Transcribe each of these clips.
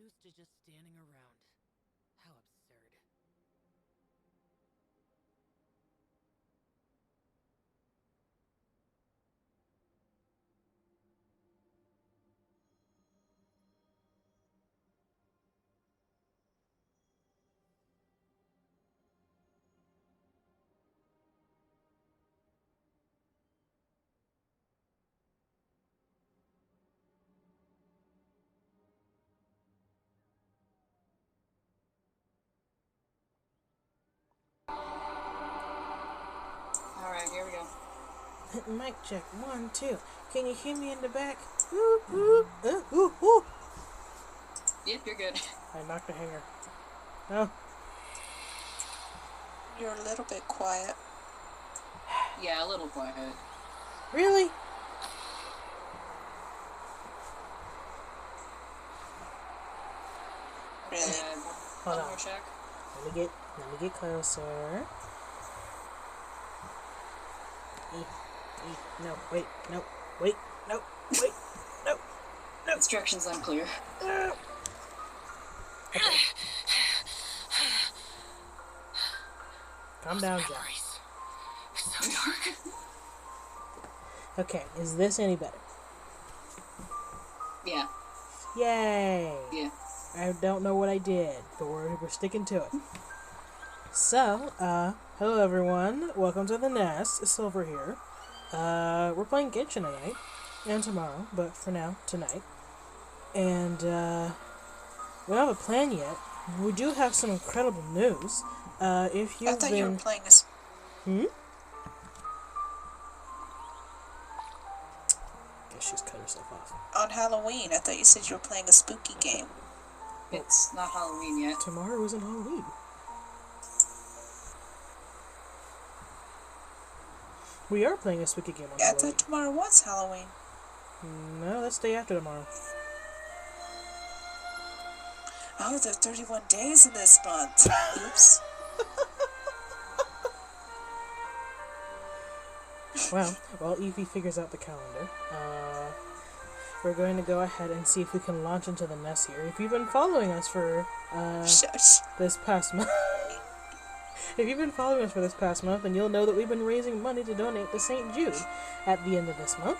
reduced to just standing around. How absurd. Alright, here we go. Mic check, 1, 2. Can you hear me in the back? Ooh, ooh, ooh, ooh. Yep, you're good. I knocked the hanger. Oh. You're a little bit quiet. Yeah, a little quiet. Really? Really? Hold One on. more check. Let me get closer. No, wait, no, wait, no, wait, no, no. Instructions unclear. Okay. Calm down, Jack. So dark. Okay, is this any better? Yeah. Yay! Yeah. I don't know what I did, but we're sticking to it. So, hello everyone. Welcome to the Nest. Silver here. We're playing Genshin tonight and tomorrow, but for now, tonight. And, we don't have a plan yet. We do have some incredible news. If you've I thought been... you were playing this Guess she's cut herself off. on Halloween. I thought you said you were playing a spooky game. It's not Halloween yet. Tomorrow isn't Halloween. We are playing a spooky game on Yeah, I Halloween. thought tomorrow was Halloween. No, that's the day after tomorrow. Oh, there are 31 days in this month. Oops. While Evie figures out the calendar, we're going to go ahead and see if we can launch into the nest here. If you've been following us for Shush. this past month, if you've been following us for this past month, then you'll know that we've been raising money to donate to St. Jude at the end of this month.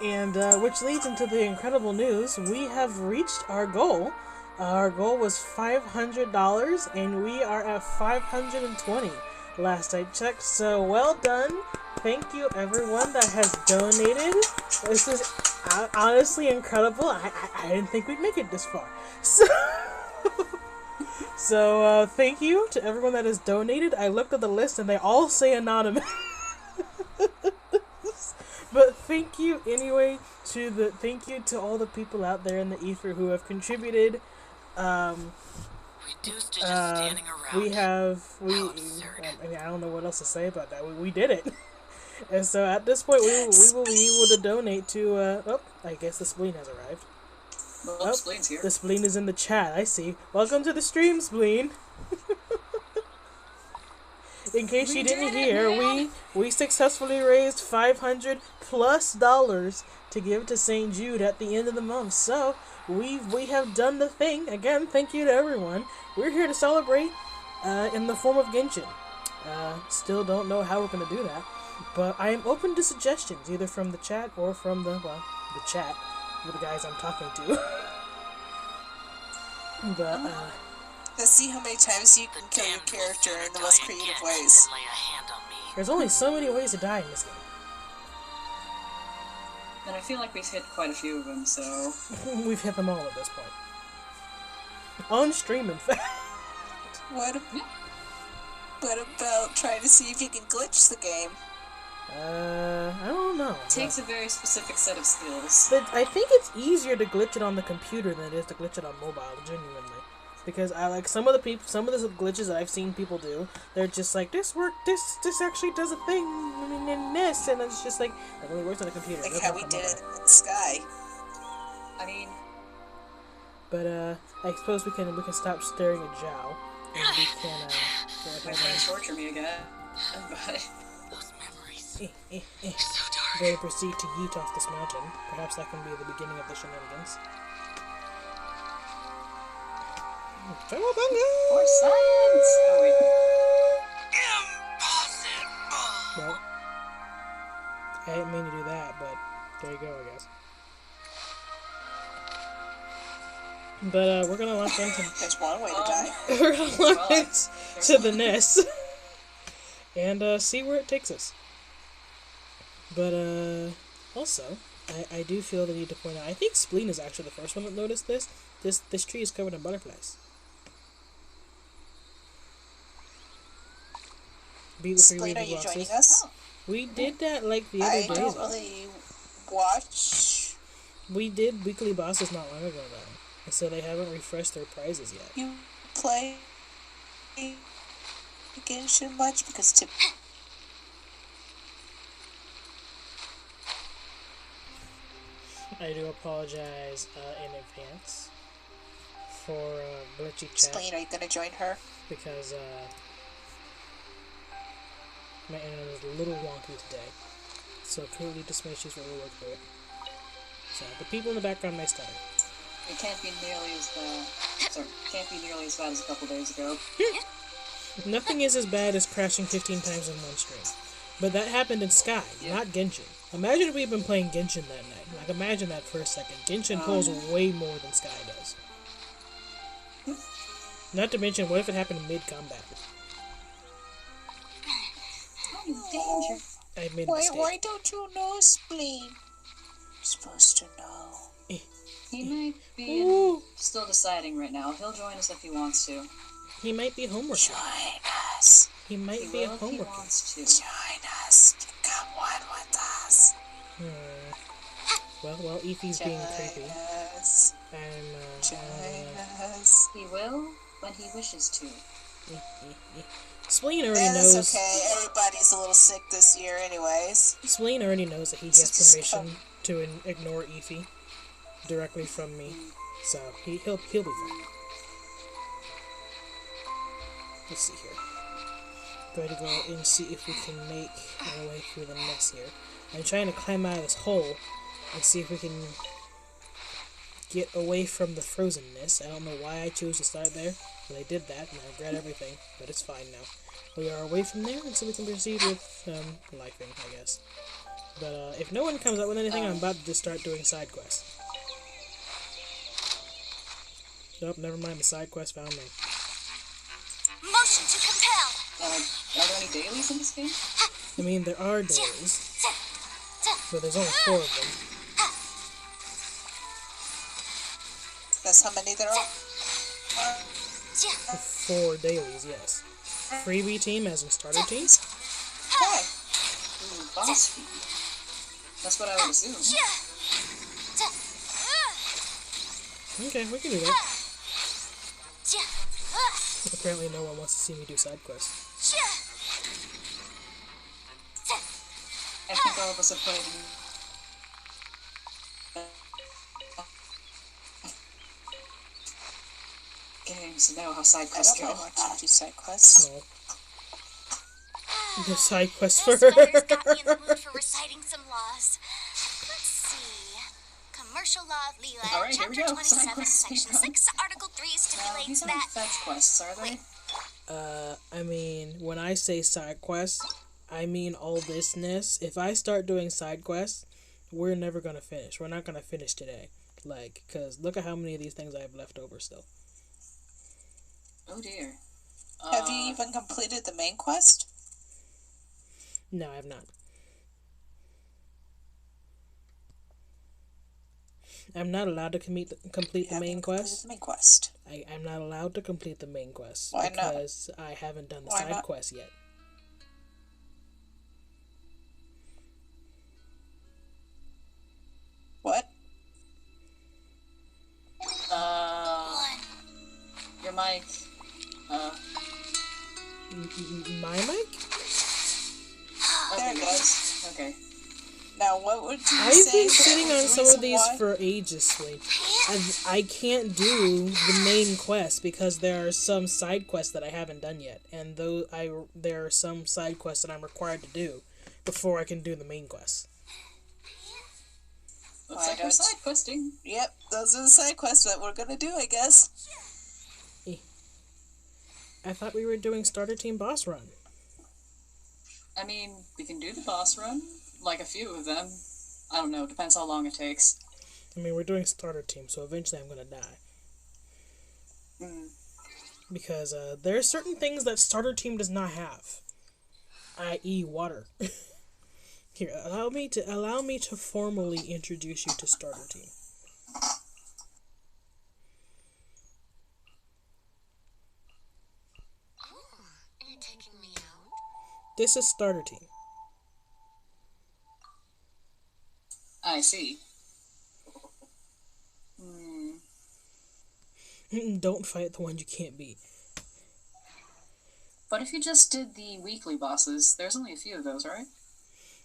And which leads into the incredible news: we have reached our goal. Our goal was $500, and we are at $520 last I checked. So well done. Thank you everyone that has donated. This is honestly incredible. I didn't think we'd make it this far. So thank you to everyone that has donated. I looked at the list and they all say anonymous. But thank you anyway thank you to all the people out there in the ether who have contributed. Reduced to just standing around. I mean, I don't know what else to say about that. We did it. And so at this point, we will be able to donate to, I guess the spleen has arrived. Well, Spleen's here. The spleen is in the chat, I see. Welcome to the stream, spleen. In case you didn't hear, we successfully raised $500+ to give to St. Jude at the end of the month. So we have done the thing. Again, thank you to everyone. We're here to celebrate in the form of Genshin. Still don't know how we're gonna do that, but I am open to suggestions, either from the chat or from the chat with the guys I'm talking to. But Let's see how many times you can kill your character in the most creative ways. Lay a hand on me. there's only so many ways to die in this game. And I feel like we've hit quite a few of them, so... We've hit them all at this point. On stream, in fact. What about trying to see if you can glitch the game? I don't know. It takes a very specific set of skills. But I think it's easier to glitch it on the computer than it is to glitch it on mobile, genuinely. Because I like some of the glitches that I've seen people do. They're just like, this actually does a thing in this, and it's just like, that only works on the computer. Like It how doesn't we work on did it mobile. in Sky. I mean... But I suppose we can stop staring at Zhao, and we can My friends torture me again. But... Those memories. So So they dark. proceed to yeet off this mountain. Perhaps that can be the beginning of the shenanigans. For science! Oh, wait. Well, I didn't mean to do that, but there you go, I guess. But we're gonna launch into There's one way to die. we're gonna launch into the nest and see where it takes us. But also, I do feel the need to point out. I think Spleen is actually the first one that noticed this. This tree is covered in butterflies. Beat the Spleen, are you joining us? We did that like the other day. I don't really watch. We did weekly bosses not long ago though, and so they haven't refreshed their prizes yet. You play Genshin much because I do apologize in advance for glitchy chat. Spleen, are you gonna join her? Because my internet is a little wonky today, so currently just make sure we'll work through it. So the people in the background may stutter. It can't be nearly as bad as a couple days ago. Nothing is as bad as crashing 15 times in one stream. But that happened in Sky, not Genshin. Imagine if we'd been playing Genshin that night. Like, imagine that for a second. Genshin pulls way more than Sky does. Not to mention, what if it happened mid-combat? Danger. I made a mistake. Why don't you know, Spleen? You're supposed to know. He might be still deciding right now. He'll join us if he wants to. He might be homeworking. Join us. He might He be a will if he homeworker. wants to. Join us. Become one with us. Well, Eefii's being creepy. Us. Join us. He will when he wishes to. Spleen already That's knows. okay. Everybody's a little sick this year, anyways. Spleen already knows that he has permission to ignore Eefii directly from me, so he'll be fine. Let's see here. Going to go and see if we can make our way through the mess here. I'm trying to climb out of this hole and see if we can get away from the frozenness. I don't know why I chose to start there, but I did that, and I regret everything, but it's fine now. We are away from there, and so we can proceed with, lifing, I guess. But, if no one comes up with anything, I'm about to just start doing side quests. Nope, never mind, the side quest found me. Motion to compel. Are there any dailies in this game? I mean, there are dailies, but there's only 4 of them. That's how many there are? 4 dailies, yes. Freebie team, as in starter team? Why? Ooh, boss feed. That's what I would assume. Okay, we can do that. Apparently no one wants to see me do side quests. I think all of us have played games to know how side I quests don't go. know how to do side quests. No. The side quest for This letter's got me in the her. mood for reciting some laws. Let's see. Commercial Law of Leela, Alright, here we Chapter go. 27, Side quests. Section 6, Article 3 stipulates These aren't that... fetch quests, are they? I mean, when I say side quests, I mean all thisness. If I start doing side quests, we're never gonna finish. We're not gonna finish today. Like, cause look at how many of these things I have left over still. Oh dear. Have you even completed the main quest? No, I have not. I'm not allowed to complete the main quest. The main quest. I'm not allowed to complete the main quest Why not? because I haven't done the Why side not? quest yet. What? Your mic. My mic? There it goes. Okay. Now, what would you I've say? been sitting on some of these why? for ages, Sweet. I can't do the main quest because there are some side quests that I haven't done yet, and there are some side quests that I'm required to do before I can do the main quest. Looks like we're side questing. Yep, those are the side quests that we're gonna do, I guess. I thought we were doing starter team boss run. I mean, we can do the boss run, like a few of them. I don't know, depends how long it takes. I mean, we're doing starter team, so eventually I'm gonna die. Because there are certain things that starter team does not have, i.e., water. Here, allow me to formally introduce you to starter team. Oh, are you taking me out? This is starter team. I see. Don't fight the one you can't beat. But if you just did the weekly bosses, there's only a few of those, right?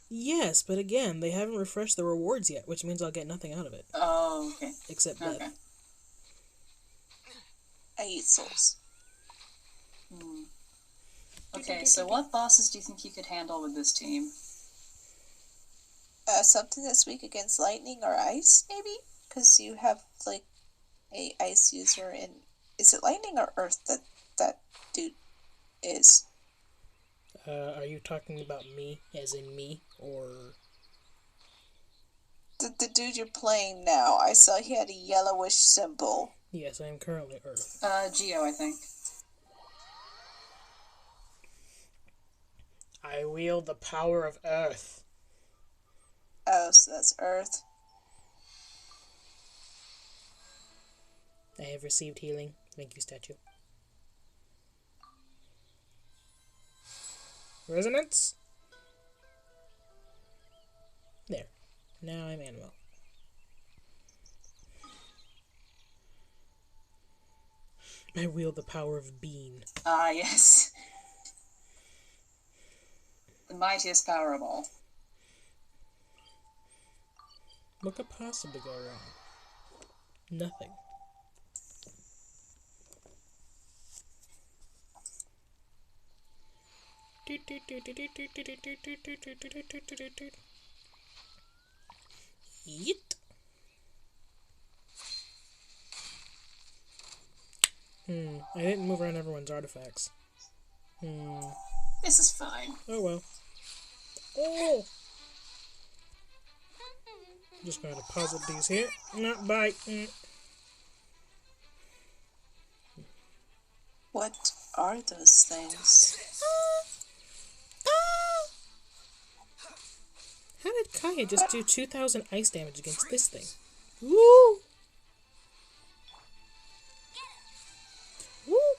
Yes, but again, they haven't refreshed the rewards yet, which means I'll get nothing out of it. Oh, okay. Except death. Okay. I eat souls. Okay, so what bosses do you think you could handle with this team? Something that's weak against lightning or ice, maybe? Because you have, like, a ice user in... Is it lightning or earth that dude is? Are you talking about me, as in me, or... The dude you're playing now, I saw he had a yellowish symbol. Yes, I am currently Earth. Geo, I think. I wield the power of Earth. Oh, so that's earth. I have received healing. Thank you, statue. Resonance? There. Now I'm animal. I wield the power of being. Ah, yes. The mightiest power of all. What could possibly go wrong? Nothing. Yeet. I didn't move around everyone's artifacts. This is fine. Oh well. Oh! Just gonna deposit these here. Not bite. What are those things? How did Kaya just do 2,000 ice damage against this thing? Woo! Woo!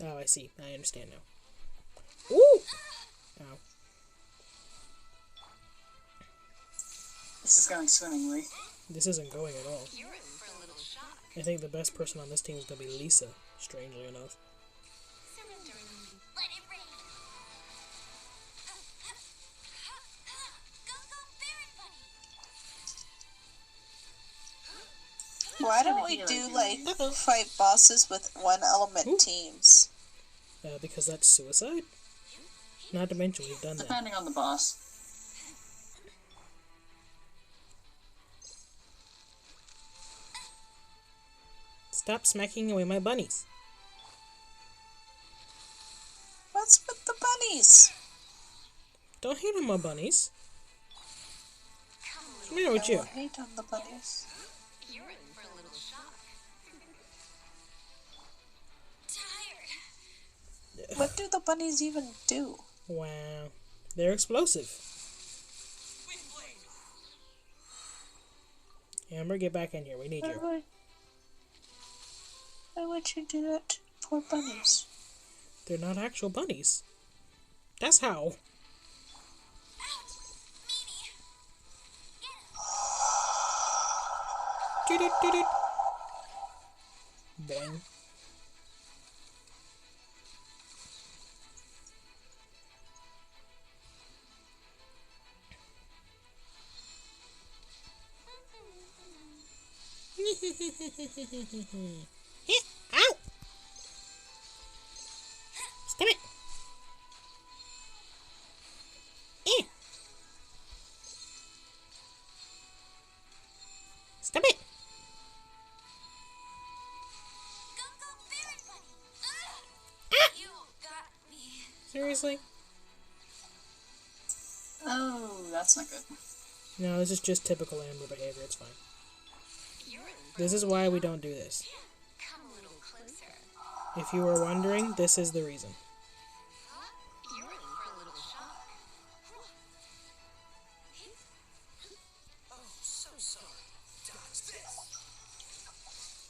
Oh, I see. I understand now. Ooh! Ow. This is going swimmingly. This isn't going at all. You're in for a little shock. I think the best person on this team is going to be Lisa, strangely enough. Surrender. Let it rain. Go, go, Baron Bunny. Why don't we do, like, fight bosses with one element teams? Because that's suicide? Not to mention we've done that. Depending on the boss. Stop smacking away my bunnies. What's with the bunnies? Don't hate on my bunnies. What's the matter with you? I hate on the bunnies. You're in for a little shock. Tired. What do the bunnies even do? Wow. They're explosive. Amber, get back in here. We need you. Why would you do that to poor bunnies? They're not actual bunnies. That's how. Doot-doot-doot-doot. Boing. Ow! Stop it! Stop it! Go, go, Baron Seriously? Oh, that's not good. No, this is just typical Amber behavior. It's fine. This is why we don't do this. Come a little closer. If you were wondering, this is the reason. You're in for a little shock.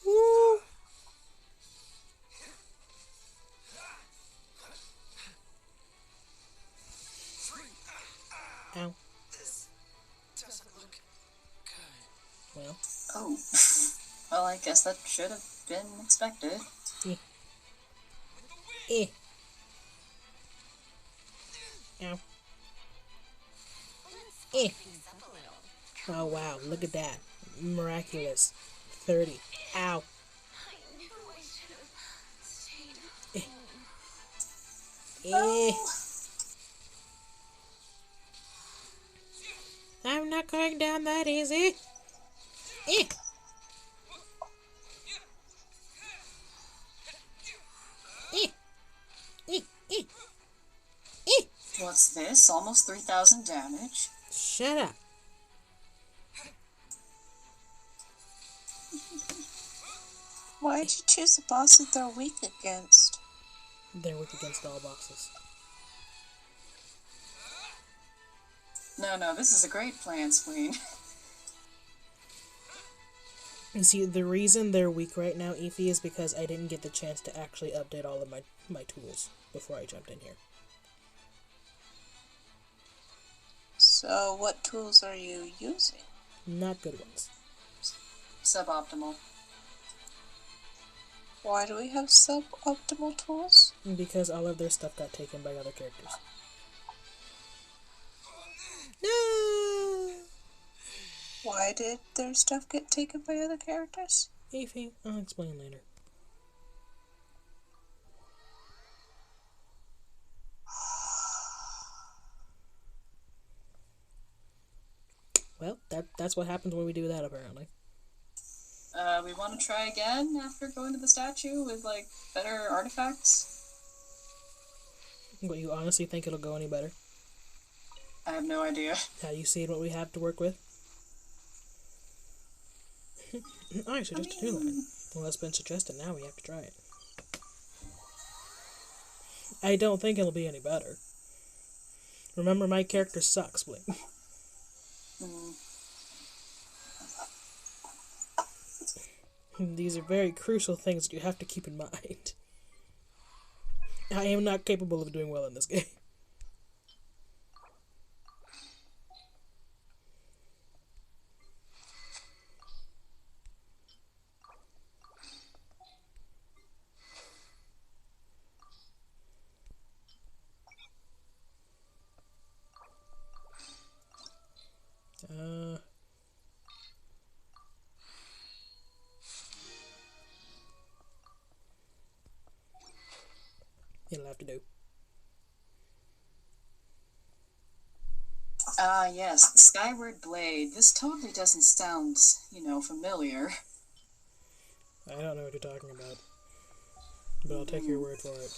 Woo! Ow. Well. Oh. Well, I guess that should have been expected. Eh. Eh. Ow. Eh. Oh wow, look at that. Miraculous. 30. Ow. Eh. Eh. I'm not going down that easy. Eh. Eh. Eh. Eh. Eh. What's this? Almost 3,000 damage? Shut up. Why did you choose the boss that they're weak against? They're weak against all bosses. No, this is a great plan, Spleen. You see, the reason they're weak right now, Efi, is because I didn't get the chance to actually update all of my tools before I jumped in here. So, what tools are you using? Not good ones. Suboptimal. Why do we have suboptimal tools? Because all of their stuff got taken by other characters. No! Why did their stuff get taken by other characters? Efi, I'll explain later. Well, that's what happens when we do that, apparently. We want to try again after going to the statue with, like, better artifacts? What, you honestly think it'll go any better? I have no idea. Have you seen what we have to work with? I suggested to do that. Well, it's been suggested, now we have to try it. I don't think it'll be any better. Remember, my character sucks, Blink. These are very crucial things that you have to keep in mind. I am not capable of doing well in this game. It'll have to do. Ah, yes, the Skyward Blade. This totally doesn't sound, familiar. I don't know what you're talking about, but I'll take your word for it.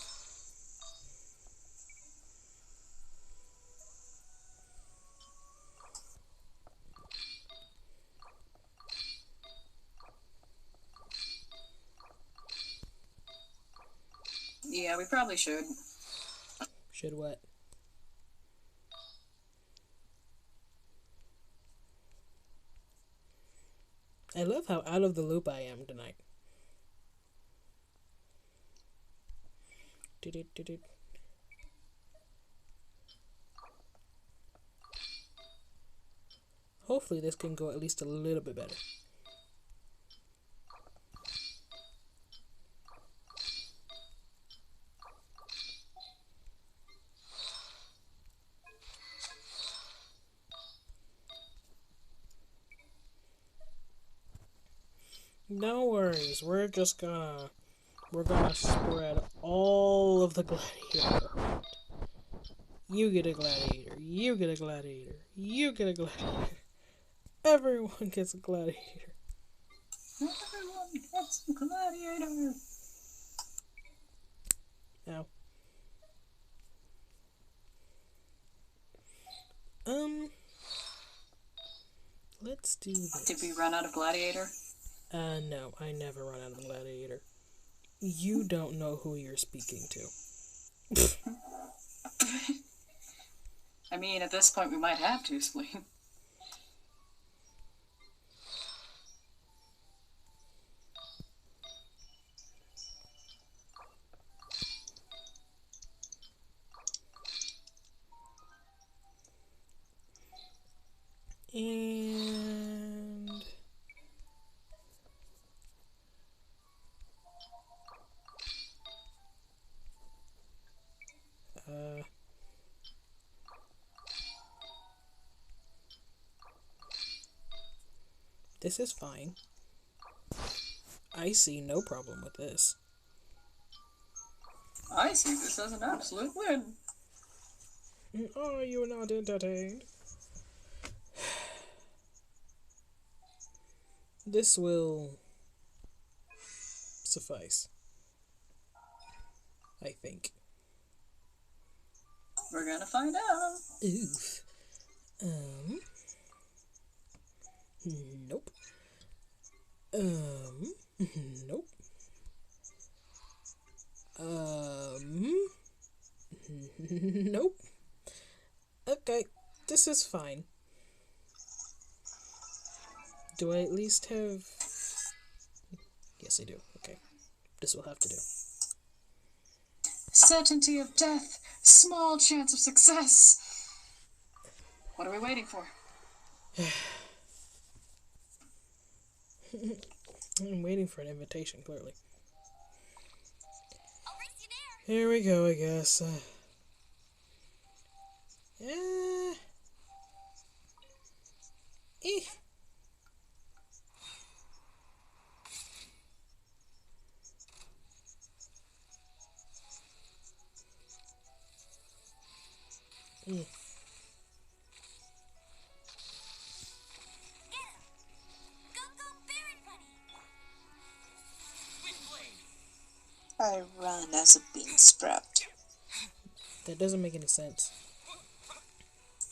Yeah, we probably should. Should what? I love how out of the loop I am tonight. Hopefully this can go at least a little bit better. No worries, we're gonna spread all of the gladiator around. You get a gladiator, you get a gladiator, you get a gladiator. Everyone gets a gladiator. Everyone gets a gladiator. Ow. Let's do this. Did we run out of Gladiator? No, I never run out of Gladiator. You don't know who you're speaking to. I mean, at this point we might have to, Spleen. And this is fine. I see no problem with this. I see this as an absolute win. Are you not entertained? This will suffice, I think. We're gonna find out. Oof. Nope. Nope. Nope. Okay, this is fine. Do I at least have... Yes, I do. Okay. This will have to do. Certainty of death. Small chance of success. What are we waiting for? I'm waiting for an invitation, clearly. I'll race you there. Here we go, I guess. I run as a bean sprout. That doesn't make any sense.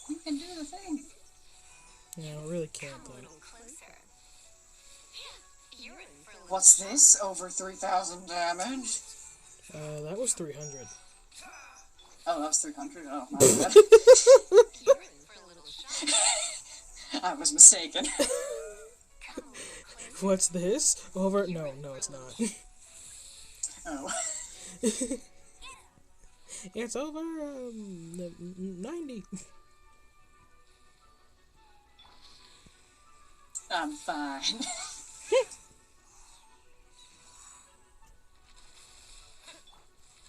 You can do the thing. No, I really can't, though. What's this? Over 3,000 damage? That was 300. Oh, that was 300? Oh, my bad. I was mistaken. What's this? Over? No, it's not. Oh. It's over 90. I'm fine.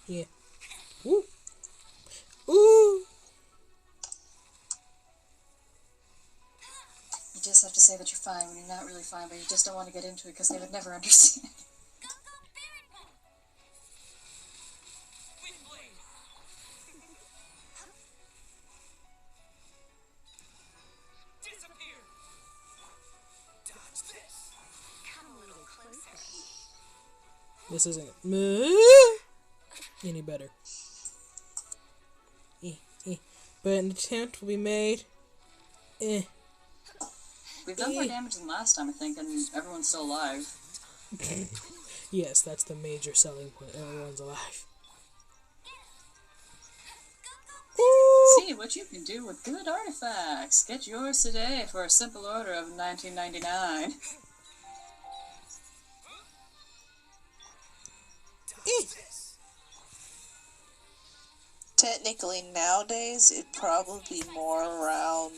Yeah. Woo. Ooh. You just have to say that you're fine when you're not really fine, but you just don't want to get into it because they would never understand. This isn't any better. But an attempt will be made. We've done more damage than last time, I think, and everyone's still alive. Yes, that's the major selling point. Everyone's alive. See what you can do with good artifacts. Get yours today for a simple order of $19.99. Technically, nowadays, it'd probably be more around,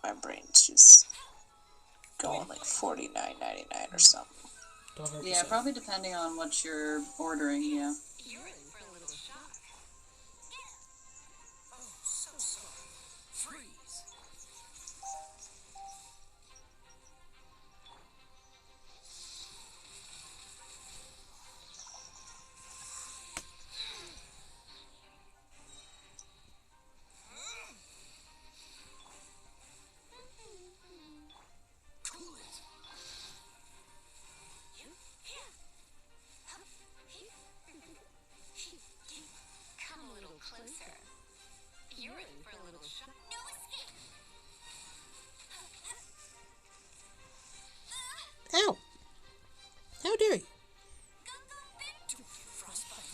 my brain's just going like $49.99 or something. Don't hurt Yeah, yourself. probably depending on what you're ordering, yeah. You're in for a little shock. Oh, so sorry. Freeze.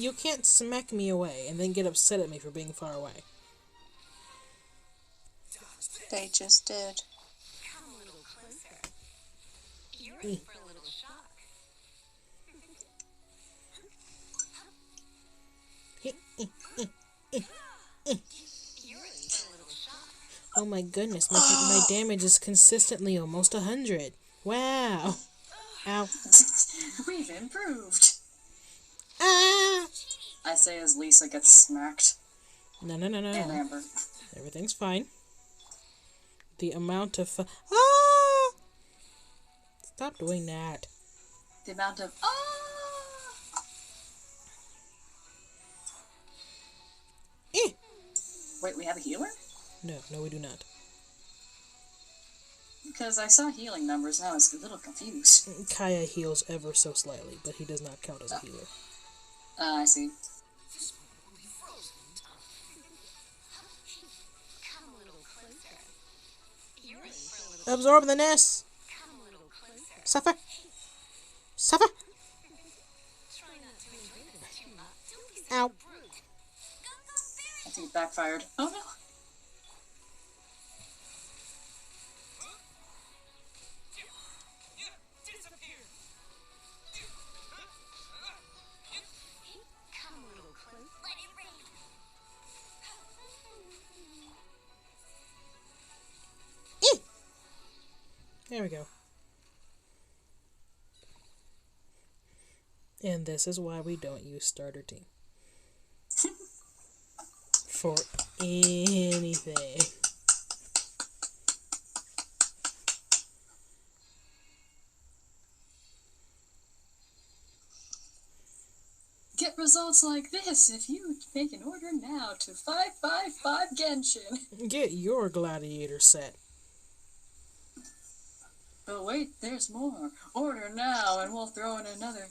You can't smack me away and then get upset at me for being far away. They just did. Come a little closer. You're in for a little shock. You're in for a little shock. Oh my goodness, my damage is consistently almost 100. Wow. Ow. We've improved. Ah! I say as Lisa gets smacked. No. And Amber. Everything's fine. The amount of... Ah! Stop doing that. The amount of Eh! Wait, we have a healer? No, we do not. Because I saw healing numbers and I was a little confused. Kaya heals ever so slightly, but he does not count as a healer. I see. Come a little closer. You're in for a little. Absorb the nest! Come a little closer. Suffer! Suffer! Try not to enjoy this too much. Don't be Ow. so brute. I think it backfired. Oh no. Come a little closer. Let it rain. There we go. And this is why we don't use starter team. For anything. Get results like this if you make an order now to 555 Genshin. Get your gladiator set. But wait, there's more. Order now and we'll throw in another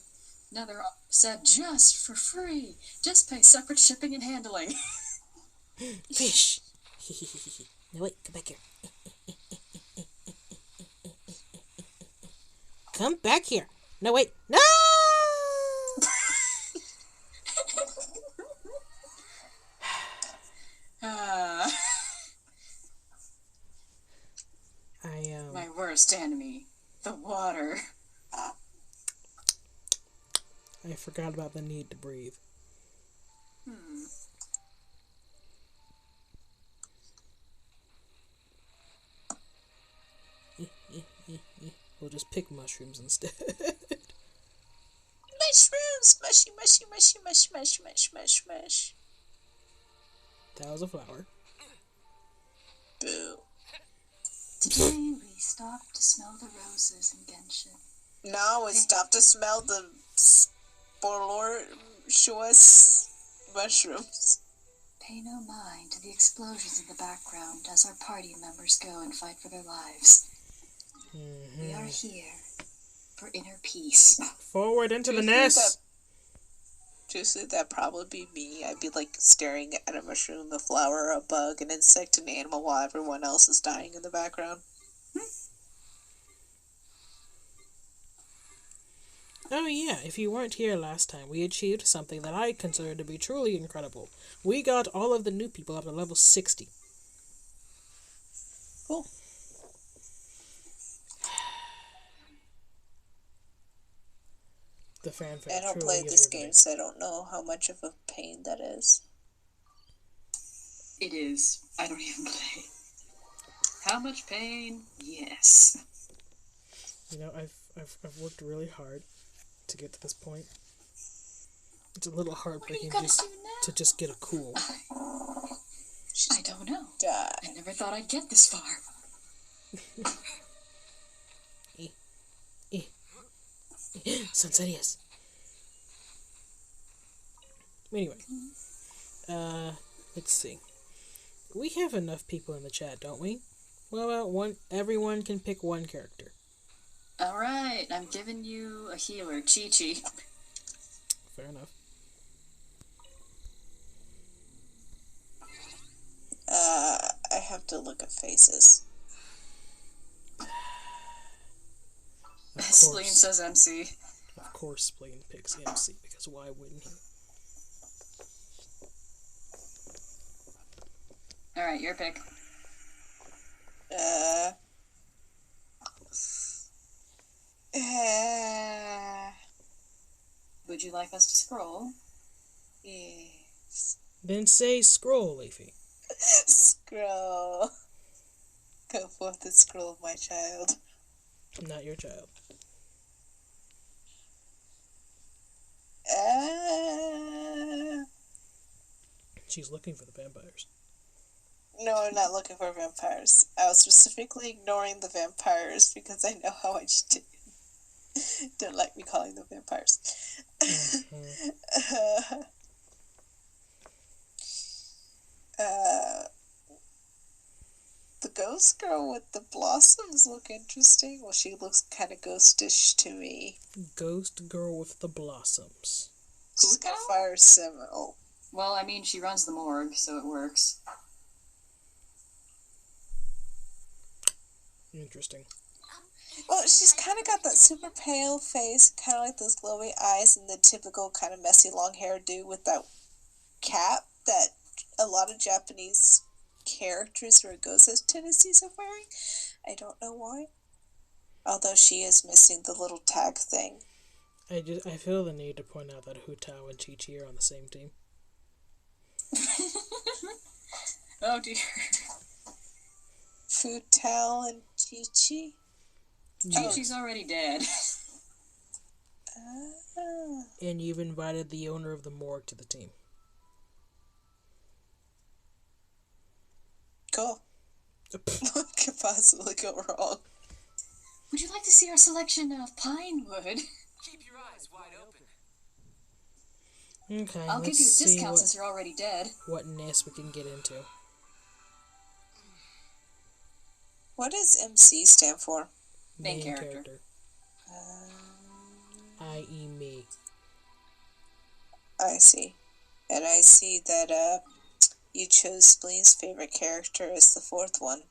set just for free. Just pay separate shipping and handling. Fish! No, wait, come back here. Come back here. No, wait. No! My worst enemy, the water. I forgot about the need to breathe. We'll just pick mushrooms instead. Mushrooms! Mushy, mushy, mushy, mush, mush, mush, mush, mush. That was a flower. Boo. Today we stopped to smell the roses in Genshin. No, we stopped to smell the sporochoous mushrooms. Pay no mind to the explosions in the background as our party members go and fight for their lives. We are here for inner peace. Forward into the Truthfully, nest! Truthfully, that'd probably be me. I'd be like staring at a mushroom, a flower, a bug, an insect, an animal while everyone else is dying in the background. Oh yeah, if you weren't here last time, we achieved something that I consider to be truly incredible. We got all of the new people up to level 60. Cool. The fanfare I don't truly play is this riveting. game, so I don't know how much of a pain that is. It is. I don't even play. How much pain? Yes. You know, I've worked really hard to get to this point. It's a little heartbreaking gonna just do now? to just get a cool. I don't know. Die. I never thought I'd get this far. Sansarias. Anyway, let's see. We have enough people in the chat, don't we? Well, about everyone can pick one character. Alright, I'm giving you a healer, Chi-Chi. Fair enough. I have to look at faces. Of Spleen course, says MC. of course, Spleen picks MC because why wouldn't he? Alright, your pick. Would you like us to scroll? Yes. Then say scroll, Leafy. Scroll. Go forth and scroll, my child. Not your child. She's looking for the vampires. No, I'm not looking for vampires. I was specifically ignoring the vampires because I know how much you don't like me calling them vampires. The ghost girl with the blossoms look interesting. Well, she looks kind of ghostish to me. Ghost girl with the blossoms. She's got a fire symbol. Well, I mean, she runs the morgue, so it works. Interesting. Well, she's kind of got that super pale face, kind of like those glowy eyes, and the typical kind of messy long hair dude with that cap that a lot of Japanese characters who are ghosts have tendencies of wearing. I don't know why. Although she is missing the little tag thing. I feel the need to point out that Hu Tao and Chi Chi are on the same team. Oh dear. Fu Tao and Chi Chi? She's already dead. And you've invited the owner of the morgue to the team. Cool. What could possibly go wrong? Would you like to see our selection of pine wood? Keep your eyes wide open. Okay, I'll give you a let's see discount since you're already dead. what nest we can get into. What does MC stand for? Main character. I.e. me. I see. And I see that you chose Spleen's favorite character as the fourth one.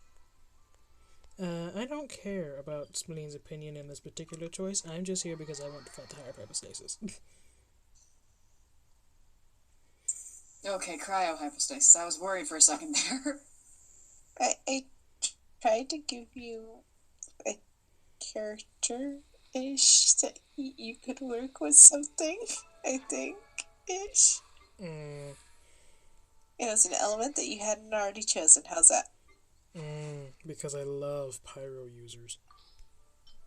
I don't care about Spleen's opinion in this particular choice. I'm just here because I want to fight the higher hypostasis. Okay, cryohypostasis. I was worried for a second there. I tried to give you a character-ish that you could work with something, I think-ish. It was an element that you hadn't already chosen. How's that? Because I love pyro users.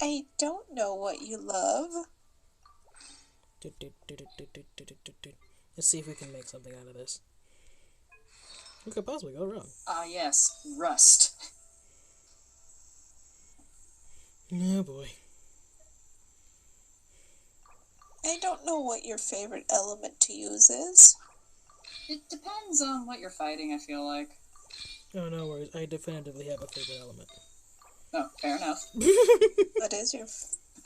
I don't know what you love. Let's see if we can make something out of this. What could possibly go wrong? Yes, rust. Oh boy. I don't know what your favorite element to use is. It depends on what you're fighting, I feel like. Oh, no worries. I definitively have a favorite element. Oh, fair enough. What is your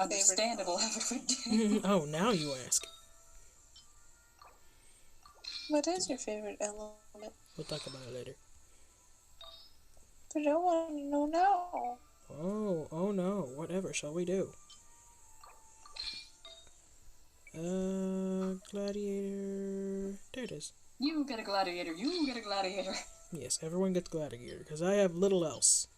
Understandable. Have a good day. Oh, now you ask. What is your favorite element? We'll talk about it later. But I want to know now. Oh no. Whatever shall we do? Gladiator. There it is. You get a gladiator. You get a gladiator. Yes, everyone gets gladiator, because I have little else.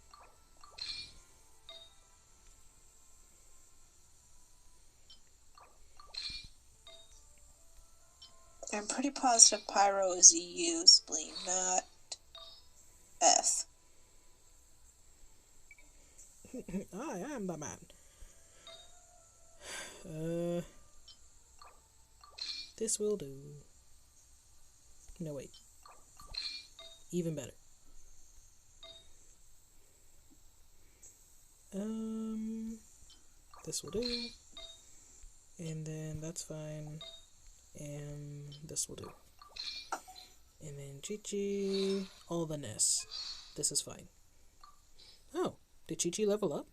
I'm pretty positive Pyro is a U, Spleen, not F. I am the man. This will do. No, wait. Even better. This will do. And then that's fine. And this will do. And then Chi-Chi, all the nests. This is fine. Oh, did Chi-Chi level up?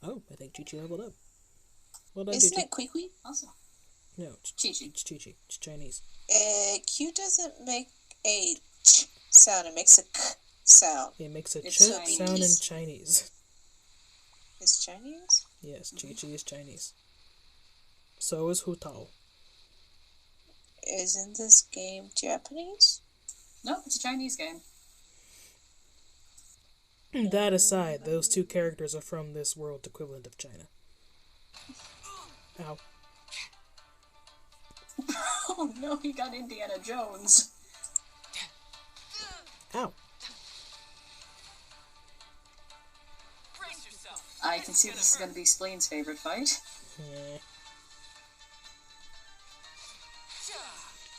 Oh, I think Chi-Chi leveled up. Well done, Isn't Chi-Chi. it Kwee? Awesome. No, it's Chi-Chi. It's Chi-Chi. It's Chinese. Q doesn't make a ch sound, it makes a k sound. It makes a It's ch Chinese. sound in Chinese. It's Chinese? Yes, Chi-Chi is Chinese. So is Hu Tao. Isn't this game Japanese? Nope, it's a Chinese game. That aside, those two characters are from this world equivalent of China. Ow. Oh no, he got Indiana Jones. Ow. I can see this is going to be Spleen's favorite fight. Yeah.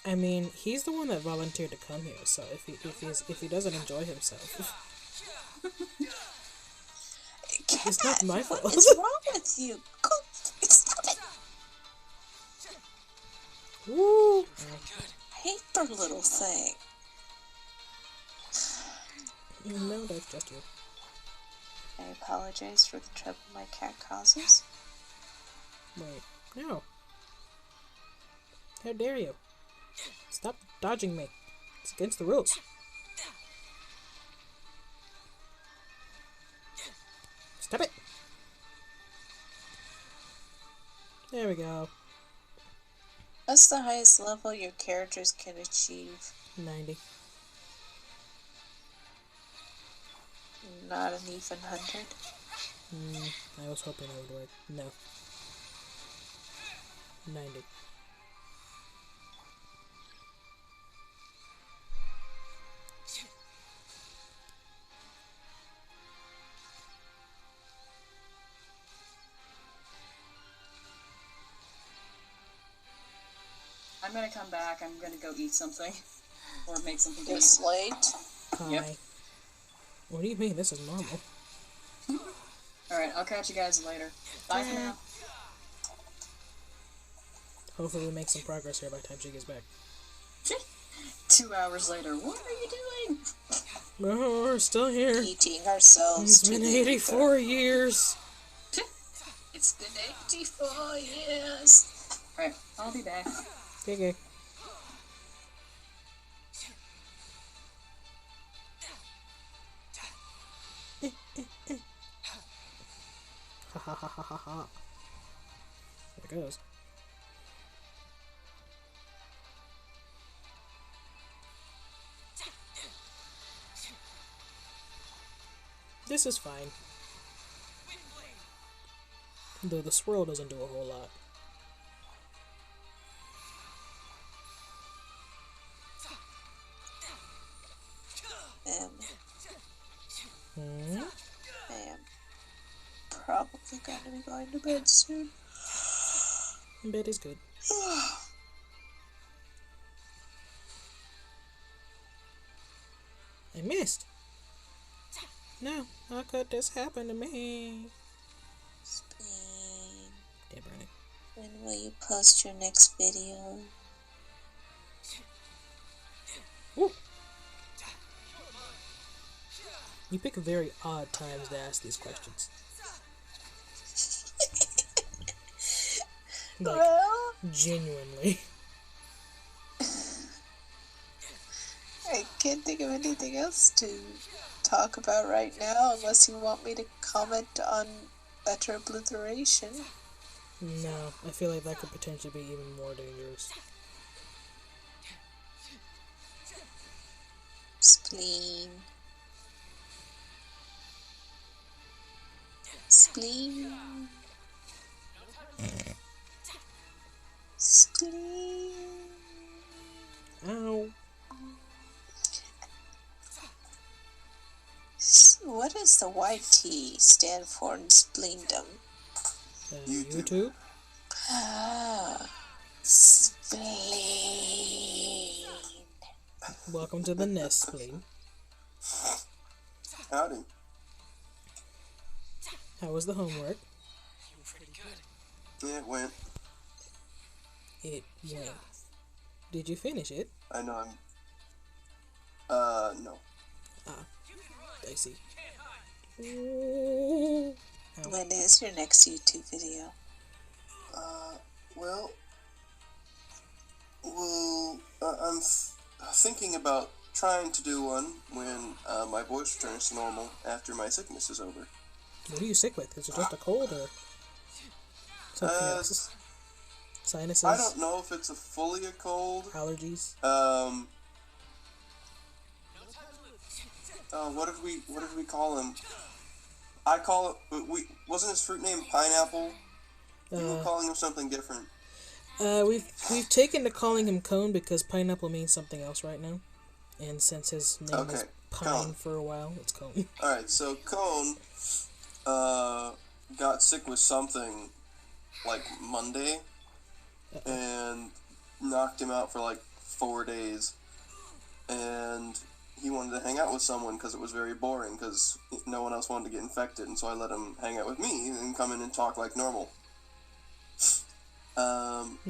I mean, he's the one that volunteered to come here, so if he doesn't enjoy himself, it's not my fault. What is wrong with you? Go, stop it! Woo! I hate the little thing. No, that's just you. I apologize for the trouble my cat causes. Wait, no. How dare you? Stop dodging me. It's against the rules. Stop it. There we go. What's the highest level your characters can achieve? 90. Not an even 100? I was hoping it would work. No. 90. I'm gonna come back. I'm gonna go eat something. Or make something to It's eat. late. Hi. Yep. What do you mean? This is normal. Alright, I'll catch you guys later. Bye for now. Hopefully we make some progress here by the time she gets back. 2 hours later, what are you doing? Oh, we're still here. Eating ourselves It's to been the 84 years. It's been 84 years. Alright, I'll be back. Okay. Ha ha ha ha ha ha. There it goes. This is fine. Though the swirl doesn't do a whole lot. I am probably going to be going to bed soon. Bed is good. I missed. No, how could this happen to me? Spleen, Damn right. when will you post your next video? Woo. You pick very odd times to ask these questions. Like, Well, genuinely. I can't think of anything else to talk about right now unless you want me to comment on better obliteration. No, I feel like that could potentially be even more dangerous. Spleen. Spleen. Spleen. Ow. What does the YT stand for in spleendom? YouTube? Ah, spleen. Welcome to the nest, Spleen. Howdy. How was the homework? Yeah, it went. It went. Did you finish it? I know no. I see. Ow. When is your next YouTube video? Well, I'm thinking about trying to do one when my voice returns to normal after my sickness is over. What are you sick with? Is it just a cold or something else? Sinuses? I don't know if it's fully a cold. Allergies? what did we call him? I call it. Wasn't his fruit name Pineapple? You were calling him something different. We've taken to calling him Cone because pineapple means something else right now, and since his name was Pine Cone. for a while, it's Cone. All right, so Cone, got sick with something, like Monday, and knocked him out for like 4 days, and he wanted to hang out with someone because it was very boring because no one else wanted to get infected, and so I let him hang out with me and come in and talk like normal.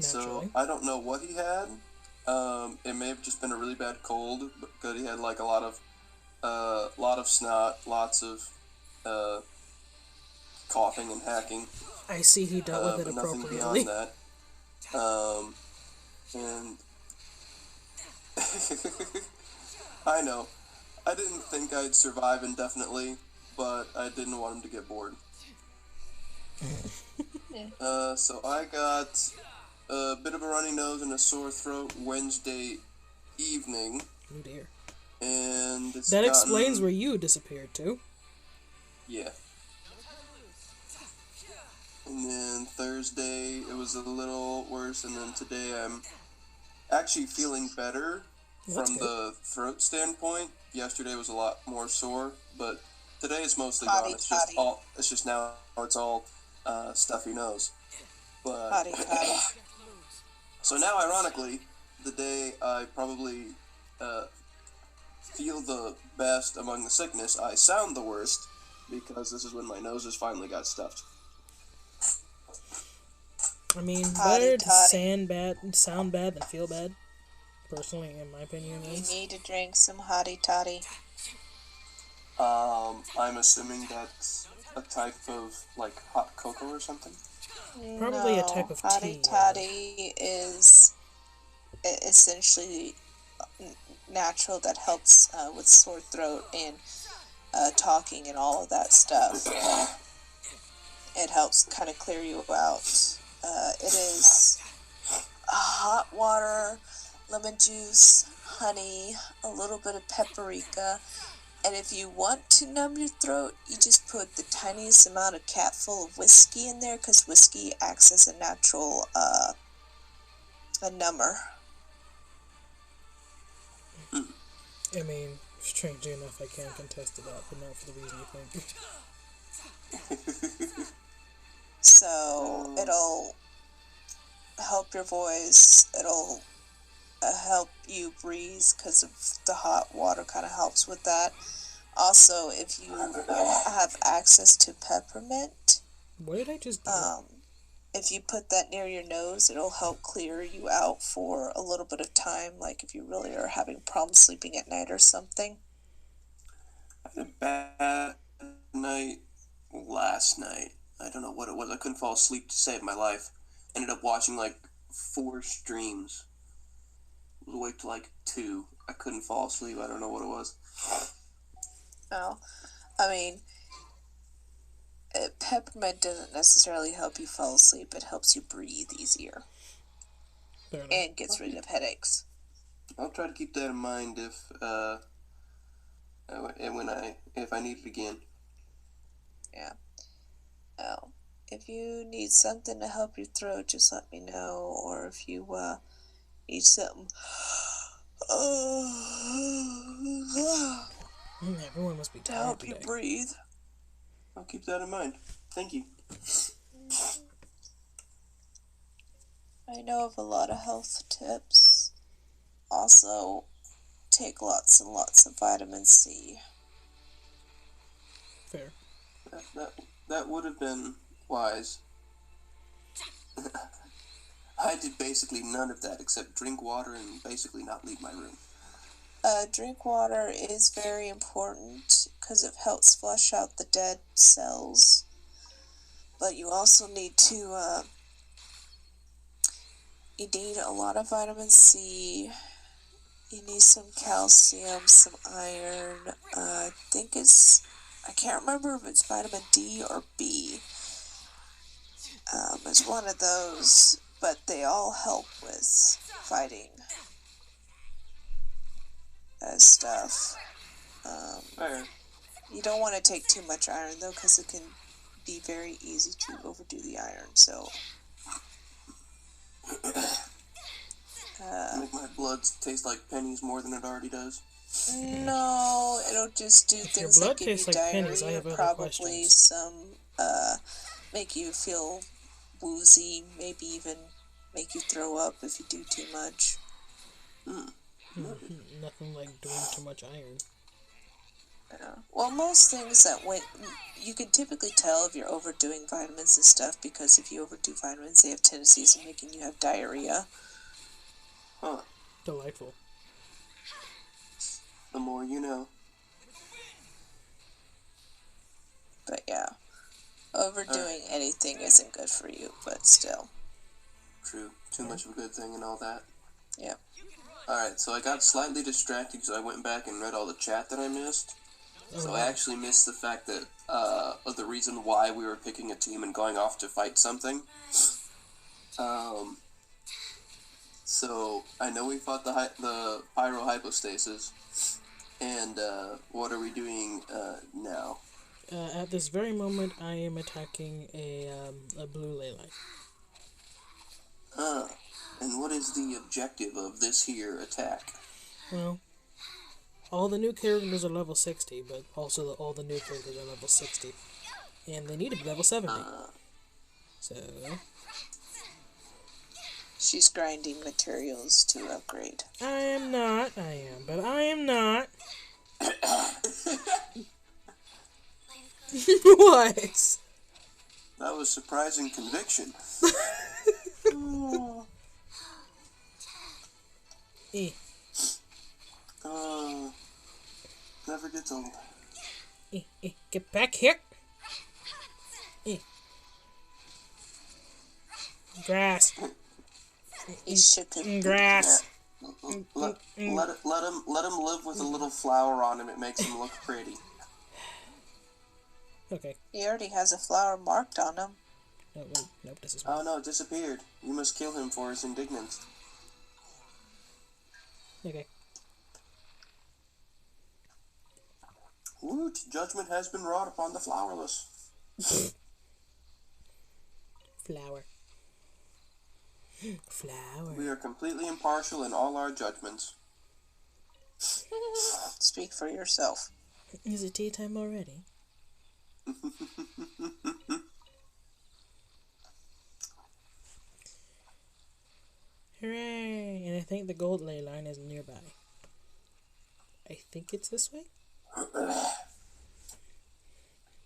So I don't know what he had. It may have just been a really bad cold, but he had like a lot of snot, lots of coughing and hacking. I see he dealt with it but nothing appropriately. beyond that. And I know, I didn't think I'd survive indefinitely, but I didn't want him to get bored. So I got a bit of a runny nose and a sore throat Wednesday evening. Oh dear. And that explains where you disappeared to. Yeah. And then Thursday it was a little worse, and then today I'm actually feeling better from the throat standpoint. Yesterday was a lot more sore, but today it's mostly gone. It's just now it's all stuffy nose. But so now, ironically, the day I probably feel the best among the sickness, I sound the worst because this is when my noses finally got stuffed. I mean, better to sound bad than feel bad. Personally, in my opinion, you need to drink some hottie toddy. I'm assuming that's a type of like hot cocoa or something. Probably a type of tea. Hottie toddy is essentially natural, that helps with sore throat and talking and all of that stuff. It helps kind of clear you out. It is hot water, lemon juice, honey, a little bit of paprika, and if you want to numb your throat, you just put the tiniest amount of cap full of whiskey in there, because whiskey acts as a natural a number. I mean, strangely enough, I can contest to that, but not for the reason you think. So it'll help your voice. It'll help you breathe because of the hot water kind of helps with that. Also, if you have access to peppermint, what did I just do? if you put that near your nose, it'll help clear you out for a little bit of time, like if you really are having problems sleeping at night or something. I had a bad night last night. I don't know what it was. I couldn't fall asleep to save my life. Ended up watching like 4 streams. I was awake till like 2. I couldn't fall asleep. I don't know what it was. Oh, I mean, peppermint doesn't necessarily help you fall asleep. It helps you breathe easier. And gets rid of headaches. I'll try to keep that in mind if I need it again. Yeah. Oh, if you need something to help your throat, just let me know. Or if you need something. Everyone must be tired to help today. you breathe. I'll keep that in mind. Thank you. I know of a lot of health tips. Also, take lots and lots of vitamin C. Fair. That would have been wise. I did basically none of that except drink water and basically not leave my room. Drink water is very important because it helps flush out the dead cells. But you also need to, you need a lot of vitamin C. You need some calcium, some iron. I can't remember if it's vitamin D or B. It's one of those, but they all help with fighting stuff. Fair. You don't want to take too much iron, though, because it can be very easy to overdo the iron, so... Make my blood taste like pennies more than it already does. No, it'll just do your things blood like give you tastes like diarrhea, pennies, I have other probably questions. some, make you feel woozy, maybe even make you throw up if you do too much. Nothing like doing too much iron. Yeah. Well, most things that you can typically tell if you're overdoing vitamins and stuff, because if you overdo vitamins, they have tendencies of making you have diarrhea. Huh. Delightful. The more you know. But yeah, overdoing anything isn't good for you, but still. True. Too much of a good thing and all that. Yeah. Alright, so I got slightly distracted because I went back and read all the chat that I missed. So I actually missed the fact that, of the reason why we were picking a team and going off to fight something. So I know we fought the pyrohypostasis, and, what are we doing, now? At this very moment, I am attacking a blue ley line. And what is the objective of this here attack? Well, all the new characters are level 60, but also all the new characters are level 60. And they need to be level 70. So... She's grinding materials to upgrade. I am not. I am, but I am not. What? That was surprising conviction. Eh. Never gets old. Get back here. Grass. He shook it. Grass. Let him live with a little flower on him. It makes him look pretty. Okay. He already has a flower marked on him. No, wait. Nope, this is... Oh no, it disappeared. You must kill him for his indignance. Okay. Woot! Judgment has been wrought upon the flowerless. Flower. Flower. We are completely impartial in all our judgments. Speak for yourself. Is it tea time already? Hooray! And I think the gold ley line is nearby. I think it's this way?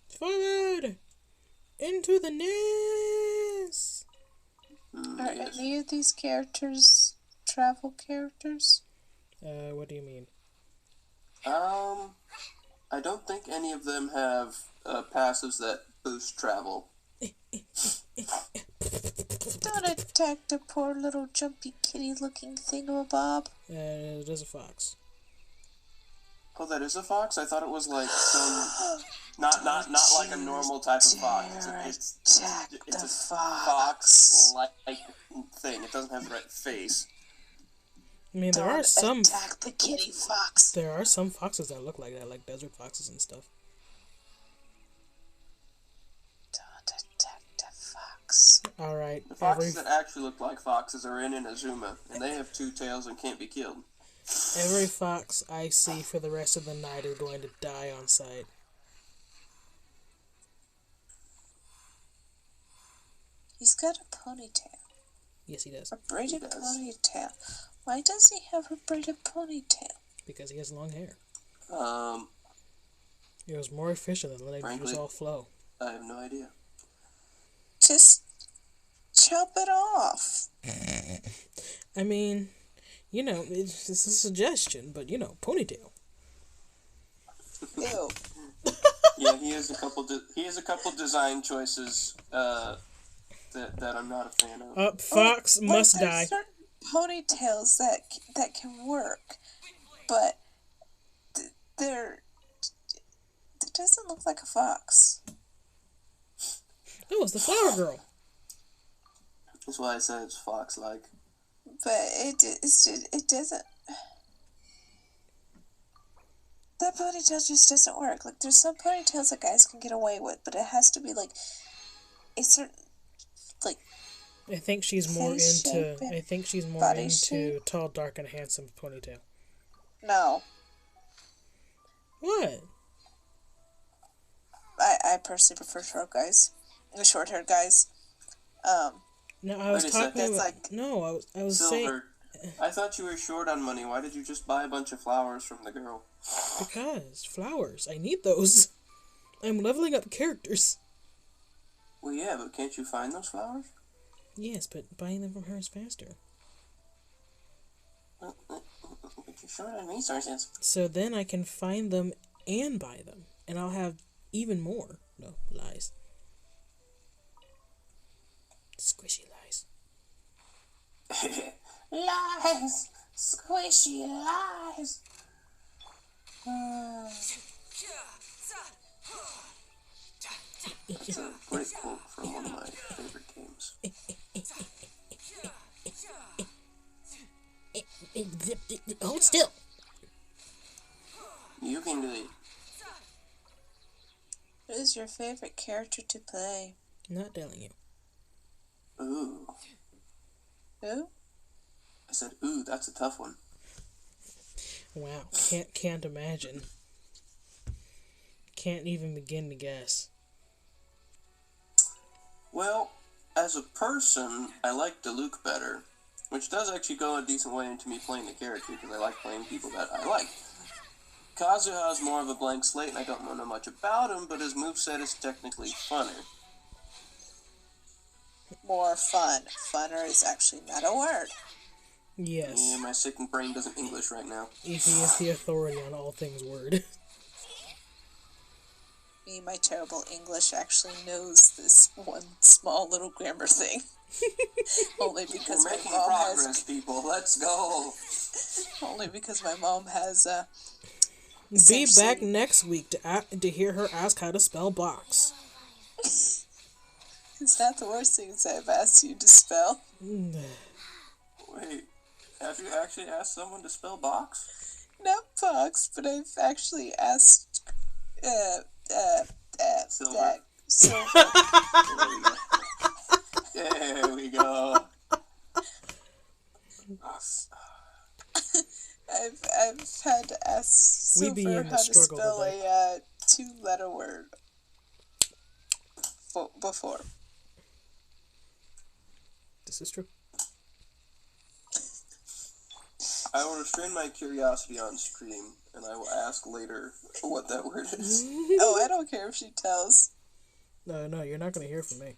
Forward! Into the nest! Are any of these characters travel characters? What do you mean? I don't think any of them have passives that boost travel. Don't attack the poor little jumpy kitty looking thingamabob. It is a fox. Oh, that is a fox? I thought it was like some... Not like a normal type of fox. It's a fox-like thing. It doesn't have the right face. I mean, there are some... attack the kitty fox. There are some foxes that look like that, like desert foxes and stuff. Don't attack the fox. Alright. The foxes that actually look like foxes are in Inazuma, and they have 2 tails and can't be killed. Every fox I see for the rest of the night is going to die on sight. He's got a ponytail. Yes, he does. A braided ponytail. Why does he have a braided ponytail? Because he has long hair. It was more efficient than letting it just all flow. I have no idea. Just chop it off. I mean, you know, it's a suggestion, but you know, ponytail. Ew. Yeah, he has a couple design choices that I'm not a fan of. Fox must there's die. Certain ponytails that can work, but it doesn't look like a fox. Oh, it's the flower girl. That's why I said it's fox-like. But it doesn't. That ponytail just doesn't work. Like, there's some ponytails that guys can get away with, but it has to be, like, a certain, like, I think she's more face into. shape and I think she's more body into shape. tall, dark, and handsome ponytail. No. What? I personally prefer short guys. The short-haired guys. No, I was Wait a talking second. about. Like- No, I was saying Silver, I thought you were short on money. Why did you just buy a bunch of flowers from the girl? because flowers. I need those. I'm leveling up characters. Well, yeah, but can't you find those flowers? Yes, but buying them from her is faster. But you're short on resources. So then I can find them and buy them, and I'll have even more. No, lies. Squishy lies. Lies! Squishy lies! It's a great quote from one of my favorite games. Hold still. You can do it. Who is your favorite character to play? Not telling you. Ooh. Who? I said, ooh, that's a tough one. Wow, can't imagine. Can't even begin to guess. Well, as a person, I like Luke better, which does actually go a decent way into me playing the character, because I like playing people that I like. Kazuha is more of a blank slate, and I don't know much about him, but his moveset is technically funner. More fun. Funner is actually not a word. Yes. Yeah, my sickened brain doesn't English right now. Evie is the authority on all things word. Me, my terrible English, actually knows this one small little grammar thing. Only because We're my making mom progress, has. people. Let's go. Only because my mom has. Be Essentially- back next week to hear her ask how to spell box. It's not the worst things I've asked you to spell. Wait, have you actually asked someone to spell box? Not box, but I've actually asked. Silver. Silver. There we go. I've had to ask We be Silver in the how to struggle spell today. a two-letter word before. This is true. I will restrain my curiosity on stream, and I will ask later what that word is. Oh, I don't care if she tells. No, you're not gonna hear from me.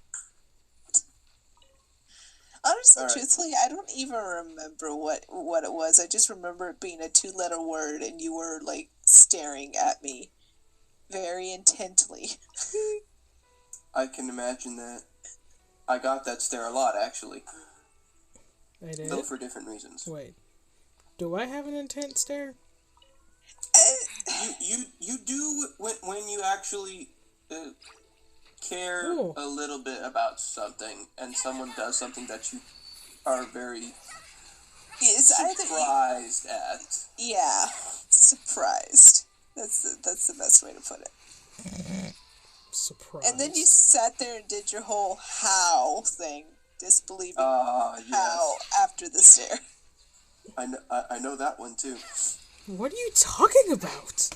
Honestly, Alright. truthfully, I don't even remember what it was. I just remember it being a two-letter word, and you were, like, staring at me very intently. I can imagine that. I got that stare a lot, actually, I did. though for different reasons. Wait. Do I have an intense stare? You do when you actually care Ooh. a little bit about something, and someone does something that you are very It's either surprised at. yeah, surprised. That's the best way to put it. Surprise. And then you sat there and did your whole how thing, disbelieving how Yes. after the stare. I know that one too. What are you talking about?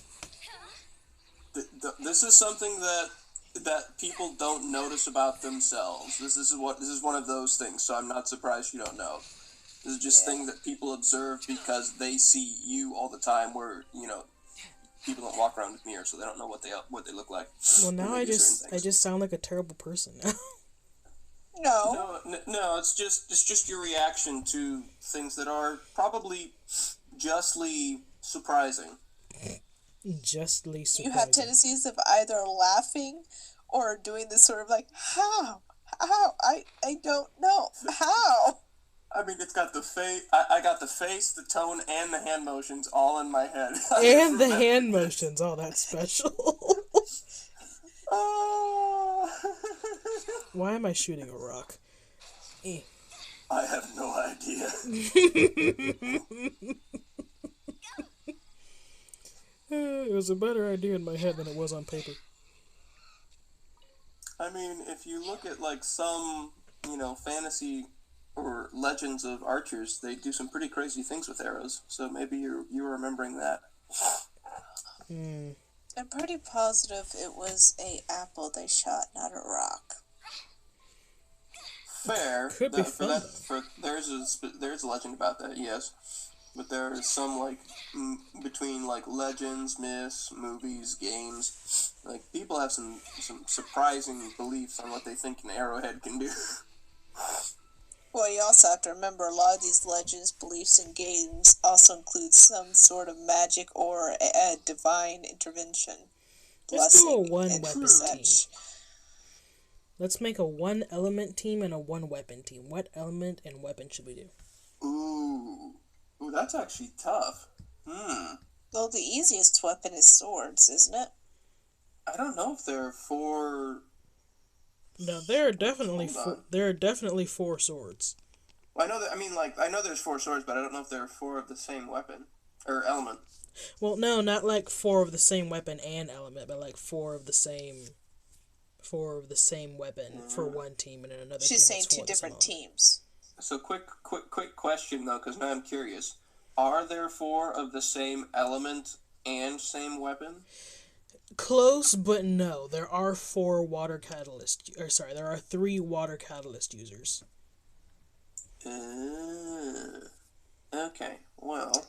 This is something that people don't notice about themselves. This is one of those things. So I'm not surprised you don't know. This is just things that people observe because they see you all the time. Where people don't walk around with mirrors, so they don't know what they look like. Well, now when I they do certain just things. sound like a terrible person now. No. No, it's just your reaction to things that are probably justly surprising. Justly surprising. You have tendencies of either laughing or doing this sort of like, how? I don't know. How? I mean, it's got the face. I got the face, the tone, and the hand motions all in my head. And the hand motions. Oh, that's special. Why am I shooting a rock? I have no idea. It was a better idea in my head than it was on paper. I mean, if you look at like some, fantasy or legends of archers, they do some pretty crazy things with arrows. So maybe you're remembering that. I'm pretty positive it was a apple they shot, not a rock. Fair. Could be fun, There's a legend about that, yes. But there is some, like, between, like, legends, myths, movies, games, like, people have some surprising beliefs on what they think an arrowhead can do. Well, you also have to remember a lot of these legends, beliefs, and games also include some sort of magic or a divine intervention. Let's do a Blessing one and weapon such. team. Let's make a one element team and a one weapon team. What element and weapon should we do? Ooh, that's actually tough. Well, the easiest weapon is swords, isn't it? I don't know if there are 4... No, there are definitely Hold on. there are definitely 4 swords. Well, I know there's 4 swords, but I don't know if there are 4 of the same weapon or element. Well, no, not like 4 of the same weapon and element, but like 4 of the same weapon for one team and in another team. She's saying that's 2 4 of the same different element. teams. So quick question though, because now I'm curious. Are there 4 of the same element and same weapon? Close, but no. There are 3 water catalyst users. Okay. Well.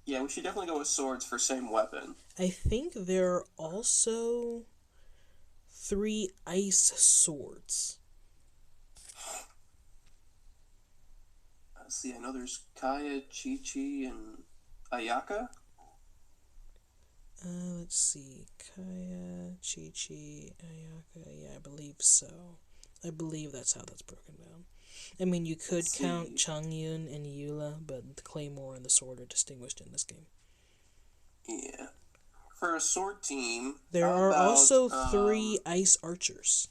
Yeah, we should definitely go with swords for same weapon. I think there are also 3 ice swords. Let's see. I know there's Kaya, Chi-Chi, and Ayaka. Let's see. Kaya, Chi-Chi, Ayaka. Yeah, I believe so. I believe that's how that's broken down. I mean, you could count Changyun and Eula, but the Claymore and the sword are distinguished in this game. Yeah. For a sword team, there are also 3 ice archers.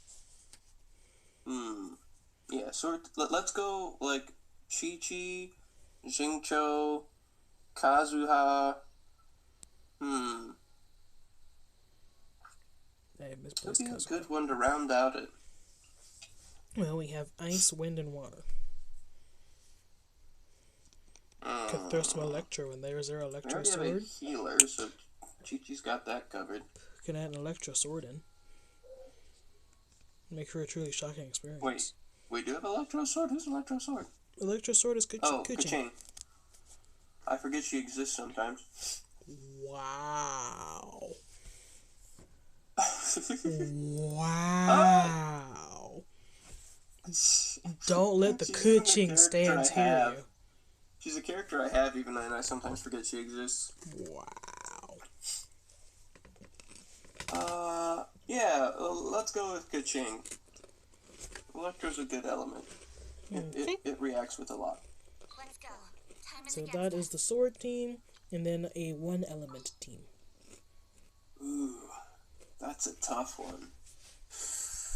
Yeah, sword. Let's go like Chi-Chi, Xingqiu, Kazuha. I That'd misplaced be a Kazuha. good one to round out it. Well, we have ice, wind, and water. Could throw some electro in there. Is there an electro We already have sword? a healer, so Chi-Chi's got that covered. Can add an electro sword in. Make her a truly shocking experience. Wait, we do have Electro Sword? Who's Electro Sword? Electro sword is Oh, Kuching. Ka-Ching. I forget she exists sometimes. Wow. Wow. Don't let the Kuching stands hear you. She's a character I have, even and I sometimes forget she exists. Wow. Yeah, let's go with Ka-Ching. Electro's a good element. It reacts with a lot. Let's go. Time is So against that us. is the sword team, and then a one element team. Ooh, that's a tough one.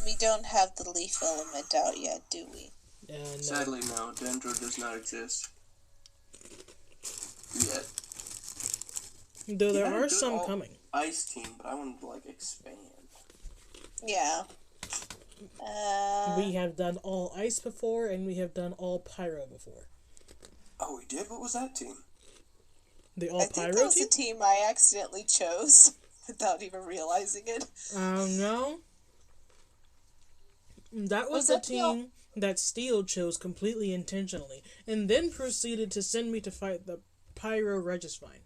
We don't have the leaf element out yet, do we? No. Sadly, no. Dendro does not exist. Yet. Though there had a are good some coming. Ice team, but I wanted to, like, expand. Yeah. We have done all ice before, and we have done all pyro before. Oh, we did? What was that team? The all I think pyro that was team? the team I accidentally chose without even realizing it. No. That was the team that Steel chose completely intentionally, and then proceeded to send me to fight the Pyro Regisvine.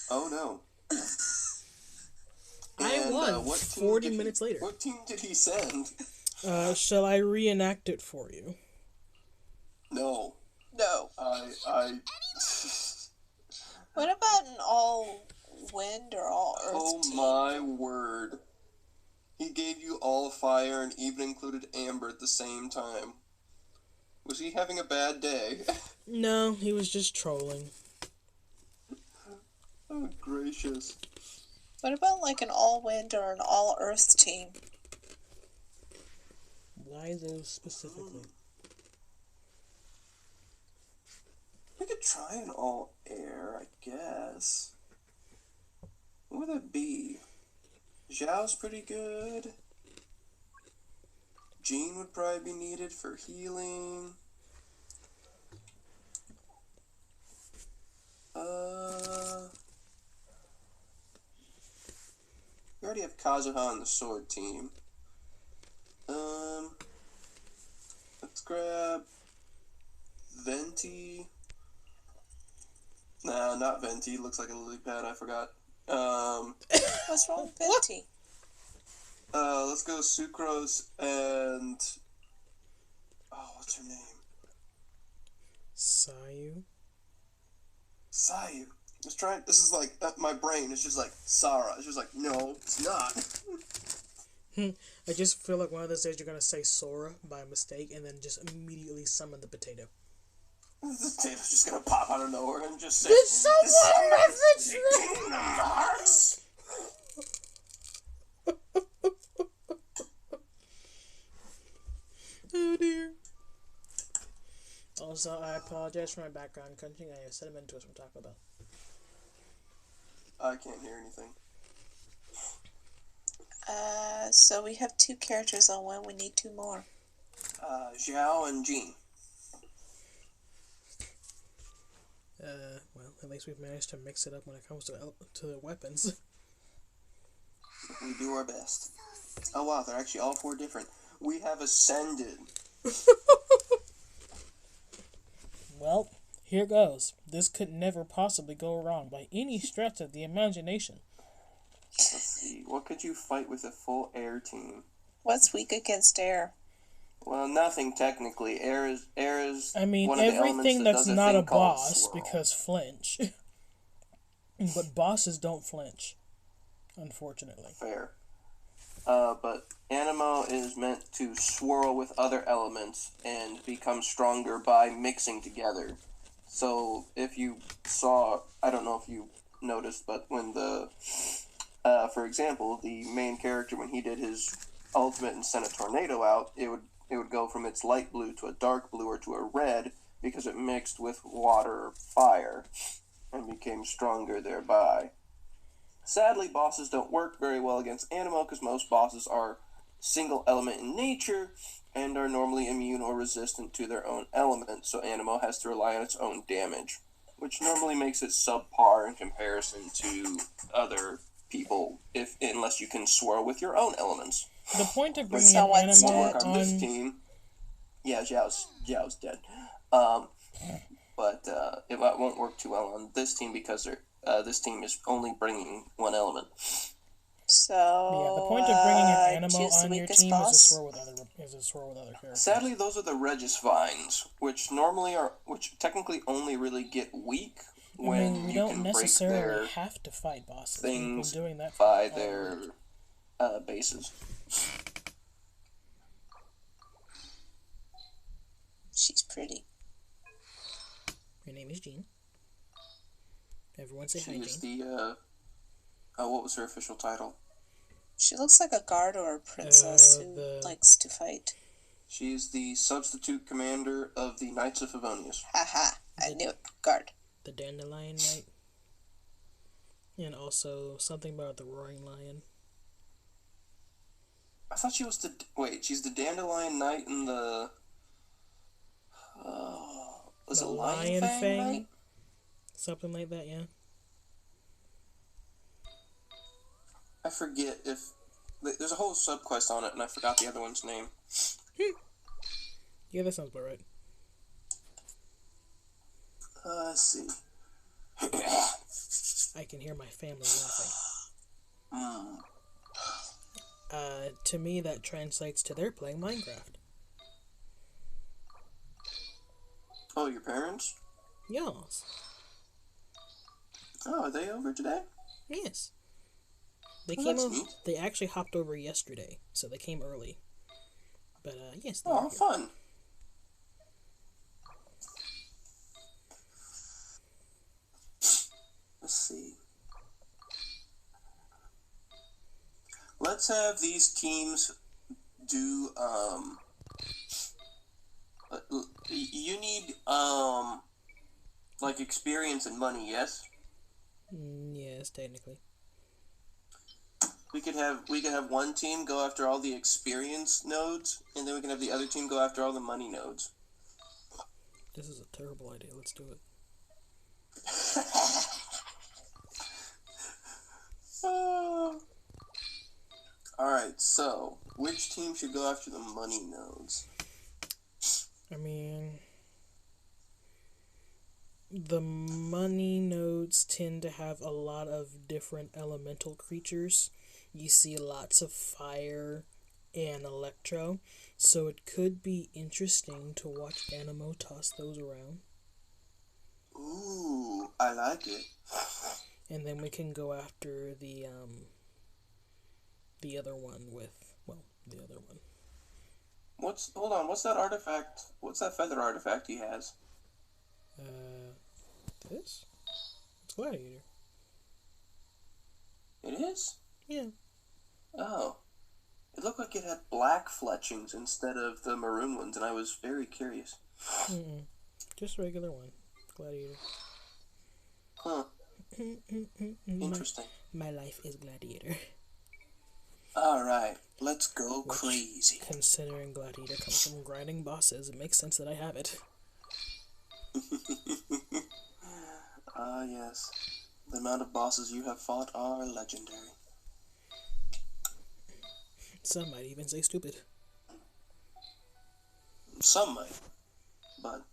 Oh, no. I won what team 40 minutes later. What team did he send? Shall I reenact it for you? No. No. I... What about an all wind or all earth Oh team? my word. He gave you all fire and even included Amber at the same time. Was he having a bad day? No, he was just trolling. Oh, gracious. What about like an all wind or an all earth team? Why those specifically? We could try an all air, I guess. What would it be? Zhao's pretty good. Jean would probably be needed for healing. We already have Kazuha on the sword team. Let's grab Venti. Nah, not Venti. Looks like a lily pad. I forgot. What's wrong with Venti? Let's go Sucrose and what's her name? Sayu. Sayu. Let's try. This is like my brain is just like Sarah. It's just like no, it's not. I just feel like one of those days you're gonna say Sora by mistake and then just immediately summon the potato. The potato's just gonna pop out of nowhere and just say, Did someone message me? Kingdom Hearts? Oh dear. Also, I apologize for my background crunching. I have cinnamon toast from Taco Bell. I can't hear anything. So we have 2 characters on one. We need 2 more. Zhao and Jean. Well, at least we've managed to mix it up when it comes to the weapons. We do our best. Oh wow, they're actually all 4 different. We have ascended. Well, here goes. This could never possibly go wrong by any stretch of the imagination. Let's see. What could you fight with a full air team? What's weak against air? Well, nothing technically. Air is. I mean, one of the everything elements that's that does not a thing called boss swirl. because flinch. But bosses don't flinch, unfortunately. Fair. But Animo is meant to swirl with other elements and become stronger by mixing together. So if you saw, I don't know if you noticed, but when for example, the main character, when he did his ultimate and sent a tornado out, it would go from its light blue to a dark blue or to a red because it mixed with water or fire and became stronger thereby. Sadly, bosses don't work very well against Animo because most bosses are single element in nature and are normally immune or resistant to their own element, so Animo has to rely on its own damage, which normally makes it subpar in comparison to other people, unless you can swirl with your own elements. The point of Which bringing an someone's Animo won't work on this on... team. Yeah, Zhao's dead. But it won't work too well on this team because this team is only bringing one element. So Yeah, the point of bringing an Animo choose the on your weakest team boss. is to swirl with other characters. Sadly, those are the Regis vines, which technically only really get weak when I mean, we you don't can break necessarily their have to fight bosses. We've been things doing that by for their bases. She's pretty. Her name is Jean. Everyone say hi, She is Jean. the what was her official title? She looks like a guard or a princess who likes to fight. She is the substitute commander of the Knights of Favonius. Haha, I knew it. Guard. The Dandelion Knight. And also something about the Roaring Lion. I thought she was she's the Dandelion Knight and the was The it Lion Fang Knight? Something like that, yeah. I forget if there's a whole subquest on it, and I forgot the other one's name. Yeah, that sounds about right. Let's see. I can hear my family laughing. To me, that translates to they're playing Minecraft. Oh, your parents? Yes. Oh, are they over today? Yes. They Oh, came that's over. neat. They actually hopped over yesterday, so they came early. But yes. They Oh, are here. fun. Let's see. Let's have these teams do, you need, Like experience and money, yes? Yes, technically. We could have one team go after all the experience nodes, and then we can have the other team go after all the money nodes. This is a terrible idea. Let's do it. Alright, so, which team should go after the money nodes? I mean, the money nodes tend to have a lot of different elemental creatures. You see lots of fire and electro, so it could be interesting to watch Animo toss those around. Ooh, I like it. And then we can go after the other one with, well, the other one. Hold on, what's that artifact? What's that feather artifact he has? This? It's Gladiator. It is? Yeah. Oh. It looked like it had black fletchings instead of the maroon ones, and I was very curious. Just a regular one. Gladiator. Huh. Interesting. My life is Gladiator. Alright, let's go crazy. Considering Gladiator comes from grinding bosses, it makes sense that I have it. Ah, yes. The amount of bosses you have fought are legendary. Some might even say stupid. Some might. But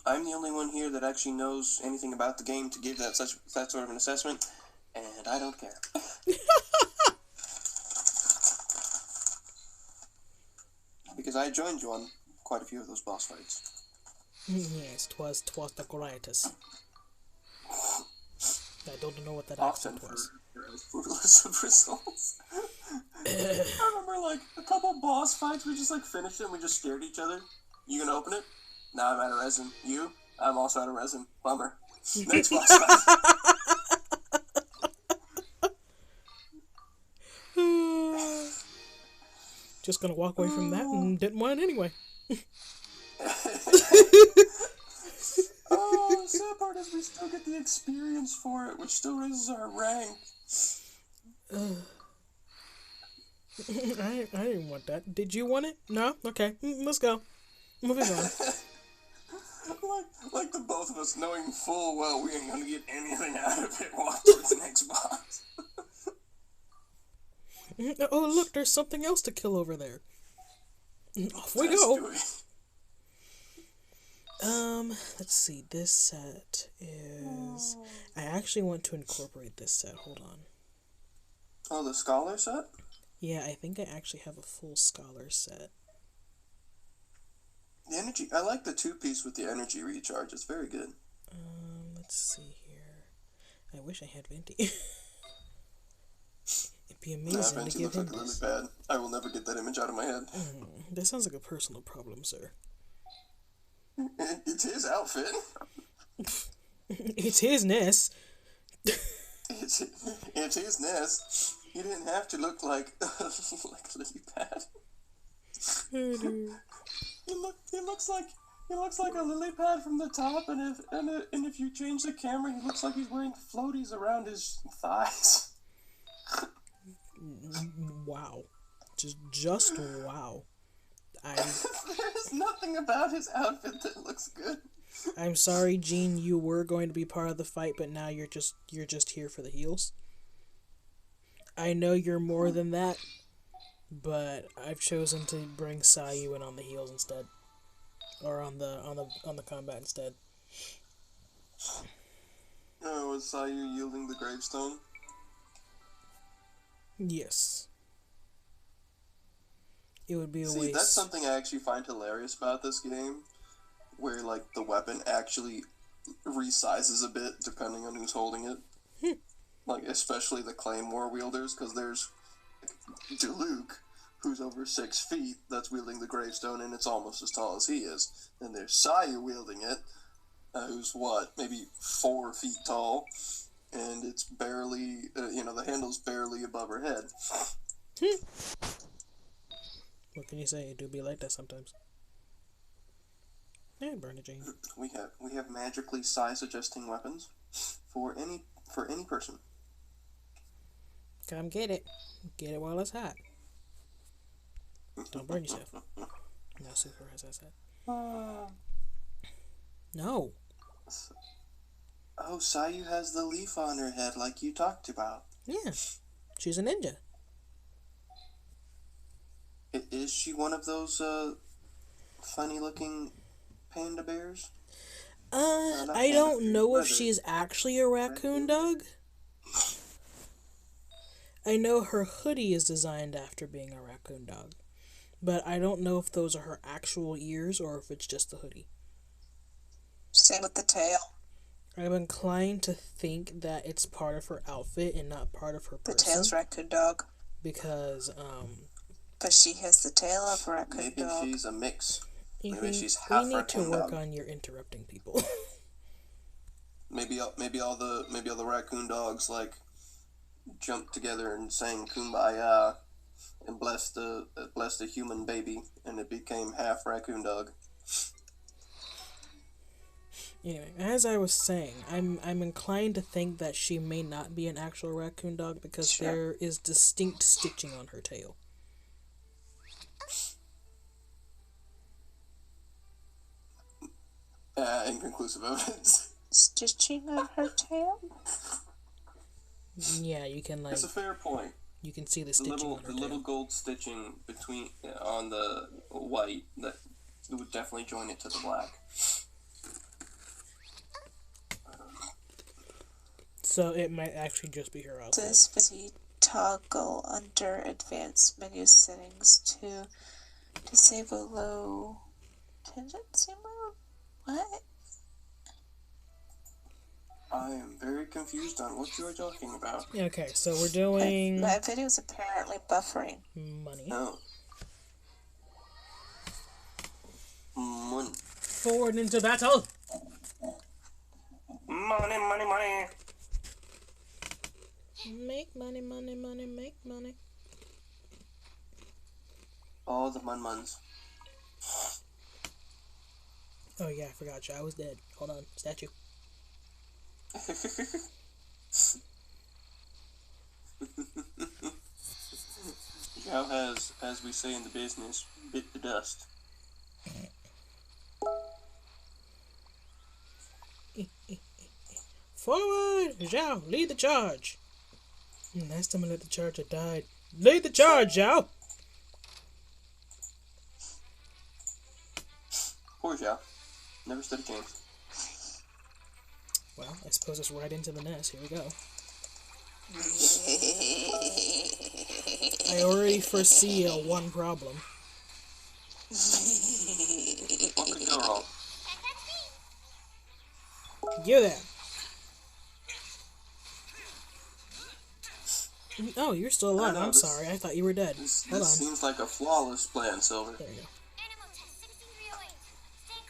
I'm the only one here that actually knows anything about the game to give that sort of an assessment, and I don't care. Because I joined you on quite a few of those boss fights. Yes, twas the greatest. I don't know what that Often accent was. for as fruitless of results. I remember, like, a couple boss fights, we just, like, finished it and we just scared each other. You gonna open it? Nah, I'm out of resin. You? I'm also out of resin. Bummer. Next boss fight. Just gonna walk away from that and didn't want it anyway. Oh, the sad part is we still get the experience for it, which still raises our rank. I didn't want that. Did you want it? No? Okay, let's go. Moving on. like the both of us knowing full well we ain't gonna get anything out of it, walk towards the next boss. Oh, look, there's something else to kill over there. Off we Let's go. do it. Let's see. This set is... I actually want to incorporate this set. Hold on. Oh, the scholar set? Yeah, I think I actually have a full scholar set. The energy... I like the two-piece with the energy recharge. It's very good. Let's see here. I wish I had Venti. It'd be amazing to Venti give looks him like this. really bad. I will never get that image out of my head. That sounds like a personal problem, sir. It's his outfit. It's his nest. It's his nest. He didn't have to look like like a lily pad. Oh, dear. He looks like a lily pad from the top, and if you change the camera, he looks like he's wearing floaties around his thighs. Wow. Just wow. There's nothing about his outfit that looks good. I'm sorry, Gene, you were going to be part of the fight, but now you're just here for the heals. I know you're more than that, but I've chosen to bring Sayu in on the heals instead. Or on the combat instead. Oh, was Sayu yielding the gravestone? Yes. It would be a See, waste. that's something I actually find hilarious about this game, where, like, the weapon actually resizes a bit depending on who's holding it. Like, especially the Claymore wielders, because there's Diluc, who's over 6 feet, that's wielding the gravestone, and it's almost as tall as he is. Then there's Sayu wielding it, who's, maybe 4 feet tall, and it's barely, the handle's barely above her head. What can you say? It do be like that sometimes. Yeah, burn it, Jane. We have magically size adjusting weapons for any person. Come get it. Get it while it's hot. Don't burn yourself. No, super has that. No. Oh, Sayu has the leaf on her head like you talked about. Yeah. She's a ninja. Is she one of those funny-looking panda bears? I don't know if she's actually a raccoon dog. I know her hoodie is designed after being a raccoon dog. But I don't know if those are her actual ears or if it's just the hoodie. Same with the tail. I'm inclined to think that it's part of her outfit and not part of her person. The tail's raccoon dog. Because, But she has the tail of a raccoon dog. Maybe she's a mix. Ethan, Maybe she's half we need to raccoon work dog. on your interrupting people. Maybe all the raccoon dogs like jumped together and sang "Kumbaya" and blessed a human baby, and it became half raccoon dog. Anyway, as I was saying, I'm inclined to think that she may not be an actual raccoon dog because there is distinct stitching on her tail. Inconclusive evidence. Stitching on her tail? Yeah, you can That's a fair point. you can see the stitching on her The tail. little gold stitching between on the white that would definitely join it to the black. So it might actually just be her outfit. This busy toggle under advanced menu settings to disable low tendency mode? What? I am very confused on what you are talking about. Okay, so we're doing My video's apparently buffering. money. No. Money. Forward into battle. Money, money, money. Make money, money, money, make money. All the mun-muns. Oh yeah, I forgot you. I was dead. Hold on, statue. Zhao has, as we say in the business, bit the dust. Forward! Zhao, lead the charge. Last time I led the charge, I died. Lead the charge, Zhao! Poor Zhao. Never stood a chance. Well, I suppose it's right into the nest. Here we go. I already foresee one problem. What could go wrong? You there. Oh, you're still alive. I'm sorry. I thought you were dead. This Hold on. seems like a flawless plan, Silver. There you go. Animal test 16308. Stand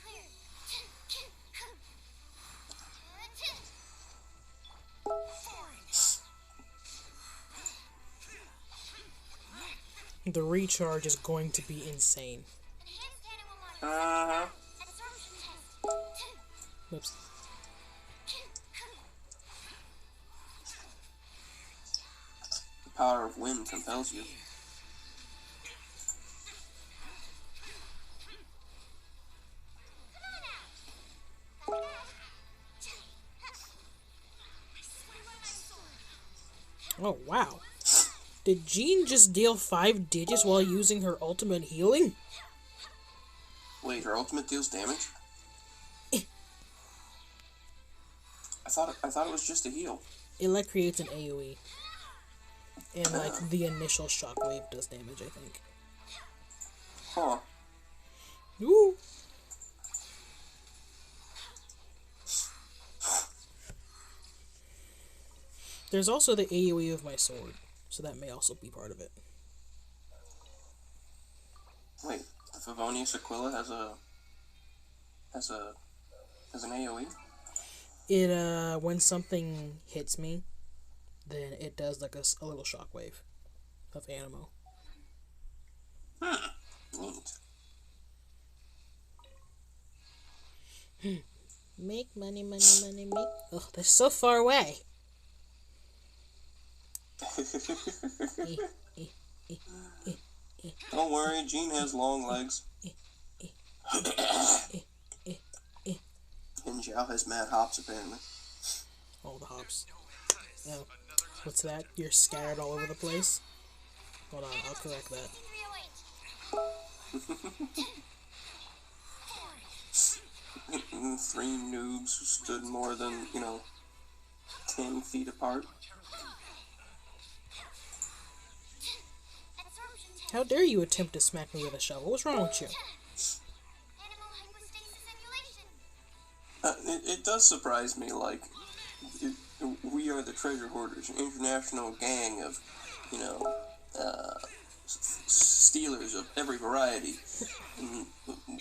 clear. The recharge is going to be insane. Enhanced animal modifier. Absorption test. Whoops. The power of wind compels you. Oh, wow. Did Jean just deal 5 digits while using her ultimate healing? Wait, her ultimate deals damage? I thought it was just a heal. It like creates an AoE. And like the initial shockwave does damage, I think. Huh. Ooh. There's also the AoE of my sword, so that may also be part of it. Wait, the Favonius Aquila has an AoE? It, when something hits me, then it does like a little shockwave of ammo. Neat. Make money, money, money, make... Oh, they're so far away. Don't worry, Jean has long legs. And Zhao has mad hops, apparently. All the hops. Oh, what's that? You're scattered all over the place? Hold on, I'll correct that. 3 noobs who stood more than, 10 feet apart. How dare you attempt to smack me with a shovel? What's wrong with you? It does surprise me, like, we are the treasure hoarders, an international gang of, stealers of every variety.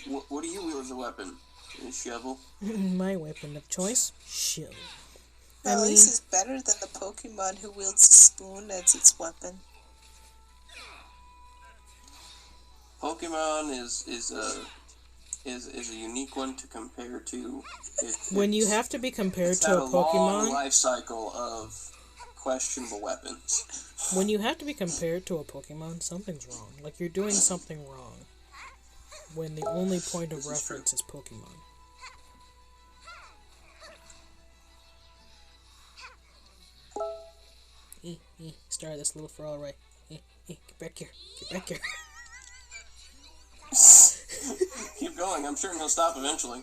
What do you wield as a weapon? A shovel? My weapon of choice? Shovel. At least it's better than the Pokemon who wields a spoon as its weapon. Pokemon is a unique one to compare to. When you have to be compared it's to had a a Pokemon, long life cycle of questionable weapons. when you have to be compared to a Pokemon, something's wrong. Like, you're doing something wrong. When the only point of reference is Pokemon. Start this little for all right. Get back here. Get back here. Keep going. I'm sure he'll stop eventually.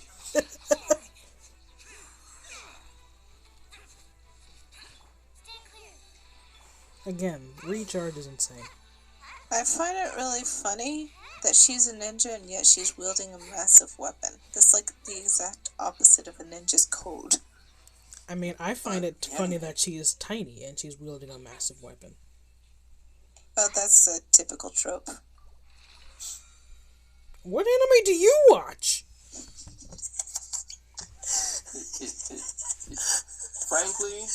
Again, recharge is insane. I find it really funny that she's a ninja and yet she's wielding a massive weapon. That's like the exact opposite of a ninja's code. I mean, I find it funny that she is tiny and she's wielding a massive weapon. Oh, that's a typical trope. What anime do you watch? Frankly,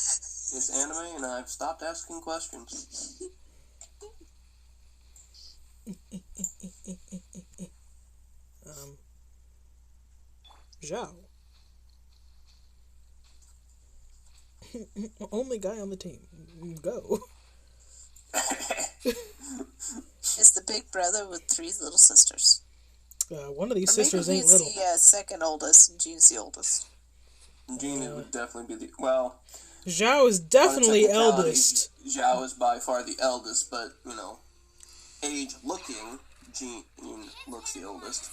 it's anime, and I've stopped asking questions. Zhao. Only guy on the team. Go. It's the big brother with 3 little sisters. One of these Or sisters maybe ain't little. he's the second oldest, and Jean's the oldest. Jean would definitely be the... Well... Zhao is definitely eldest. Zhao is by far the eldest, but, age-looking, Jean looks the oldest.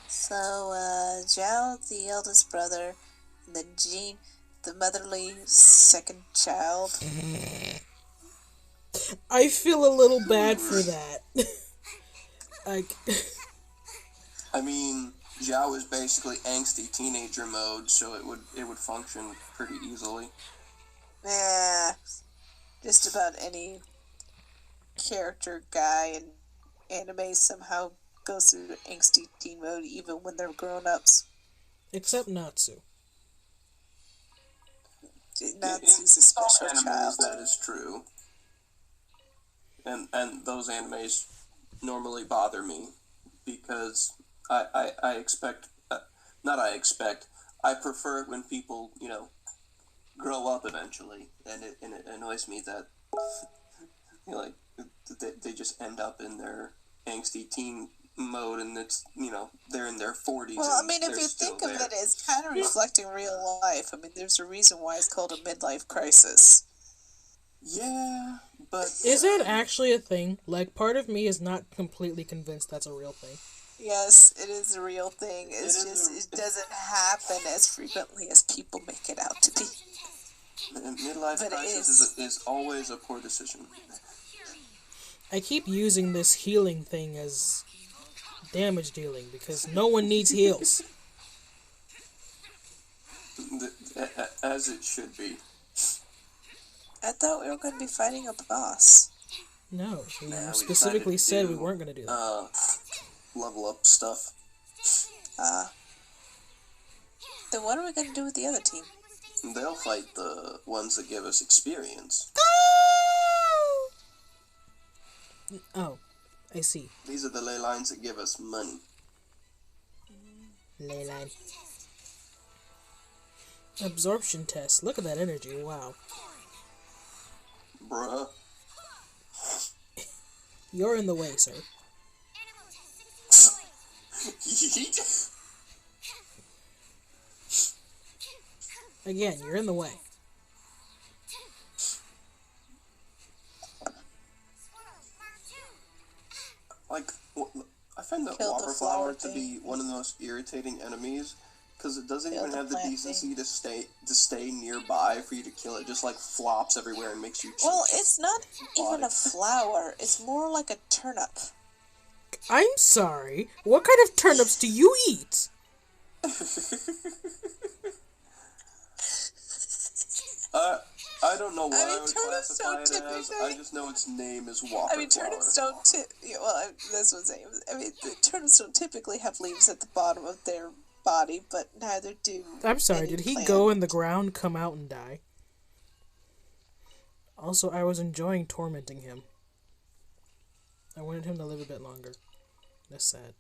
So, Zhao, the eldest brother, and then Jean, the motherly second child. I feel a little bad for that. I mean, Zhao is basically angsty teenager mode, so it would function pretty easily. Yeah, just about any character guy in anime somehow goes through angsty teen mode even when they're grown-ups. Except Natsu. Natsu's a special some child. animes, that is true. And those animes normally bother me because I expect, I prefer it when people, grow up eventually, and it annoys me that, they just end up in their angsty teen mode, and it's, they're in their 40s. Well, I mean, if you think of it, it's kind of reflecting real life. I mean, there's a reason why it's called a midlife crisis. Yeah, but... Is that actually a thing? Like, part of me is not completely convinced that's a real thing. Yes, it is a real thing. It doesn't happen as frequently as people make it out to be. Midlife crisis is always a poor decision. I keep using this healing thing as damage dealing because no one needs heals. As it should be. I thought we were going to be fighting a boss. No, we we specifically decided said to we weren't going to do that. Level up stuff. Then what are we going to do with the other team? They'll fight the ones that give us experience. Oh, I see. These are the ley lines that give us money. Ley line. Absorption test. Look at that energy. Wow. Bruh. You're in the way, sir. Yeet. Again, you're in the way. Like, I find the Kill the water flower flower to be one of the most irritating enemies, because it doesn't Kill even the have the plant decency to stay nearby for you to kill it. Just like flops everywhere and makes you. Well, it's not even a flower. It's more like a turnip. I'm sorry. What kind of turnips do you eat? I don't know what I would turnips classify it don't as. typically- I just know its name is water flower. Turnips don't that's what I'm saying. The turnips don't typically have leaves at the bottom of their body, but neither do. I'm sorry, any did he plant. go in the ground, come out, and die? Also, I was enjoying tormenting him. I wanted him to live a bit longer. That's sad.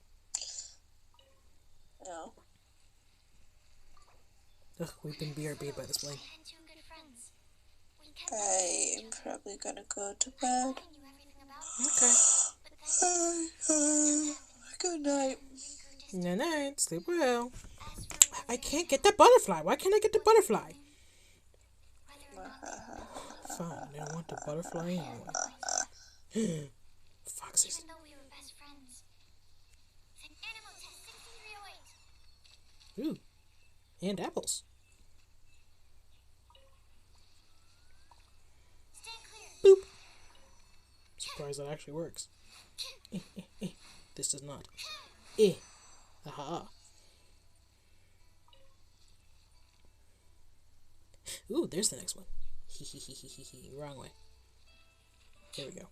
No. Ugh, we've been BRB'd by this plane. I'm probably gonna go to bed. Okay. Good night. Good night. Sleep well. I can't get the butterfly. Why can't I get the butterfly? Fine, I didn't want the butterfly anyway. Foxes. Ooh. And apples. Boop. Surprised that actually works. This does not. Aha. Ooh, there's the next one. Wrong way. There we go.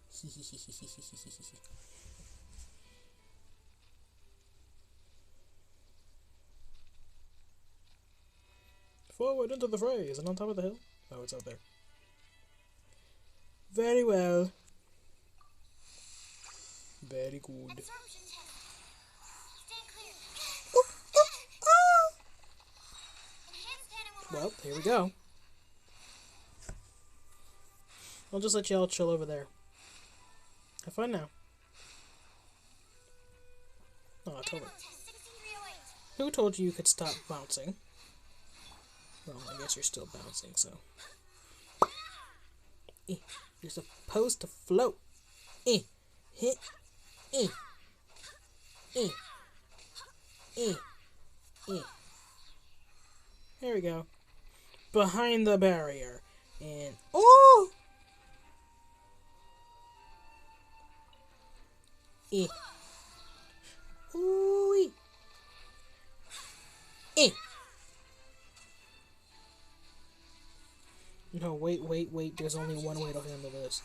Forward into the fray. Is it on top of the hill? Oh, it's out there. Very well. Very good. Well, here we go. I'll just let y'all chill over there. Have fun now. Oh, totally. Who told you could stop bouncing? Well, I guess you're still bouncing, so. You're supposed to float. Hit. There we go. Behind the barrier. And oh! Ooh. No, wait. There's only one way to handle this.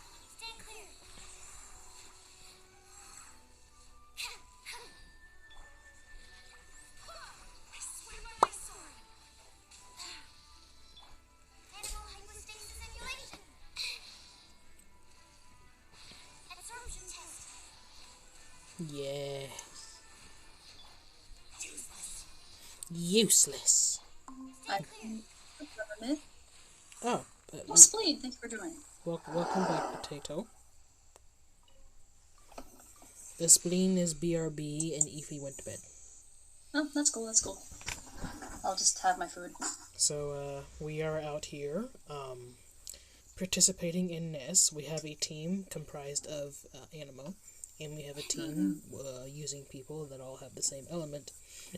Yeah. Useless. Oh. Oh, Spleen, thanks for joining. Welcome back, Potato. The Spleen is BRB and Eefy went to bed. Oh, that's cool. I'll just have my food. So, we are out here, participating in NES. We have a team comprised of Animo, and we have a team using people that all have the same element,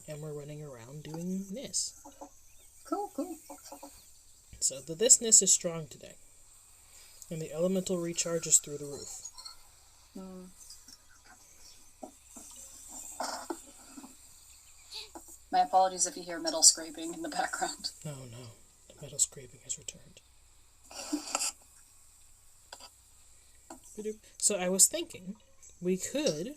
and we're running around doing NES. Cool. So, the thisness is strong today, and the elemental recharges through the roof. My apologies if you hear metal scraping in the background. Oh no, the metal scraping has returned. So I was thinking we could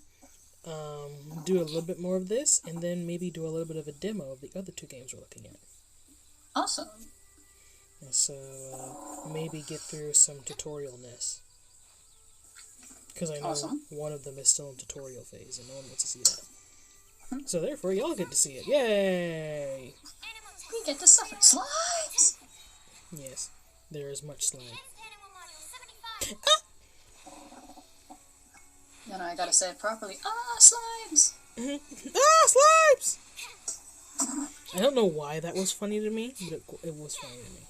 do a little bit more of this, and then maybe do a little bit of a demo of the other two games we're looking at. Awesome. So maybe get through some tutorialness. Because I know Awesome. one of them is still in tutorial phase, and no one wants to see that. So therefore, y'all get to see it. Yay! We get to suffer slimes! Yes, there is much slime. You know, I gotta say it properly. Slimes! Slimes! I don't know why that was funny to me, but it was funny to me.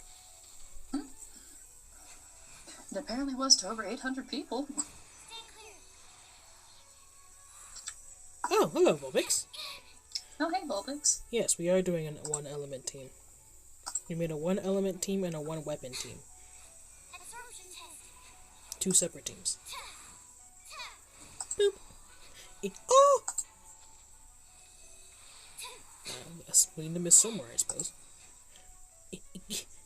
It apparently was to over 800 people. Oh, hello, Vulpix. Oh, hey, Bulbix. Yes, we are doing a one-element team. We made a one-element team and a one-weapon team. 2 separate teams. Boop. Oh! We need to miss somewhere, I suppose.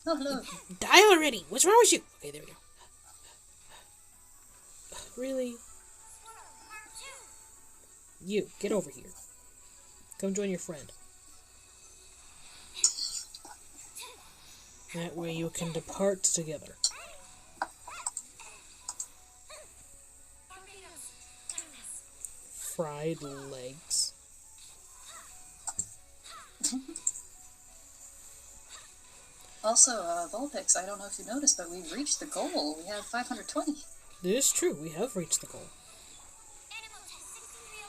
Oh, hello. Die already! What's wrong with you? Okay, there we go. Really? You, get over here. Come join your friend. That way you can depart together. Fried legs. Also, Vulpix, I don't know if you noticed, but we've reached the goal. We have 520. It is true, we have reached the goal.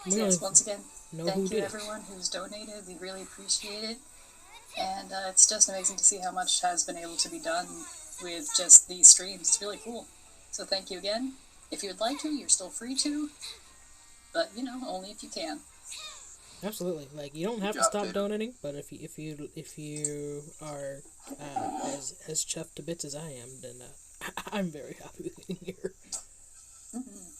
We Yes, don't once again, know who thank you did it. everyone who's donated. We really appreciate it. And it's just amazing to see how much has been able to be done with just these streams. It's really cool. So thank you again. If you would like to, you're still free to. But, you know, only if you can. Absolutely. Like, you don't have to stop donating, but if you are as chuffed to bits as I am, then I'm very happy with being here. Mm-hmm.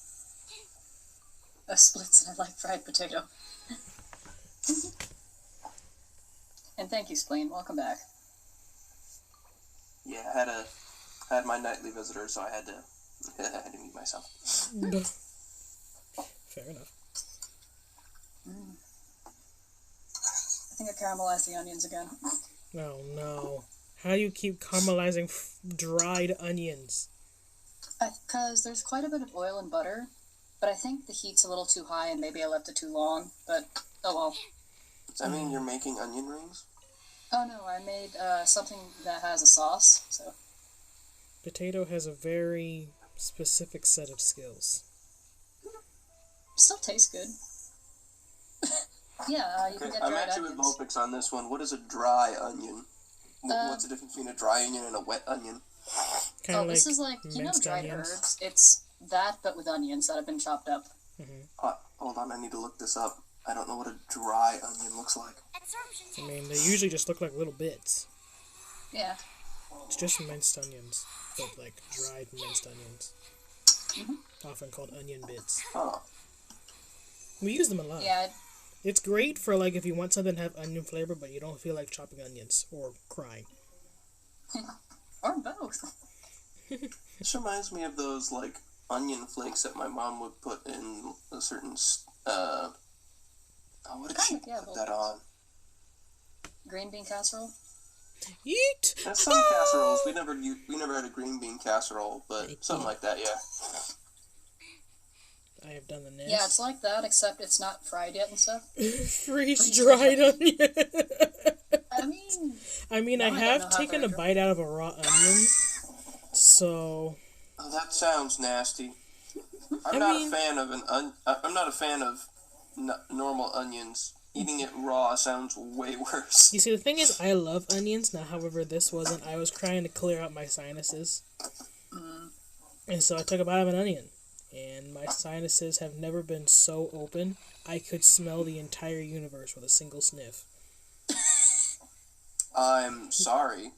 A splits and I like fried potato. And thank you, Spleen. Welcome back. Yeah, I had my nightly visitor, so I had to mute myself. Fair enough. I think I caramelized the onions again. Oh no. How do you keep caramelizing dried onions? Because there's quite a bit of oil and butter, but I think the heat's a little too high and maybe I left it too long, but oh well. Does that mean you're making onion rings? Oh no, I made something that has a sauce, so. Potato has a very specific set of skills. Still tastes good. Yeah, you can get I'm dried actually onions. with Vulpix on this one. What is a dry onion? What's the difference between a dry onion and a wet onion? Kind of this is like, you know, dried onions. herbs. It's that, but with onions that have been chopped up. Hold on, I need to look this up. I don't know what a dry onion looks like. I mean, they usually just look like little bits. Yeah. It's just minced onions, but like dried minced onions. Often called onion bits. Oh. We use them a lot. Yeah. It's great for like if you want something to have onion flavor, but you don't feel like chopping onions or crying. Or both. This reminds me of those, like, onion flakes that my mom would put in a certain, what did she put that on? Green bean casserole? Eat! There's some casseroles. We never had a green bean casserole, but something like that, yeah. I have done the nest. Yeah, it's like that, except it's not fried yet and stuff. Freeze-dried onion! I mean, I have taken a bite out of a raw onion, so... Oh, that sounds nasty. I'm not a fan of normal onions. Eating it raw sounds way worse. You see, the thing is, I love onions. Now, however, this wasn't. I was trying to clear out my sinuses. And so I took a bite of an onion. And my sinuses have never been so open. I could smell the entire universe with a single sniff. I'm sorry.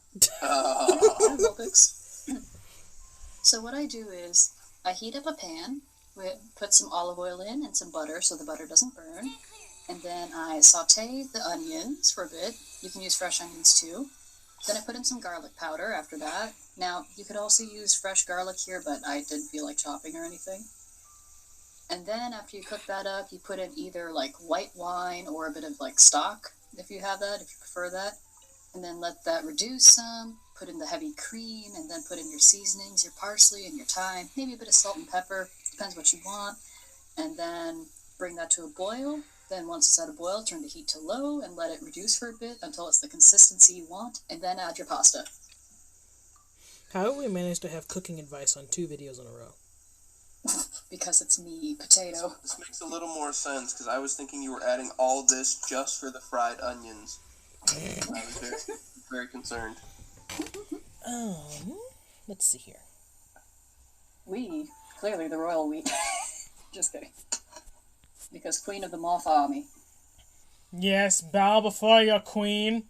So what I do is, I heat up a pan, put some olive oil in and some butter so the butter doesn't burn. And then I saute the onions for a bit. You can use fresh onions too. Then I put in some garlic powder after that. Now, you could also use fresh garlic here, but I didn't feel like chopping or anything. And then after you cook that up, you put in either like white wine or a bit of like stock, if you have that, if you prefer that. And then let that reduce some. put in the heavy cream, and then put in your seasonings, your parsley and your thyme, maybe a bit of salt and pepper, depends what you want, and then bring that to a boil. Then once it's at a boil, turn the heat to low and let it reduce for a bit until it's the consistency you want, and then add your pasta. How have we managed to have cooking advice on 2 videos in a row? Because it's me, potato. This makes a little more sense, because I was thinking you were adding all this just for the fried onions. I was very, very concerned. Let's see here. We, clearly the royal we. Just kidding. Because Queen of the Moth Army. Yes, bow before your queen.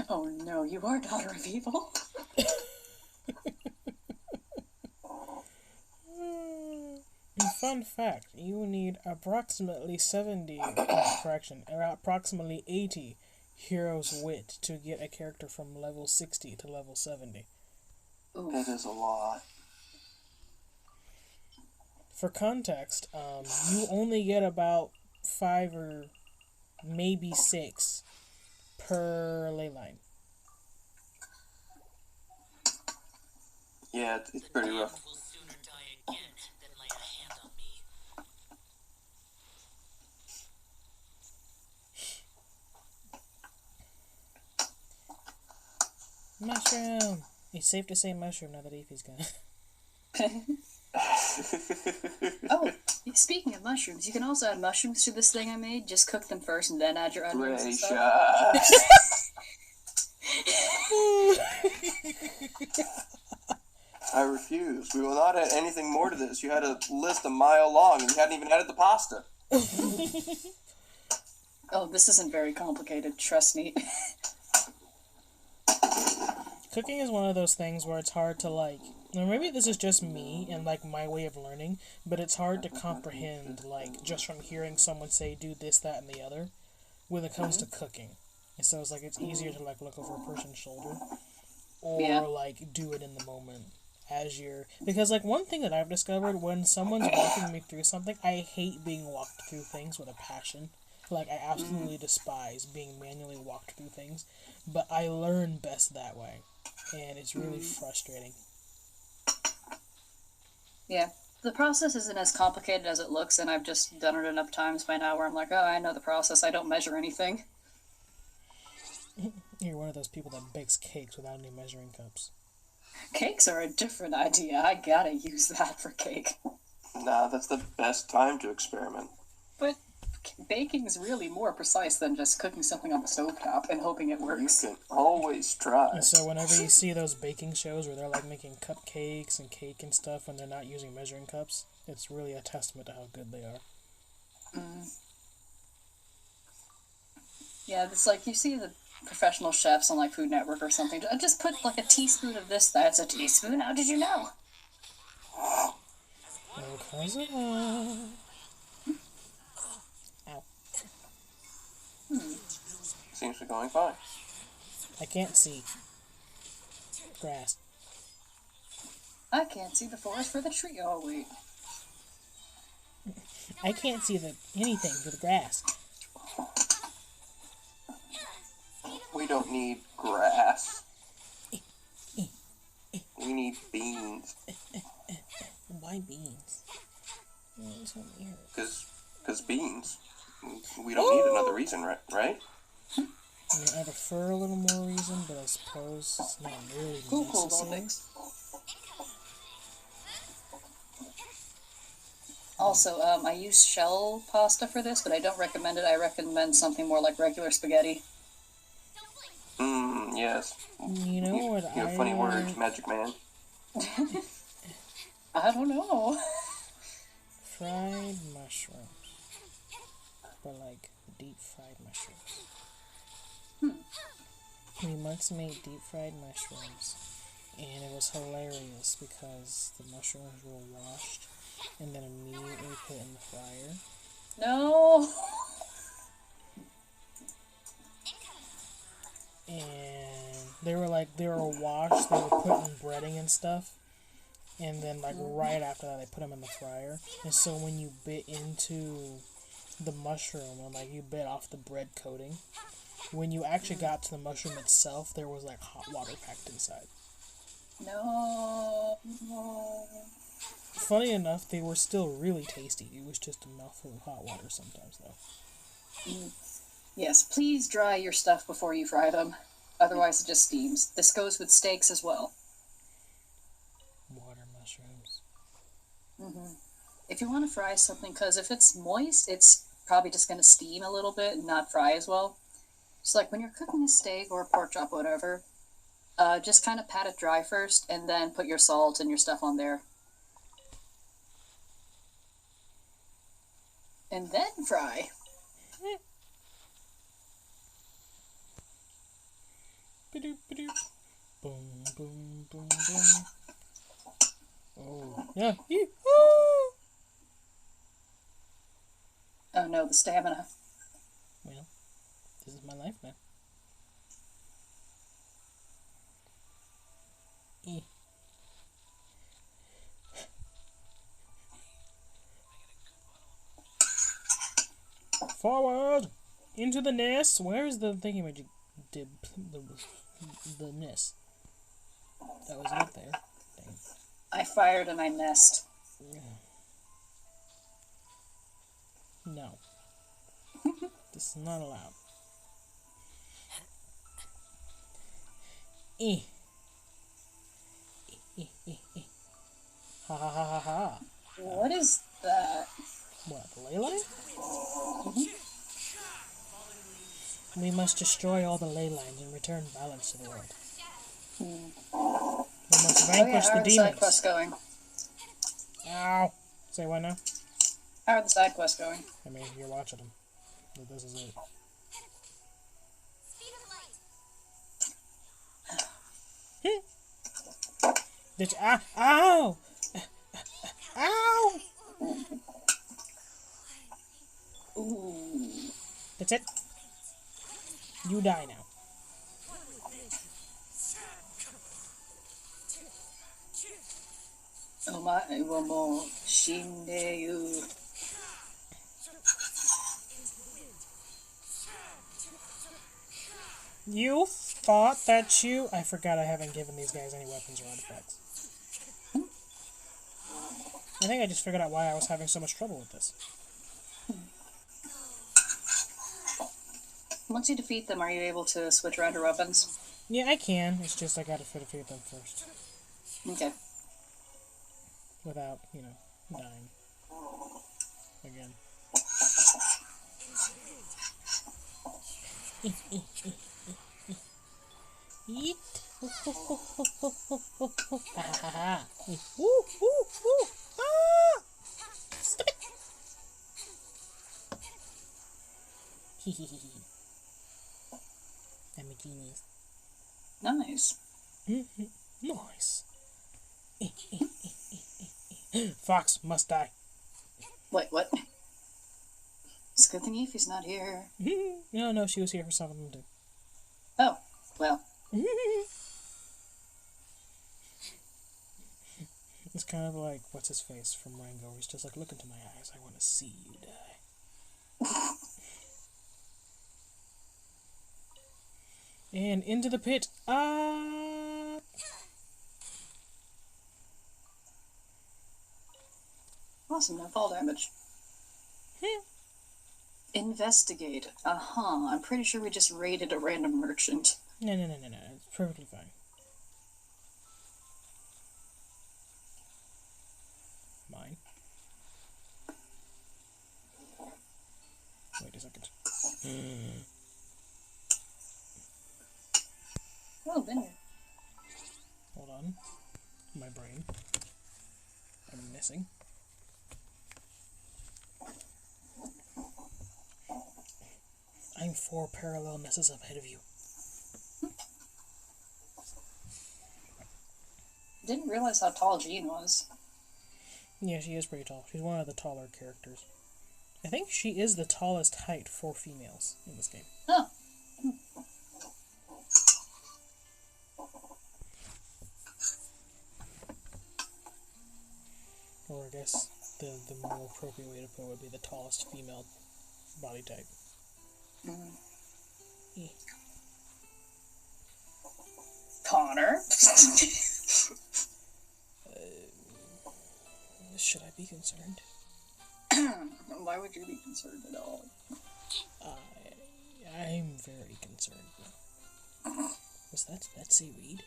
Oh no, you are daughter of evil. Fun fact, you need approximately 80 hero's wit to get a character from level 60 to level 70. Oof. That is a lot. For context, you only get about 5 or maybe 6 per ley line. Yeah, it's pretty rough. Will sooner die again than lay a hand on me. Mushroom! It's safe to say mushroom now that Evie's gone. Oh, speaking of mushrooms, you can also add mushrooms to this thing I made. Just cook them first and then add your onions and stuff. I refuse. We will not add anything more to this. You had a list a mile long and you hadn't even added the pasta. Oh, this isn't very complicated, trust me. Cooking is one of those things where it's hard to, like, or maybe this is just me and, like, my way of learning, but it's hard to comprehend, like, just from hearing someone say, do this, that, and the other, when it comes to cooking. And so it's, like, it's easier to, like, look over a person's shoulder, or, like, do it in the moment, as you're, because, like, one thing that I've discovered, when someone's walking me through something, I hate being walked through things with a passion. Like, I absolutely despise being manually walked through things, but I learn best that way, and it's really frustrating. Yeah, the process isn't as complicated as it looks, and I've just done it enough times by now where I'm like, oh, I know the process, I don't measure anything. You're one of those people that bakes cakes without any measuring cups. Cakes are a different idea, I gotta use that for cake. Nah, that's the best time to experiment. But baking's really more precise than just cooking something on the stovetop and hoping it You works. can always try. And so whenever you see those baking shows where they're like making cupcakes and cake and stuff and they're not using measuring cups, it's really a testament to how good they are. Yeah, it's like you see the professional chefs on like Food Network or something. Just put like a teaspoon of this, that's a teaspoon, how did you know? Because of Ow. Seems to be going fine. I can't see. Grass. I can't see the forest for the tree. Oh, wait. I can't see anything for the grass. We don't need grass. We need beans. Why beans? It's so weird. Because beans. We don't need another reason, right? I mean, I prefer a little more reason, but I suppose it's not really necessary. Also, I use shell pasta for this, but I don't recommend it. I recommend something more like regular spaghetti. Yes. You know what You have funny words, Magic Man. I don't know. Fried mushrooms. But like deep fried mushrooms. We once made deep fried mushrooms, and it was hilarious because the mushrooms were washed and then immediately put in the fryer. No. And they were washed, they were put in breading and stuff, and then like right after that they put them in the fryer. And so when you bit into the mushroom and like you bit off the bread coating, when you actually got to the mushroom itself, there was like hot water packed inside. No. Funny enough, they were still really tasty. It was just a mouthful of hot water sometimes, though. Yes, please dry your stuff before you fry them. Otherwise, it just steams. This goes with steaks as well. Water mushrooms. If you want to fry something, because if it's moist, it's probably just going to steam a little bit and not fry as well. So, like when you're cooking a steak or a pork chop, whatever, just kind of pat it dry first, and then put your salt and your stuff on there. And then fry. Ba-doop, ba-doop. Boom, boom, boom, boom. Oh, yeah. Oh no, the stamina. Well, this is my life now. Forward! Into the nest! Where is the thingy-majig dib? The nest. That was up there. Dang. I fired and I missed. No. This is not allowed. Ha ha ha ha ha. What is that? What, the ley line? We must destroy all the ley lines and return balance to the world. We must vanquish how the are the side demons. quests going? Ow! Say what now? How are the side quests going? I mean, you're watching them. This is it. Bitch, ow! Ow! Ooh. That's it. You die now. Omae wa mou shindeyu. You thought that you... I forgot I haven't given these guys any weapons or artifacts. I think I just figured out why I was having so much trouble with this. Once you defeat them, are you able to switch around your weapons? Yeah, I can. It's just I gotta defeat them first. Okay. Without, you know, dying. Again. Eat. Ha ha ha. Woo, woo, woo. Ah! Stop it. I'm a genius. Nice. Nice. Fox must die. Wait, what? It's a good thing Eevee's not here. No, she was here for something to do. Oh, well. It's kind of like, what's his face from Rango? He's just like, look into my eyes, I want to see you die. And into the pit. Awesome, no fall damage. Investigate. I'm pretty sure we just raided a random merchant. No. It's perfectly fine. Mine. Wait a second. Oh, been here. Hold on. My brain. I'm missing. I'm 4 parallel messes ahead of you. Didn't realize how tall Jean was. Yeah, she is pretty tall. She's one of the taller characters. I think she is the tallest height for females in this game. Oh. Or I guess the more appropriate way to put it would be the tallest female body type. Connor? Should I be concerned? Why would you be concerned at all? I'm very concerned. Was that seaweed?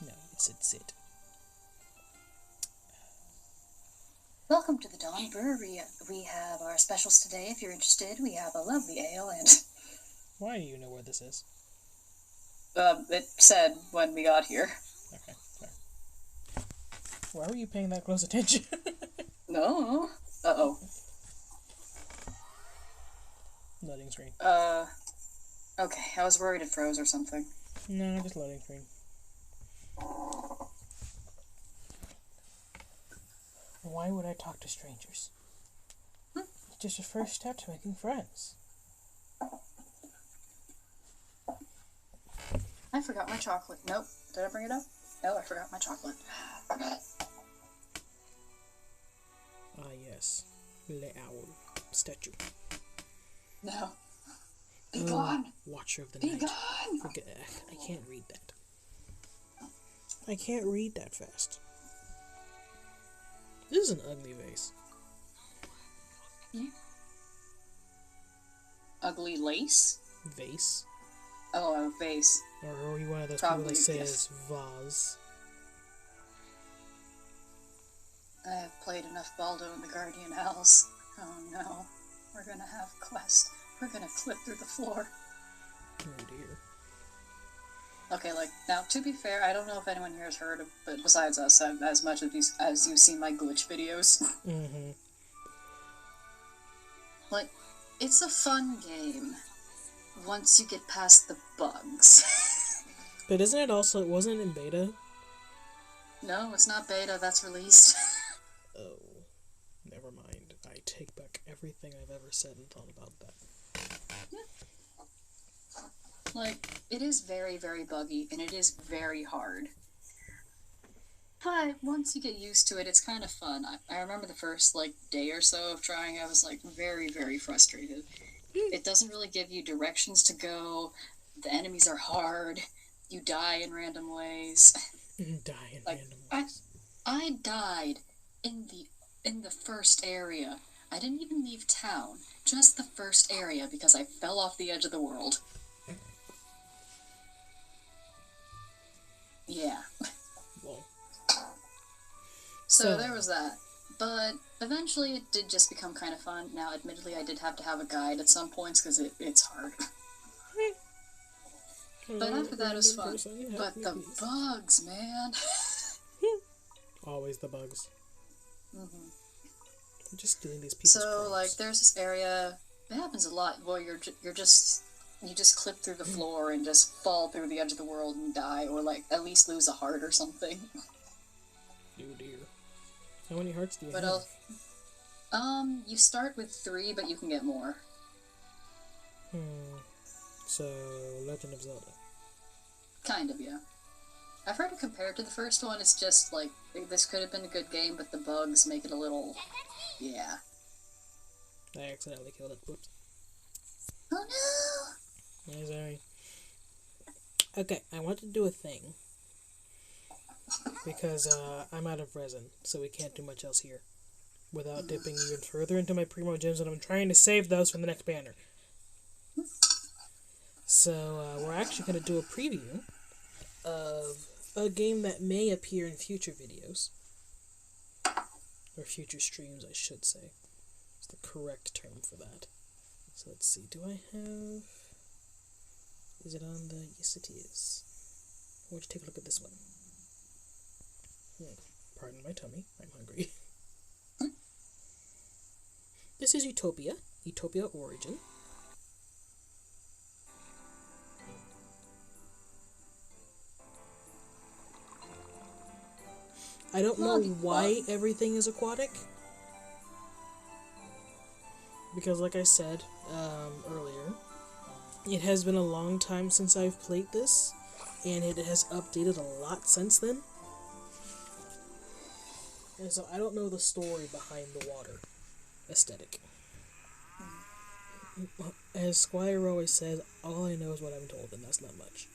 No, it's it. Welcome to the Dawn Brewery. We have our specials today. If you're interested, we have a lovely ale and... Why do you know where this is? It said when we got here. Okay, fair. Why were you paying that close attention? No. Uh-oh. Loading screen. Okay, I was worried it froze or something. No, just loading screen. Why would I talk to strangers? It's just a first step to making friends. I forgot my chocolate. Nope. Did I bring it up? No, I forgot my chocolate. Yes. Le Owl statue. No. Be gone! Watcher of the Be night. gone! Forget. I can't read that. I can't read that fast. This is an ugly vase. Ugly lace? Vase? Oh, a vase. Or are you one of those Probably, people that yes. says vase? I have played enough Baldo and the Guardian Owls. Oh no. We're gonna have a quest. We're gonna clip through the floor. Oh dear. Okay, now, to be fair, I don't know if anyone here has heard of, but besides us, as much as you've seen my glitch videos. Mm-hmm. It's a fun game. Once you get past the bugs. But isn't it also, wasn't it in beta? No, it's not beta, that's released. Oh, never mind. I take back everything I've ever said and thought about that. It is very, very buggy, and it is very hard. But once you get used to it, it's kind of fun. I remember the first, day or so of trying, I was, very, very frustrated. It doesn't really give you directions to go. The enemies are hard. You die in random ways. Die in random ways. I died in the first area. I didn't even leave town. Just the first area because I fell off the edge of the world. Yeah. Well. So there was that. But eventually it did just become kind of fun. Now, admittedly, I did have to have a guide at some points because it's hard. But after that, it was fun. But the bugs, man. Always the bugs. Mm-hmm. I'm just doing these people's prompts. there's this area. It happens a lot where you just clip through the floor and just fall through the edge of the world and die, or at least lose a heart or something. Oh dear. How many hearts do you have? You start with 3, but you can get more. So, Legend of Zelda. Kind of, yeah. I've heard it compared to the first one, it's just, this could have been a good game, but the bugs make it a little... Yeah. I accidentally killed it. Whoops. Oh no! I'm sorry. Okay, I want to do a thing. Because, I'm out of resin, so we can't do much else here. Without dipping even further into my Primo Gems, and I'm trying to save those for the next banner. So, we're actually going to do a preview of a game that may appear in future videos. Or future streams, I should say. It's the correct term for that. So let's see, do I have... Is it on the... Yes, it is. I want you to take a look at this one. Pardon my tummy, I'm hungry. This is Utopia. Utopia Origin. I don't know why everything is aquatic. Because like I said earlier, it has been a long time since I've played this, and it has updated a lot since then. And so I don't know the story behind the water aesthetic. as Squire always says, all I know is what I'm told, and that's not much.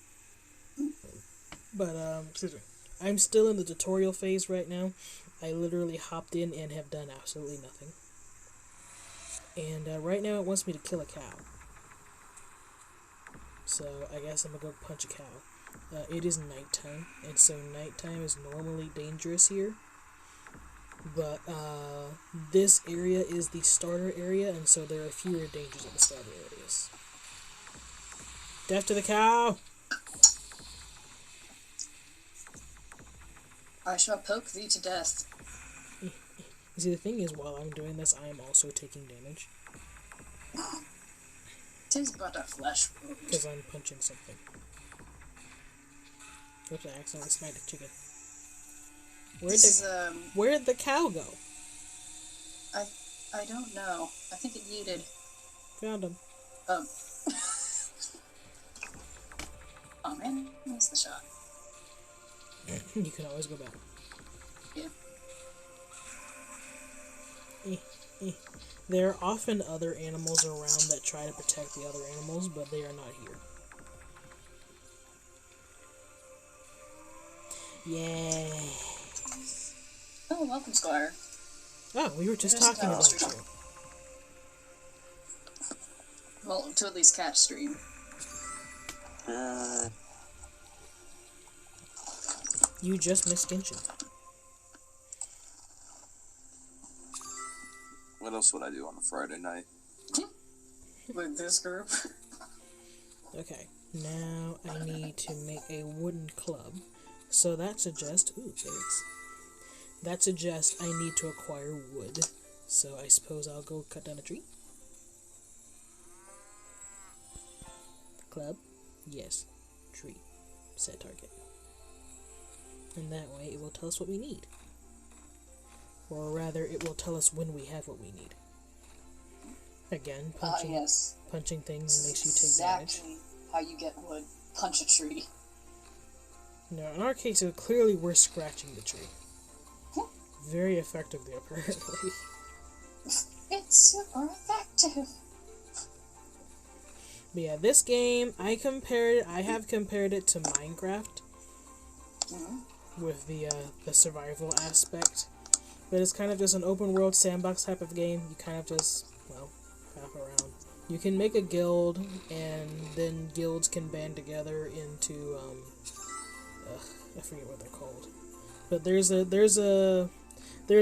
But, excuse me. I'm still in the tutorial phase right now. I literally hopped in and have done absolutely nothing. And right now it wants me to kill a cow. So I guess I'm gonna go punch a cow. It is nighttime, and so nighttime is normally dangerous here. But this area is the starter area, and so there are fewer dangers in the starter areas. Death to the cow! I shall poke thee to death. You see, the thing is, while I'm doing this, I am also taking damage. 'Tis but a flesh wound. Because I'm punching something. Oops, I accidentally smacked a chicken. Where'd the cow go? I don't know. I think it yeeted. Found him. Oh man, missed the shot. You can always go back. Yeah. There are often other animals around that try to protect the other animals, but they are not here. Yay. Oh, welcome, Squire. Oh, we were just talking about you. Well, to at least catch stream. You just missed Genshin. What else would I do on a Friday night? With this group. Okay, now I need to make a wooden club. So that suggests... Ooh, thanks. That suggests I need to acquire wood. So I suppose I'll go cut down a tree. Club. Yes. Tree. Set target. And that way it will tell us what we need. Or rather, it will tell us when we have what we need. Again, Yes. punching things makes you take damage. Exactly how you get wood. Punch a tree. No, in our case, clearly we're scratching the tree. Very effectively, apparently. It's super effective. But yeah, this game, I have compared it to Minecraft. With the survival aspect. But it's kind of just an open world sandbox type of game. You kind of just, well, hop around. You can make a guild, and then guilds can band together into, I forget what they're called. But there's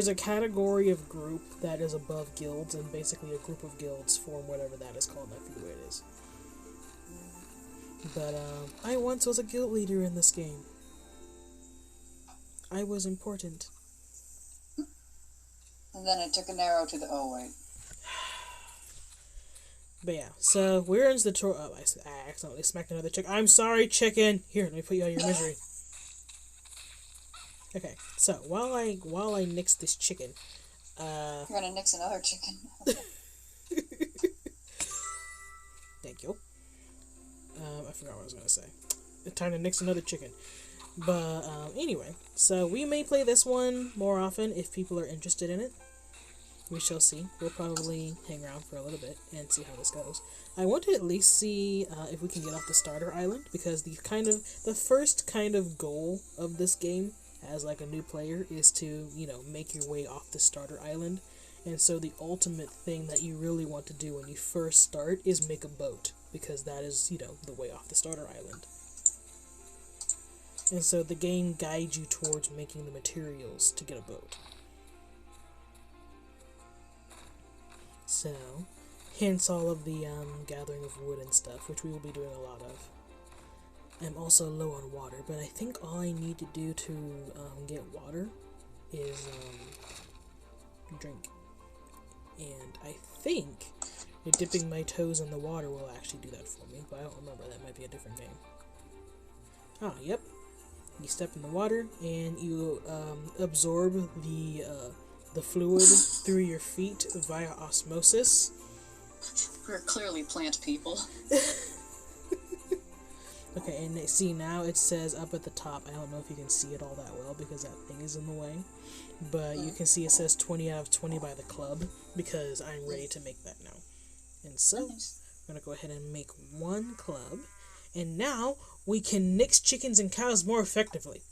a category of group that is above guilds, and basically a group of guilds form whatever that is called. I forget what it is. But, I once was a guild leader in this game. I was important. And then it took an arrow to the... Oh, wait. But yeah, so we're in the tutorial. Oh, I accidentally smacked another chicken. I'm sorry, chicken! Here, let me put you out of your misery. Okay, so while I nix this chicken, You're gonna nix another chicken. Thank you. I forgot what I was gonna say. Time to nix another chicken. But, anyway, so we may play this one more often if people are interested in it. We shall see. We'll probably hang around for a little bit and see how this goes. I want to at least see if we can get off the starter island, because the first kind of goal of this game as like a new player is to, make your way off the starter island. And so the ultimate thing that you really want to do when you first start is make a boat, because that is, the way off the starter island. And so the game guides you towards making the materials to get a boat. So, hence all of the gathering of wood and stuff, which we will be doing a lot of. I'm also low on water, but I think all I need to do to get water is drink. And I think dipping my toes in the water will actually do that for me, but I don't remember. That might be a different game. Ah, yep. You step in the water and you absorb the fluid through your feet via osmosis. We're clearly plant people. Okay, and see, now it says up at the top, I don't know if you can see it all that well because that thing is in the way, but you can see it says 20 out of 20 by the club, because I'm ready to make that now. And so, Nice. we're going to go ahead and make one club. And now, we can nix chickens and cows more effectively.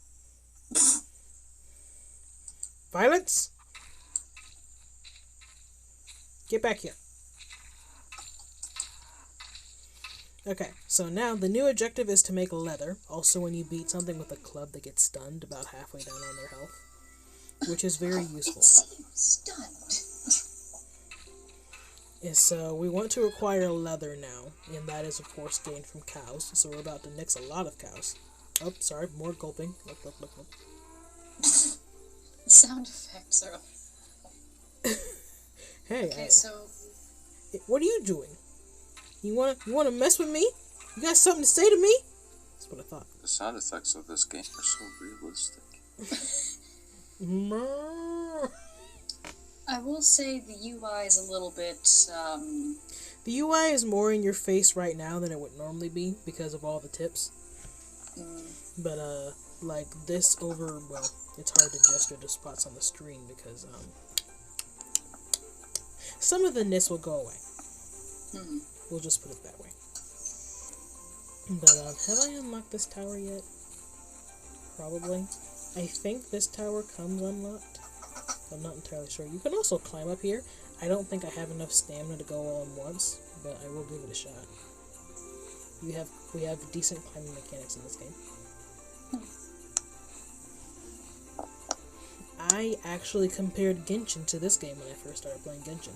Violence? Get back here. Okay, so now the new objective is to make leather. Also, when you beat something with a club, they get stunned about halfway down on their health, which is very useful. It seems stunned. And so we want to acquire leather now, and that is, of course, gained from cows. So we're about to nix a lot of cows. Oh, sorry, more gulping. Look, look, look, look. Sound effects are... Hey, Okay, so... what are you doing? You wanna mess with me? You got something to say to me? That's what I thought. The sound effects of this game are so realistic. I will say the UI is a little bit, The UI is more in your face right now than it would normally be because of all the tips. But, like this over, well, it's hard to gesture to spots on the screen because, some of the ness will go away. We'll just put it that way. But, have I unlocked this tower yet? Probably. I think this tower comes unlocked. I'm not entirely sure. You can also climb up here. I don't think I have enough stamina to go all in once, but I will give it a shot. We have decent climbing mechanics in this game. I actually compared Genshin to this game when I first started playing Genshin.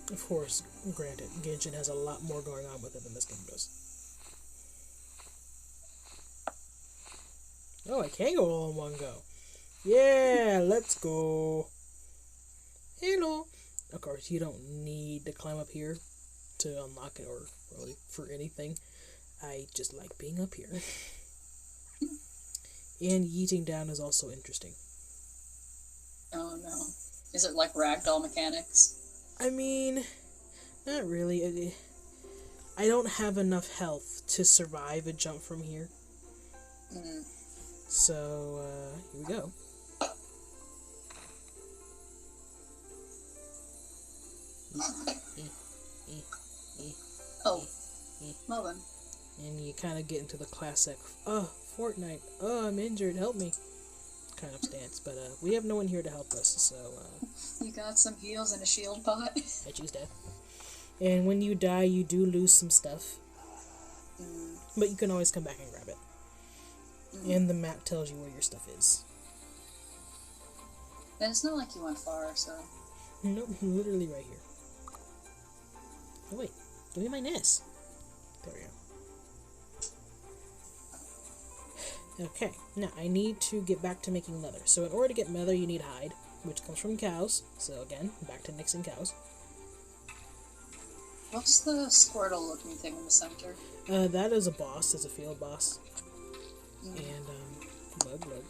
Of course, granted, Genshin has a lot more going on with it than this game does. Oh, I can go all in one go. Yeah, let's go. Hello. Of course, you don't need to climb up here to unlock it or really for anything. I just like being up here. And yeeting down is also interesting. oh no. Is it like ragdoll mechanics? I mean, not really. I don't have enough health to survive a jump from here. So, here we go. Oh. Well then. And you kind of get into the classic, oh, Fortnite, oh, I'm injured, help me, kind of stance. But we have no one here to help us, so You got some heals and a shield pot? I choose death. And when you die, you do lose some stuff. But you can always come back and grab it. And the map tells you where your stuff is. And it's not like you went far, so... Nope, literally right here. Oh wait, give me my NES. There we go. Okay, now I need to get back to making leather. So in order to get leather, you need hide, which comes from cows. So again, back to nixing cows. What's the Squirtle-looking thing in the center? That is a boss. It's a field boss. And, glug glug.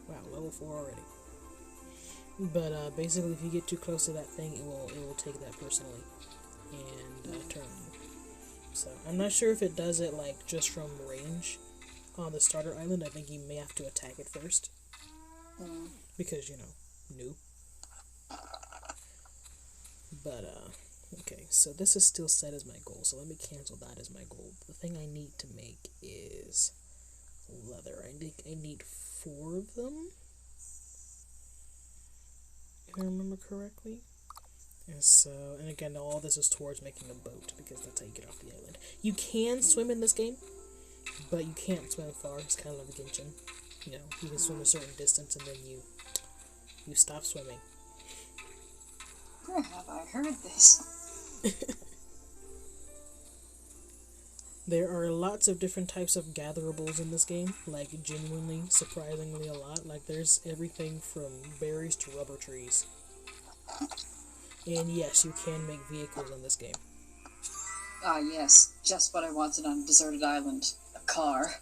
Wow, level 4 already. But, basically, if you get too close to that thing, it will take that personally and, turn on you. So, I'm not sure if it does it, like, just from range on the starter island. I think you may have to attack it first. Because, you know, new. But, okay, so this is still set as my goal, so let me cancel that as my goal. The thing I need to make is leather. I need 4 of them, if I remember correctly. And so, and again, all this is towards making a boat, because that's how you get off the island. You can swim in this game, but you can't swim far. It's kind of like a Genshin. You know, you can swim a certain distance, and then you stop swimming. Where have I heard this? There are lots of different types of gatherables in this game, like genuinely, surprisingly a lot. Like there's everything from berries to rubber trees. And yes, you can make vehicles in this game. Ah yes, just what I wanted on a deserted island. A car.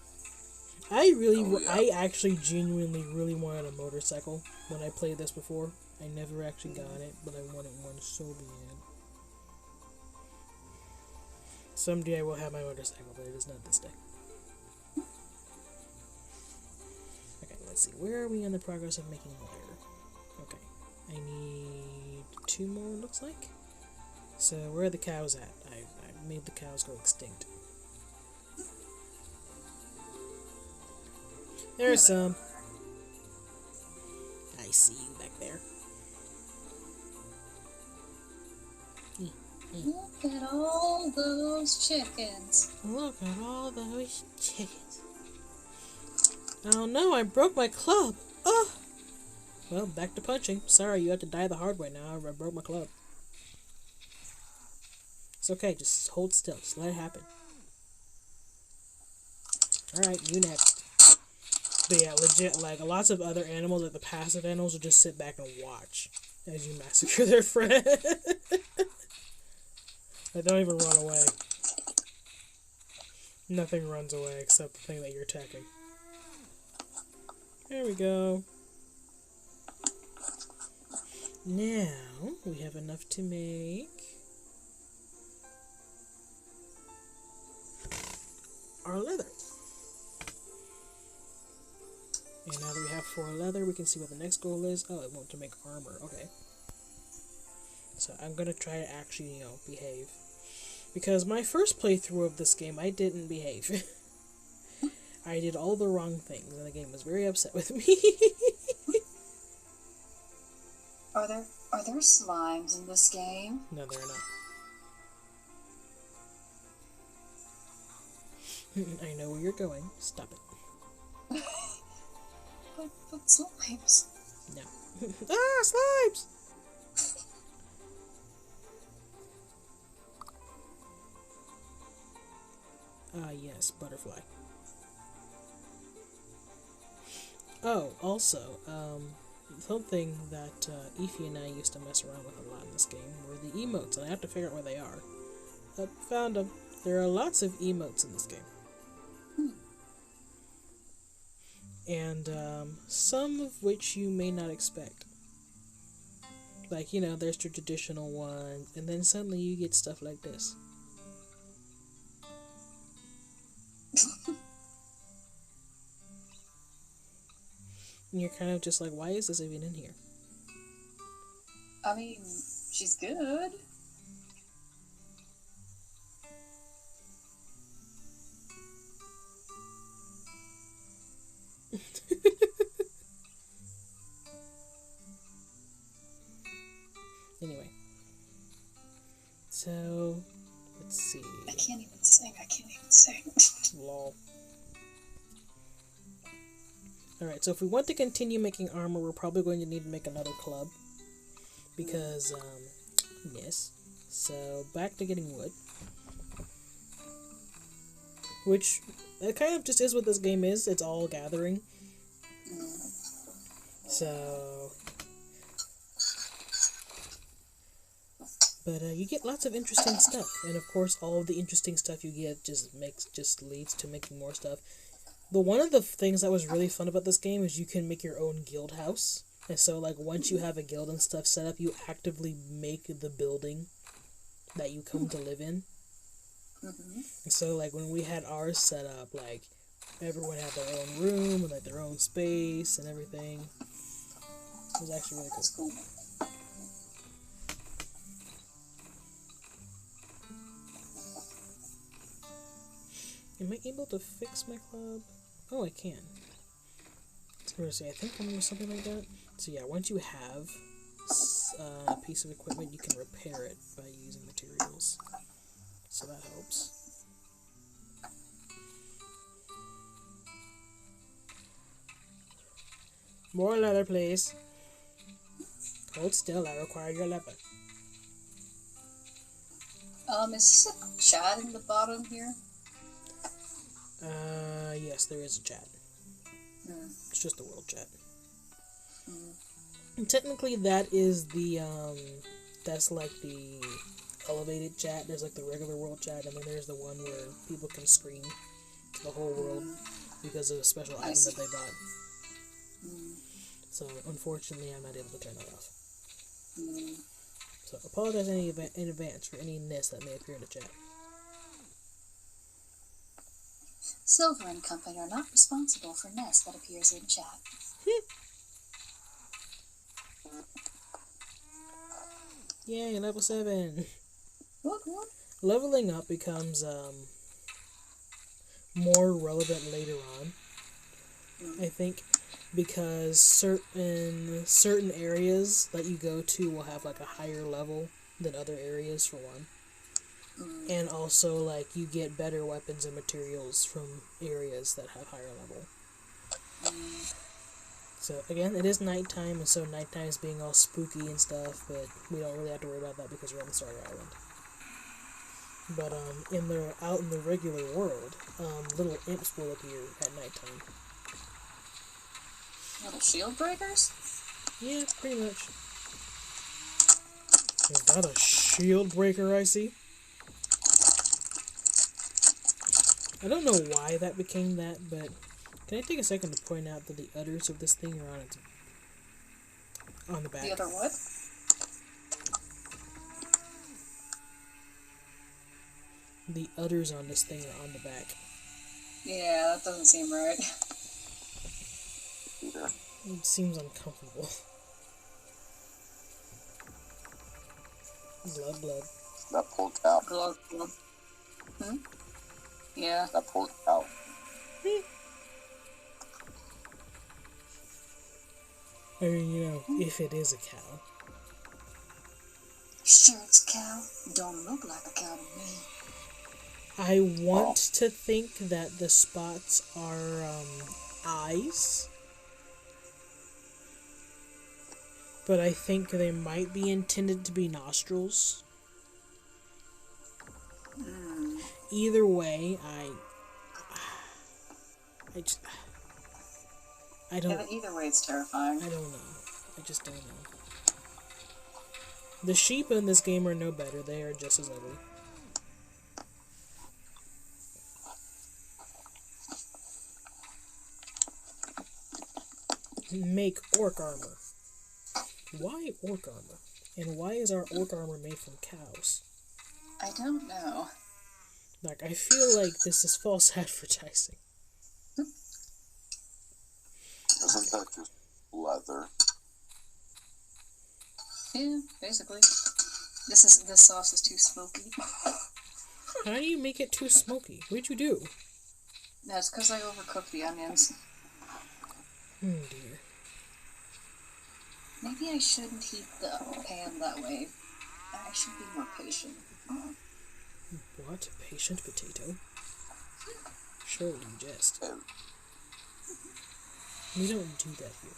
I actually genuinely really wanted a motorcycle when I played this before. I never actually got it, but I wanted one so bad. Someday I will have my motorcycle, but it is not this day. Okay, let's see. Where are we in the progress of making leather? I need 2 more, looks like. So, where are the cows at? I made the cows go extinct. There's some. I see you back there. Look at all those chickens. Look at all those chickens. Oh no, I broke my club. Oh! Well, back to punching. Sorry, you have to die the hard way now. I broke my club. It's okay, just hold still. Just let it happen. Alright, you next. But yeah, legit, like, lots of other animals, like the passive animals, will just sit back and watch as you massacre their friend. They don't even run away. Nothing runs away except the thing that you're attacking. There we go. Now, we have enough to make our leather. And now that we have 4 leather, we can see what the next goal is. Oh, I want to make armor. Okay. So I'm going to try to actually, behave. Because my first playthrough of this game, I didn't behave. I did all the wrong things, and the game was very upset with me. Are there slimes in this game? No, there are not. I know where you're going. Stop it. But slimes. No. Ah, slimes! Yes, butterfly. Oh, also, something that Ify and I used to mess around with a lot in this game were the emotes, and I have to figure out where they are. Found them. There are lots of emotes in this game. And some of which you may not expect. Like, there's the traditional ones, and then suddenly you get stuff like this. And you're kind of just like, why is this even in here? I mean, she's good. Anyway. So, let's see. I can't even sing. Lol. Alright, so if we want to continue making armor, we're probably going to need to make another club. Because, yes. So, back to getting wood. Which, it kind of just is what this game is. It's all gathering. So... But you get lots of interesting stuff, and of course, all of the interesting stuff you get just leads to making more stuff. But one of the things that was really fun about this game is you can make your own guild house, and so like once you have a guild and stuff set up, you actively make the building that you come to live in. And so like when we had ours set up, like everyone had their own room and like their own space and everything. It was actually really cool. Am I able to fix my club? Oh, I can. Seriously, I think I'm doing something like that. So yeah, once you have a piece of equipment, you can repair it by using materials. So that helps. More leather, please. Hold still, I require your leather. Is this a chat in the bottom here? Yes, there is a chat. It's just the world chat. And technically that is the, that's like the elevated chat. There's like the regular world chat, and then there's the one where people can scream to the whole world because of a special item that they bought. So, unfortunately, I'm not able to turn that off. So, apologize in advance for any ness that may appear in the chat. Silver and Company are not responsible for mess that appears in chat. Yay, level 7. Whoop, whoop. Leveling up becomes more relevant later on, I think, because certain areas that you go to will have like a higher level than other areas, for one. And also, like, you get better weapons and materials from areas that have higher level. So, again, it is nighttime, and so nighttime is being all spooky and stuff, but we don't really have to worry about that because we're on the Starter Island. But, out in the regular world, little imps will appear at nighttime. Little shield breakers? Yeah, pretty much. Is that a shield breaker I see? I don't know why that became that, but can I take a second to point out that the udders of this thing are on the back? The other what? The udders on this thing are on the back. Yeah, that doesn't seem right. It seems uncomfortable. Blood. That poor cow. Glug, glug. Yeah. That poor cow. I mean, you know, if it is a cow. Sure it's a cow. Don't look like a cow to me. I want to think that the spots are, eyes. But I think they might be intended to be nostrils. Either way, I don't... Yeah, either way it's terrifying. I don't know. I just don't know. The sheep in this game are no better. They are just as ugly. Make orc armor. Why orc armor? And why is our orc armor made from cows? I don't know. Like, I feel like this is false advertising. Isn't that just leather? Yeah, basically. This sauce is too smoky. How do you make it too smoky? What'd you do? That's because I overcooked the onions. Dear. Maybe I shouldn't heat the pan that way. I should be more patient. What? Patient potato? Surely you jest. We don't do that here.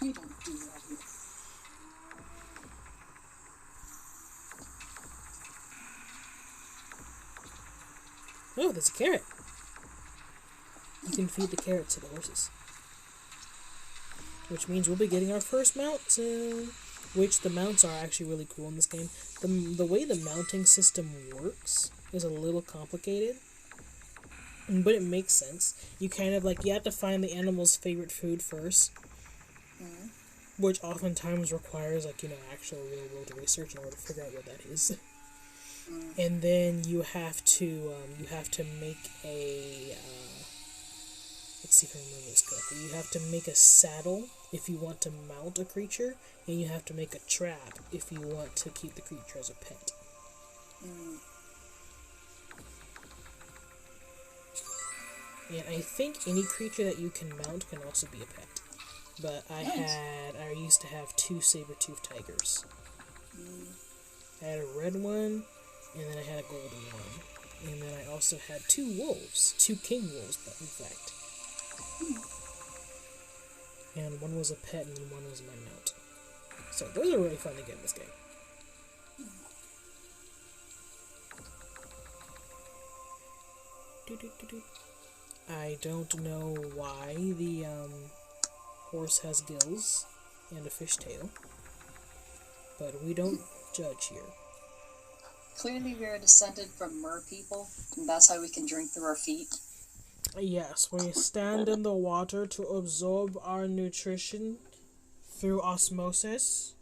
We don't do that here. Oh, there's a carrot. You can feed the carrots to the horses. Which means we'll be getting our first mount soon. Which the mounts are actually really cool in this game. The way the mounting system works is a little complicated. But it makes sense. You kind of, like, you have to find the animal's favorite food first. Which oftentimes requires, like, you know, actual real-world research in order to figure out what that is. And then you have to make a, let's see if I remember this correctly. You have to make a saddle if you want to mount a creature, and you have to make a trap if you want to keep the creature as a pet. And I think any creature that you can mount can also be a pet. But I used to have 2 saber-toothed tigers. I had a red one, and then I had a golden one. And then I also had 2 wolves. 2 king wolves, but in fact. And one was a pet, and then one was my mount. So those are really fun to get in this game. I don't know why the horse has gills and a fishtail, but we don't judge here. Clearly we are descended from mer people, and that's how we can drink through our feet. Yes, we stand in the water to absorb our nutrition through osmosis.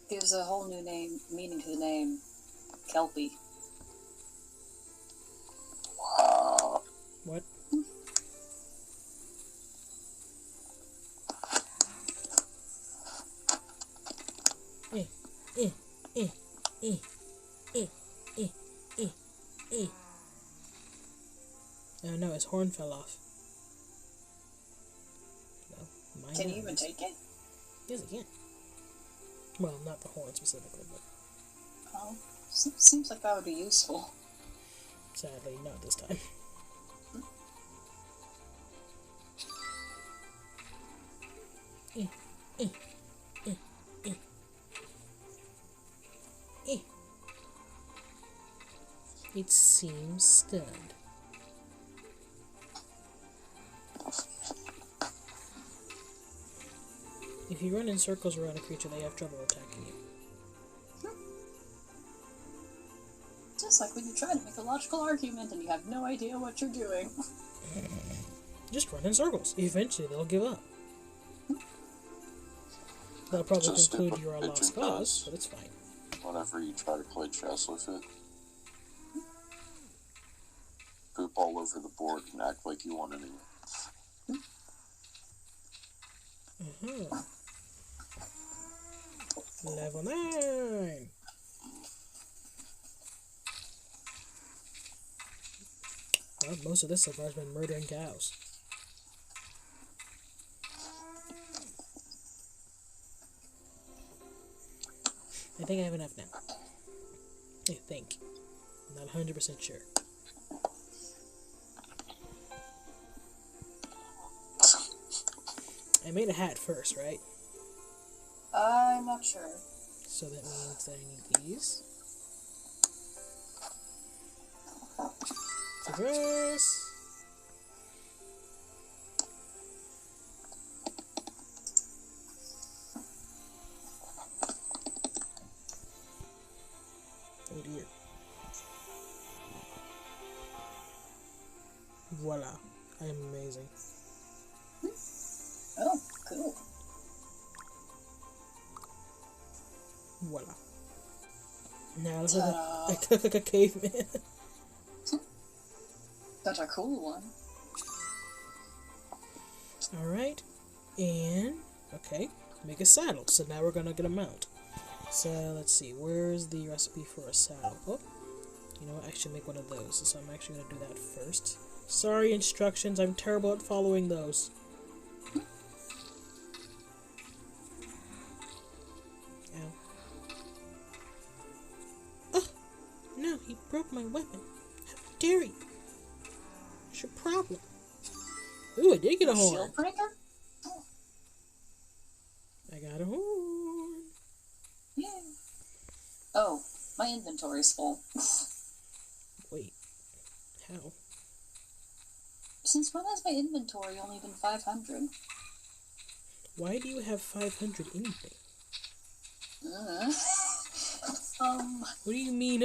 Gives a whole new meaning to the name, Kelpie. Wow. What? Oh no, his horn fell off. Well, mine Can you does. even take it? Yes, he can. Well, not the horn specifically, but Oh, seems like that would be useful. sadly, not this time. It seems stunned. If you run in circles around a creature, they have trouble attacking you. Just like when you try to make a logical argument and you have no idea what you're doing. Just run in circles. Eventually, they'll give up. They'll probably Just do conclude what you're a pigeon lost cause, does. but it's fine. Whenever you try to play chess with it, poop all over the board and act like you want anything. Level 9! Well, most of this so far has been murdering cows. I think I have enough now. I think. I'm not 100% sure. I made a hat first, right? I'm not sure. So that means that I need these. Surprise! Oh dear. Voila. I am amazing. Oh, cool. Voila. Now I look like a caveman. That's a cool one. Alright. And, okay, make a saddle. So now we're gonna get a mount. So, let's see, where's the recipe for a saddle? Oh, you know what, I should make one of those. So I'm actually gonna do that first. Sorry, instructions, I'm terrible at following those. Ow. Oh, no, he broke my weapon. How dare you? What's your problem? Ooh, I did get a horn. Shield breaker? I got a horn. Yeah. Oh, my inventory's full. Wait, how? Since when has my inventory only been 500? Why do you have 500 anything? What do you mean,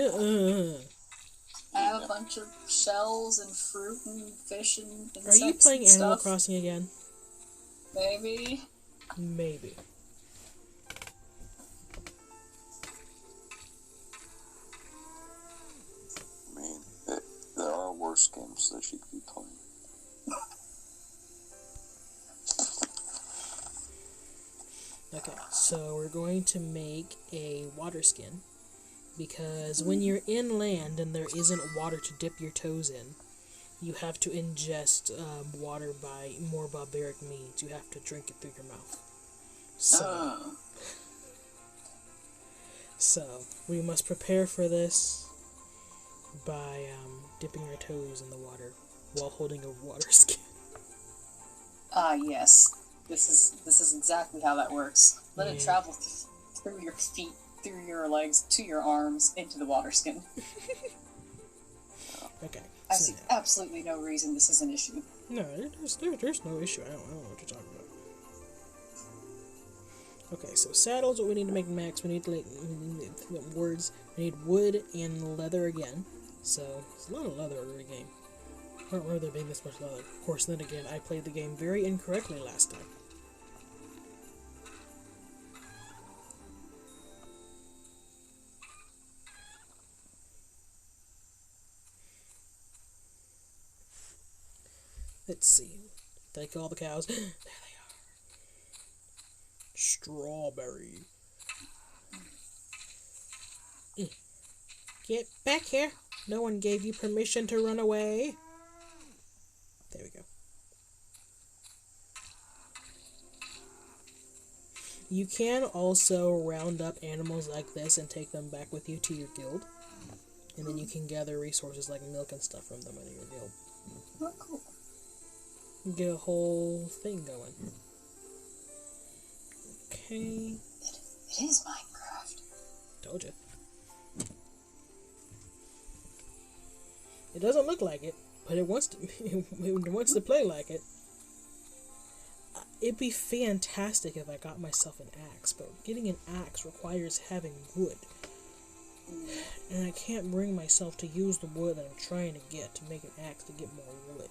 I have a bunch of shells and fruit and fish and Are insects you playing and Animal stuff. Crossing again? Maybe. Maybe. I mean, there are worse games that you could be playing. Okay, so we're going to make a water skin. Because when you're inland and there isn't water to dip your toes in, you have to ingest water by more barbaric means. You have to drink it through your mouth. So we must prepare for this by dipping our toes in the water while holding a water skin. Yes. This is exactly how that works. Let it travel through your feet, through your legs, to your arms, into the water skin. Okay. I see absolutely no reason this is an issue. No, there's no issue. I don't know what you're talking about. Okay, so saddles, what we need to make max, we need words. We need wood and leather again. So, it's a lot of leather in the game. I don't remember there being this much leather. Of course, then again, I played the game very incorrectly last time. Let's see. Take all the cows. There they are. Strawberry. Get back here. No one gave you permission to run away. There we go. You can also round up animals like this and take them back with you to your guild. And then you can gather resources like milk and stuff from them in your guild. Oh, cool. Get a whole thing going. Okay. It is Minecraft. Told you. It doesn't look like it, but it wants to. It wants to play like it. It'd be fantastic if I got myself an axe, but getting an axe requires having wood. And I can't bring myself to use the wood that I'm trying to get to make an axe to get more wood.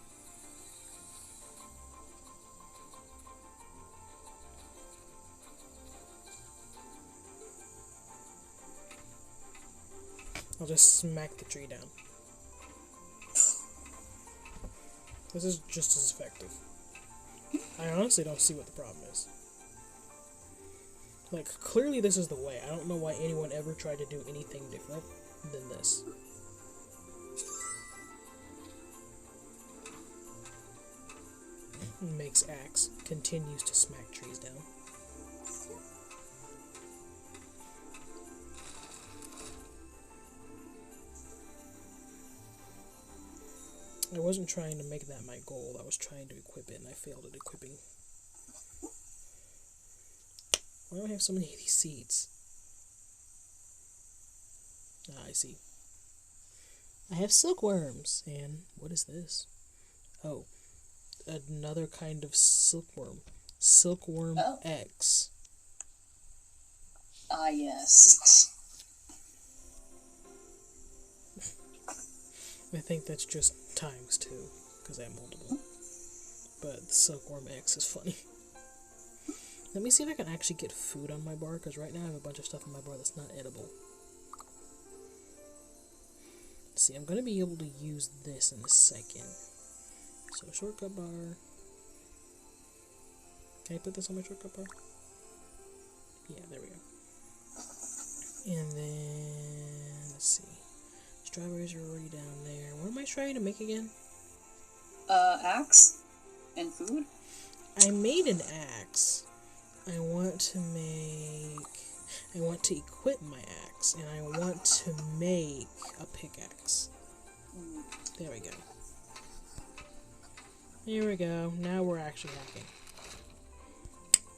I'll just smack the tree down. This is just as effective. I honestly don't see what the problem is. Like, clearly this is the way. I don't know why anyone ever tried to do anything different than this. Makes axe. Continues to smack trees down. I wasn't trying to make that my goal. I was trying to equip it, and I failed at equipping. Why do I have so many of these seeds? Ah, I see. I have silkworms, and what is this? Oh, another kind of silkworm. Silkworm X. Ah, yes. I think that's just times 2, because I have multiple. But the Silkworm X is funny. Let me see if I can actually get food on my bar, because right now I have a bunch of stuff on my bar that's not edible. Let's see, I'm going to be able to use this in a second. So, shortcut bar. Can I put this on my shortcut bar? Yeah, there we go. And then, let's see. Strawberries are already down there. What am I trying to make again? Axe and food. I made an axe. I want to equip my axe, and I want to make a pickaxe. There we go. Here we go. Now we're actually hacking.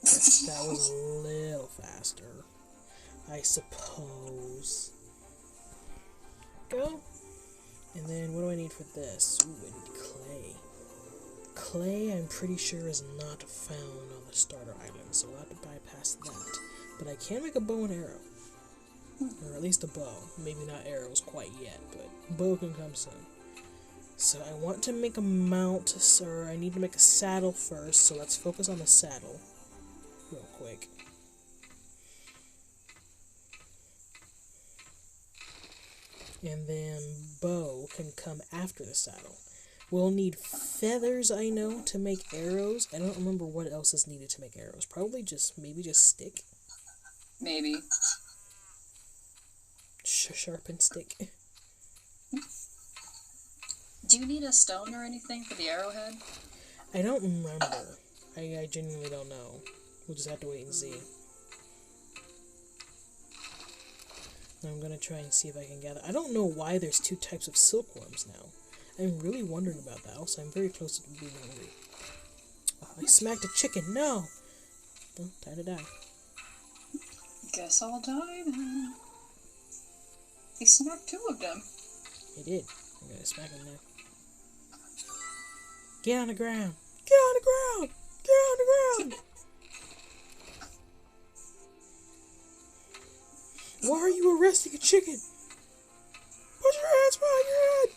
That was a little faster, I suppose. Go. And then what do I need for this? Ooh, I need clay. Clay, I'm pretty sure, is not found on the starter island, so I'll have to bypass that. But I can make a bow and arrow. Or at least a bow. Maybe not arrows quite yet, but bow can come soon. So I want to make a mount, or I need to make a saddle first, so let's focus on the saddle real quick. And then bow can come after the saddle. We'll need feathers, I know, to make arrows. I don't remember what else is needed to make arrows. Probably maybe just stick. Maybe. Sharpened stick. Do you need a stone or anything for the arrowhead? I don't remember. I genuinely don't know. We'll just have to wait and see. I'm gonna try and see if I can gather. I don't know why there's 2 types of silkworms now. I'm really wondering about that. Also, I'm very close to being hungry. Oh, I smacked a chicken. No! Well, time to die. Guess I'll die then. He smacked 2 of them. He did. I'm gonna smack him now. Get on the ground! Get on the ground! Get on the ground! Why are you arresting a chicken? Put your hands behind your head!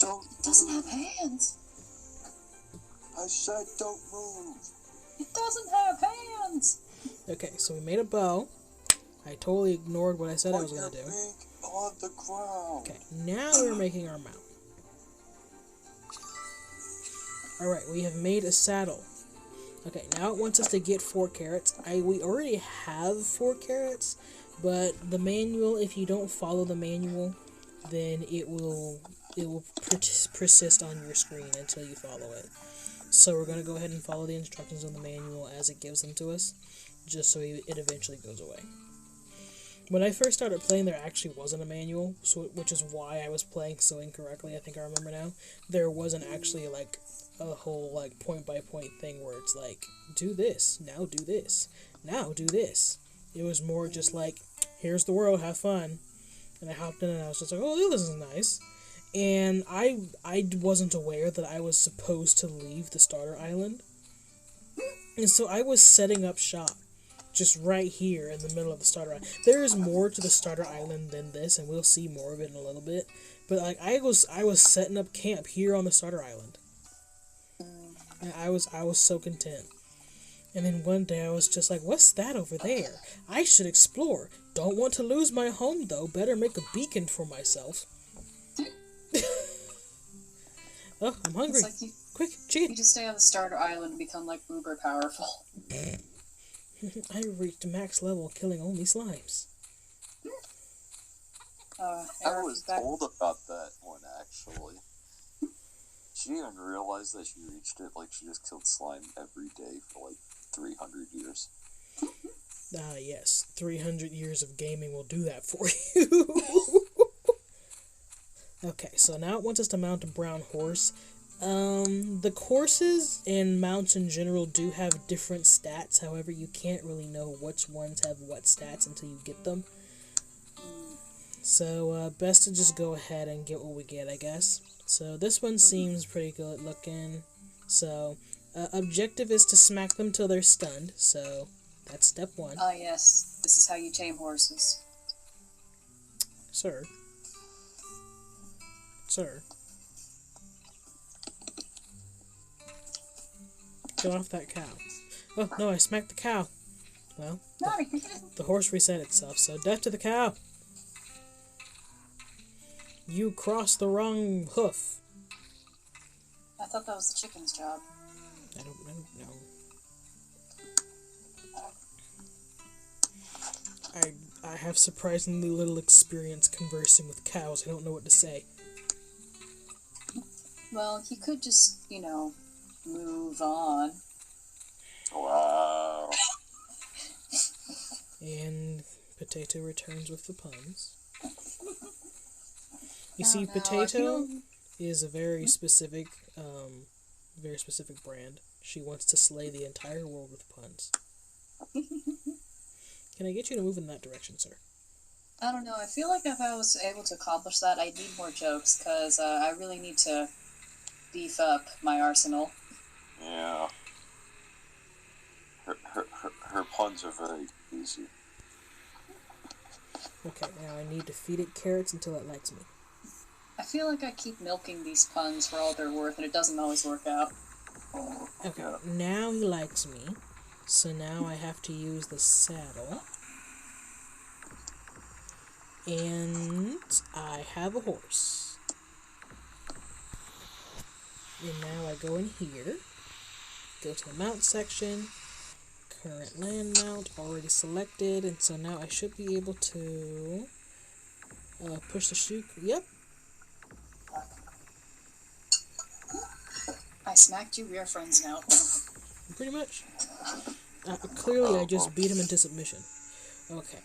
It doesn't have hands. I said don't move. It doesn't have hands. Okay, so we made a bow. I totally ignored what I said I was going to do. On the ground. Okay, now we're making our mount. Alright, we have made a saddle. Okay, now it wants us to get 4 carrots. We already have 4 carrots, but the manual, if you don't follow the manual, then it will persist on your screen until you follow it. So we're going to go ahead and follow the instructions on the manual as it gives them to us, just so it eventually goes away. When I first started playing, there actually wasn't a manual, which is why I was playing so incorrectly. I think I remember now. There wasn't actually, like, a whole, like, point-by-point thing where it's like, do this, now do this, now do this. It was more just like, here's the world, have fun. And I hopped in and I was just like, oh, this is nice. And I wasn't aware that I was supposed to leave the starter island. And so I was setting up shop just right here in the middle of the starter island. There is more to the starter island than this, and we'll see more of it in a little bit. But like I was setting up camp here on the starter island. And I was so content. And then one day I was just like, what's that over there? I should explore. Don't want to lose my home though. Better make a beacon for myself. Oh, I'm hungry. It's like Quick, chicken. you just stay on the starter island and become like uber powerful. I reached max level killing only slimes. I was told about that one, actually. She didn't even realize that she reached it. Like, she just killed slime every day for, like, 300 years. Ah, yes. 300 years of gaming will do that for you. Okay, so now it wants us to mount a brown horse. The courses and mounts in general do have different stats. However, you can't really know which ones have what stats until you get them. So, best to just go ahead and get what we get, I guess. So, this one seems pretty good looking. So, objective is to smack them till they're stunned. So, that's step 1. Ah, yes. This is how you tame horses. Sir. Sir. Get off that cow. Oh, no, I smacked the cow. Well, the horse reset itself, so death to the cow. You crossed the wrong hoof. I thought that was the chicken's job. I don't know. I have surprisingly little experience conversing with cows. I don't know what to say. Well, you could just, move on. Wow. And Potato returns with the puns. You Oh, see, no, Potato is a very specific brand. She wants to slay the entire world with puns. Can I get you to move in that direction, sir? I don't know. I feel like if I was able to accomplish that, I'd need more jokes, because I really need to beef up my arsenal. Yeah. Her puns are very easy. Okay, now I need to feed it carrots until it likes me. I feel like I keep milking these puns for all they're worth, and it doesn't always work out. Okay, now he likes me. So now I have to use the saddle. And I have a horse. And now I go in here, go to the mount section, current land mount, already selected, and so now I should be able to push the chute. Yep. I smacked you, we are friends now. Pretty much. Clearly I just beat him into submission. Okay.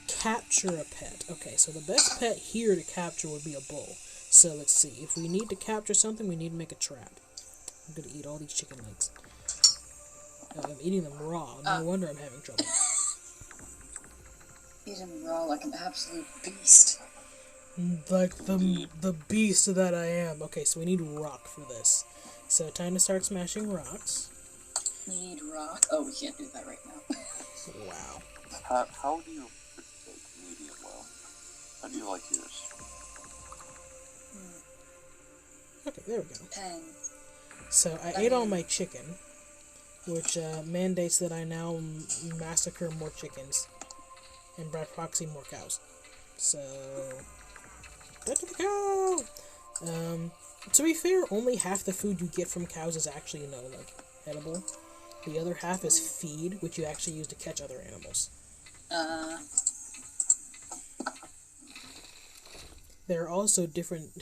Capture a pet. Okay, so the best pet here to capture would be a bull. So let's see. If we need to capture something, we need to make a trap. I'm gonna eat all these chicken legs. I'm eating them raw. No wonder I'm having trouble. Eat him raw like an absolute beast. Like the beast that I am. Okay, so we need rock for this. So time to start smashing rocks. We need rock. Oh, we can't do that right now. Wow. How do you bake medium well? How do you like yours? Okay, there we go. Pen. So I ate all my chicken, which mandates that I now massacre more chickens and by proxy more cows. So, death to the cow! To be fair, only half the food you get from cows is actually, like, edible. The other half is feed, which you actually use to catch other animals. There are also different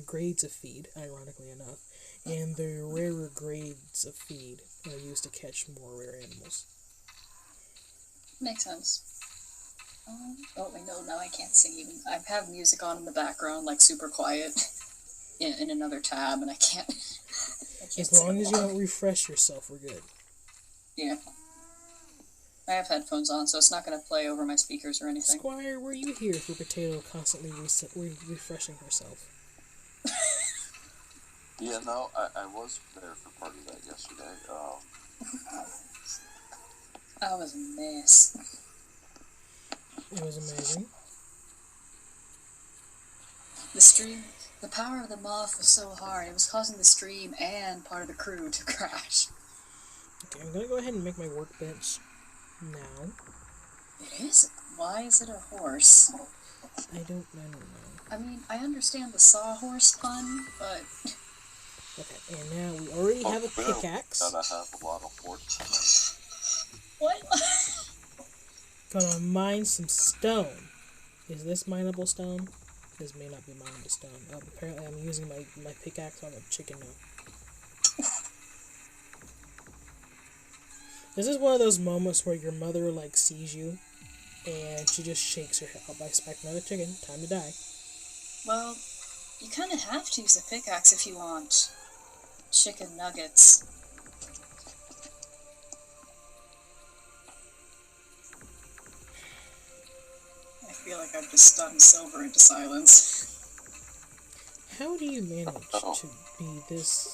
grades of feed, ironically enough, and the rarer grades of feed are used to catch more rare animals. Makes sense. Oh, wait, no, now I can't sing even. I have music on in the background, like, super quiet, in another tab, and I can't As long as you don't refresh yourself, we're good. Yeah. I have headphones on, so it's not going to play over my speakers or anything. Squire, were you here for Potato constantly refreshing herself? Yeah, no, I was there for part of that yesterday. I was a mess. It was amazing. The power of the moth was so hard, it was causing the stream and part of the crew to crash. Okay, I'm gonna go ahead and make my workbench now. It is? Why is it a horse? I don't know. I mean, I understand the sawhorse pun, but... Okay, and now we already have a pickaxe. Gotta have a lot of force. What? Gonna mine some stone. Is this mineable stone? This may not be mineable stone. Oh, apparently I'm using my pickaxe on a chicken now. This is one of those moments where your mother, like, sees you, and she just shakes her head. Oh, I expect another chicken. Time to die. Well, you kind of have to use a pickaxe if you want chicken nuggets. I feel like I've just stunned Silver into silence. How do you manage to be this...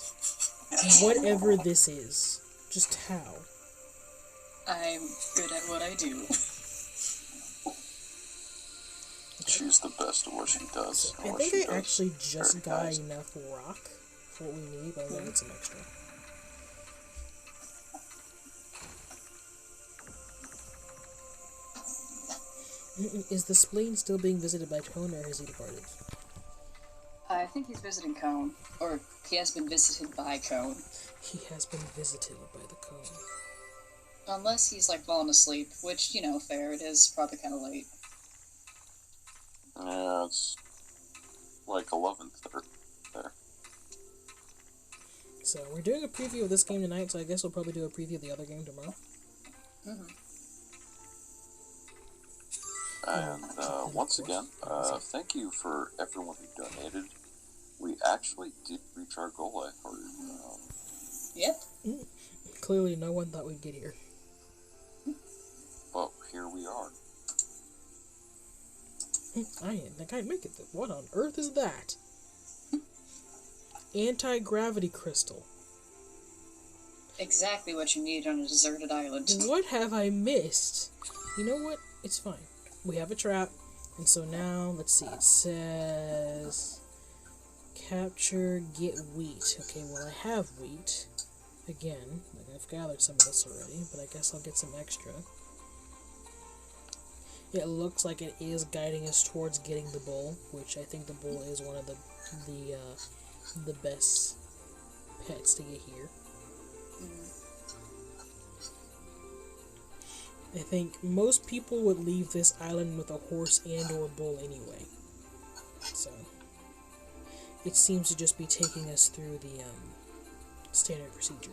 whatever this is? Just how? I'm good at what I do. She's the best at what she does. I think I actually just got enough rock for what we need, but I'm gonna get some extra. Is the spleen still being visited by Cone, or has he departed? I think he's visiting Cone. Or he has been visited by Cone. He has been visited by the Cone. Unless he's, like, fallen asleep, which, you know, fair. It is probably kind of late. Yeah, it's like 11:30 there. So, we're doing a preview of this game tonight, so I guess we'll probably do a preview of the other game tomorrow. Mm-hmm. And once again, thank you for everyone who donated. We actually did reach our goal, I heard. Yep. Clearly, no one thought we'd get here. But here we are. I didn't think I'd make it. What on earth is that? Anti-gravity crystal. Exactly what you need on a deserted island. What have I missed? You know what? It's fine. We have a trap. And so now, let's see. It says... capture, get wheat. Okay, well, I have wheat. Again. Like, I've gathered some of this already, but I guess I'll get some extra. It looks like it is guiding us towards getting the bull, which I think the bull is one of the best pets to get here. I think most people would leave this island with a horse and or bull anyway. So, it seems to just be taking us through the standard procedure.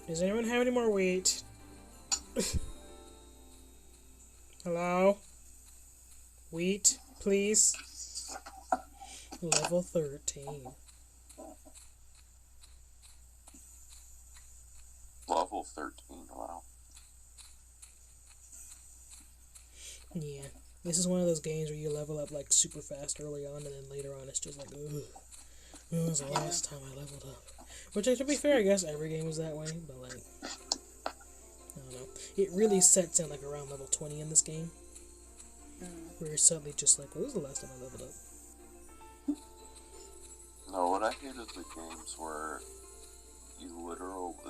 Does anyone have any more wheat? Hello? Wheat, please? Level 13. Level 13, wow. Yeah. This is one of those games where you level up like super fast early on, and then later on it's just like, ugh. When was the last time I leveled up? Which, to be fair, I guess every game is that way, but like, I don't know. It really sets in like around level 20 in this game. Where you're suddenly just like, when was the last time I leveled up? No, what I hate is the games where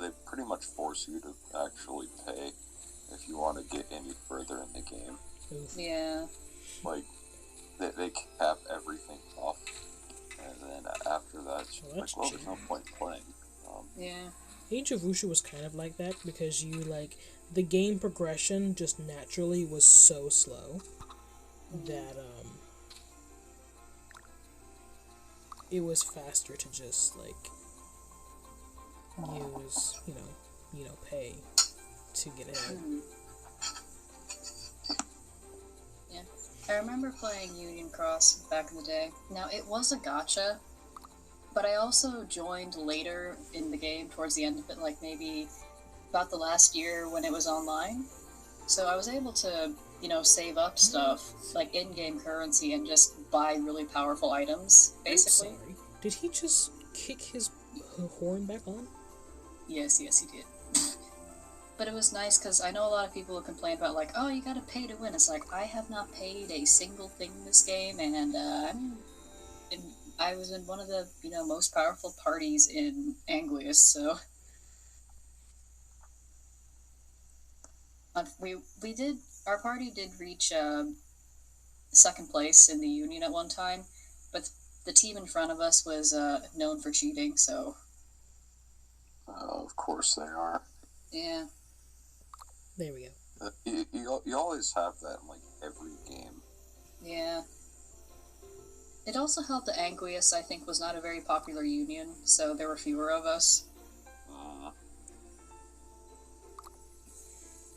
they pretty much force you to actually pay if you want to get any further in the game. Oof. Yeah. Like, they cap everything off, and then after that, she's Well, like, that's well, there's no cheating. point playing. Yeah. Age of Wushu was kind of like that because you, like, the game progression just naturally was so slow that, it was faster to just, like, use, pay to get ahead. Yeah. I remember playing Union Cross back in the day. Now, it was a gacha, but I also joined later in the game, towards the end of it, like maybe about the last year when it was online. So I was able to, save up stuff, like in-game currency, and just buy really powerful items, basically. I'm sorry. Did he just kick his horn back on? Yes, he did. But it was nice because I know a lot of people who complain about, like, oh, you gotta pay to win. It's like, I have not paid a single thing in this game, and I was in one of the, most powerful parties in Anglius, so... Our party did reach second place in the Union at one time, but the team in front of us was known for cheating, so... Of course they are. Yeah. There we go. You always have that in, like, every game. Yeah. It also helped that Anguius, I think, was not a very popular union, so there were fewer of us.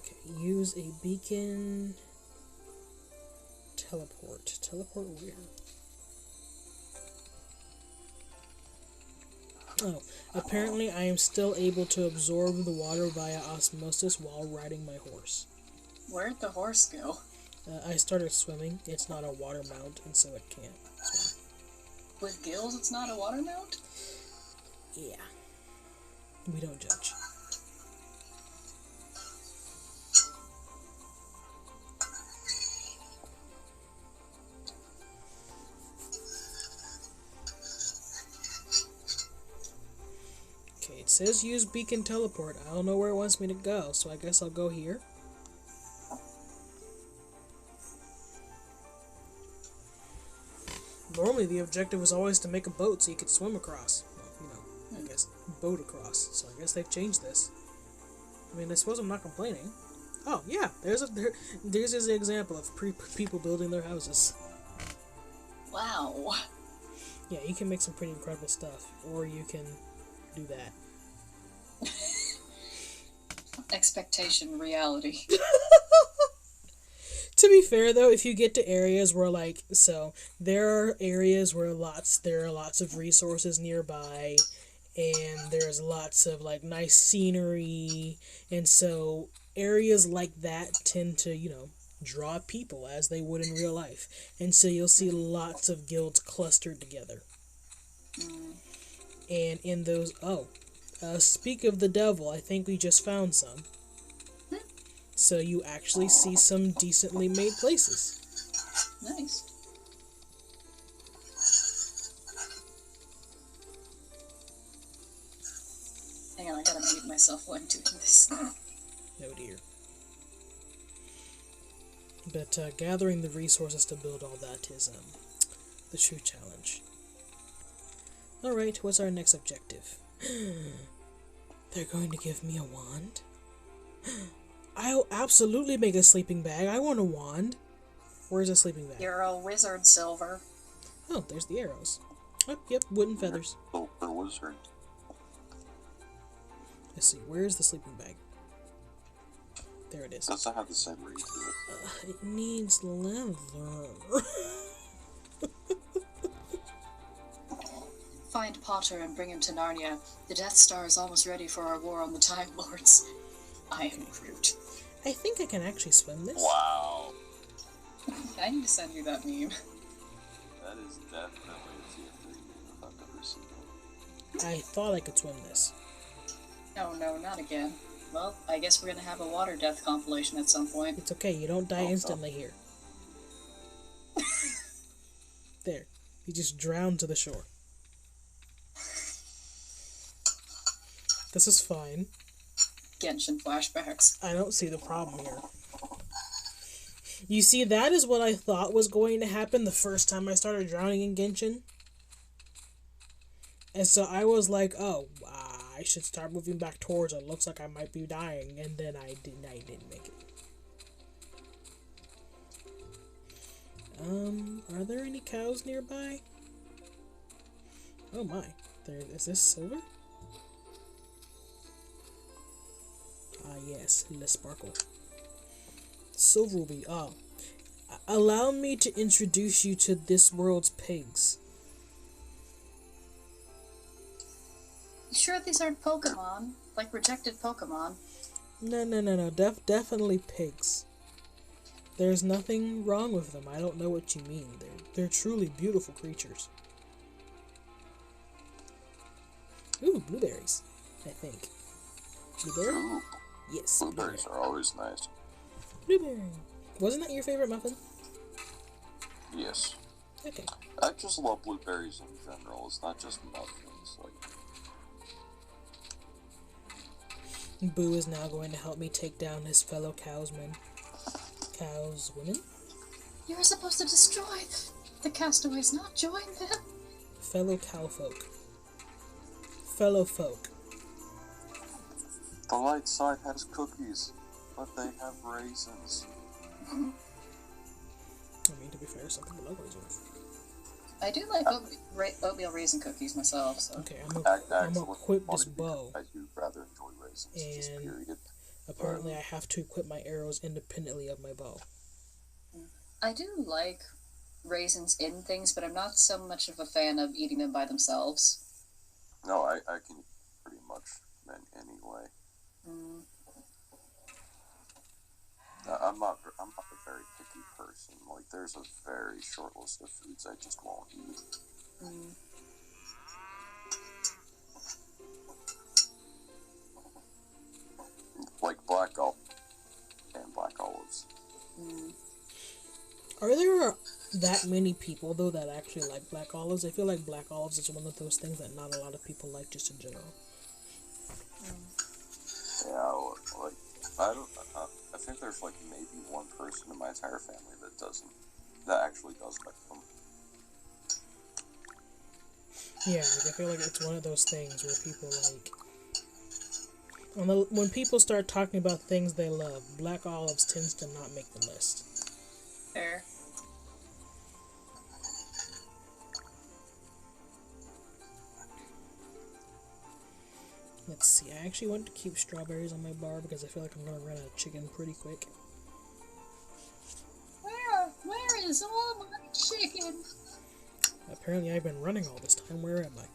Okay, use a beacon. Teleport. Teleport where? Oh, apparently I am still able to absorb the water via osmosis while riding my horse. Where'd the horse go? I started swimming. It's not a water mount, and so it can't swim. With gills, it's not a water mount? Yeah. We don't judge. Okay, it says use beacon teleport. I don't know where it wants me to go, so I guess I'll go here. Normally the objective was always to make a boat so you could swim across. Well, I guess boat across. So I guess they've changed this. I mean, I suppose I'm not complaining. Oh, yeah, there's an example of people building their houses. Wow. Yeah, you can make some pretty incredible stuff, or you can do that. Expectation, reality. To be fair, though, if you get to areas where, like, so there are areas where there are lots of resources nearby, and there's lots of, like, nice scenery, and so areas like that tend to, draw people as they would in real life, and so you'll see lots of guilds clustered together. And in those, speak of the devil, I think we just found some. So you actually see some decently made places. Nice. Hang on, I gotta mute myself while I'm doing this. Oh dear. But gathering the resources to build all that is the true challenge. Alright, what's our next objective? They're going to give me a wand? I'll absolutely make a sleeping bag. I want a wand. Where's a sleeping bag? You're a wizard, Silver. Oh, there's the arrows. Oh, yep, wooden feathers. Oh, the wizard. Let's see, where's the sleeping bag? There it is. Doesn't have the same ring to it. It needs leather. Find Potter and bring him to Narnia. The Death Star is almost ready for our war on the Time Lords. I am Groot. I think I can actually swim this. Wow. I need to send you that meme. That is definitely a tier 3 meme if I've ever seen it. I thought I could swim this. Oh no, not again. Well, I guess we're gonna have a water death compilation at some point. It's okay, you don't die instantly here. There. You just drown to the shore. This is fine. Genshin flashbacks. I don't see the problem here. You see, that is what I thought was going to happen the first time I started drowning in Genshin. And so I was like, oh, I should start moving back towards it. Looks like I might be dying. And then I didn't make it. Are there any cows nearby? Oh my. Is this silver? Ah, yes. Le sparkle. Silver will be. Oh. Allow me to introduce you to this world's pigs. You sure these aren't Pokemon? Like rejected Pokemon? No. Definitely pigs. There's nothing wrong with them. I don't know what you mean. They're truly beautiful creatures. Ooh, blueberries, I think. Blueberry? Ooh, Yes. blueberries are always nice. Blueberry. Wasn't that your favorite muffin? Yes. Okay. I just love blueberries in general. It's not just muffins. Like, Boo is now going to help me take down his fellow cowsmen. Cowswomen? You were supposed to destroy the castaways, not join them. Fellow cowfolk. Fellow folk. the light side has cookies, but they have raisins. I mean, to be fair, some people love raisins. I do like oatmeal raisin cookies myself, so. Okay, I'm gonna equip this bow. I do rather enjoy raisins, just And period. apparently I have to equip my arrows independently of my bow. I do like raisins in things, but I'm not so much of a fan of eating them by themselves. No, I can pretty much anyway. I'm not a very picky person. Like, there's a very short list of foods I just won't eat. Like black olives. Are there that many people, though, that actually like black olives? I feel like black olives is one of those things that not a lot of people like just in general. Yeah, like, I think there's like maybe one person in my entire family that actually does like them. Yeah, like, I feel like it's one of those things where people like... When people start talking about things they love, black olives tends to not make the list. Fair. Let's see, I actually want to keep strawberries on my bar because I feel like I'm going to run out of chicken pretty quick. Where is all my chicken? Apparently I've been running all this time. Where am I?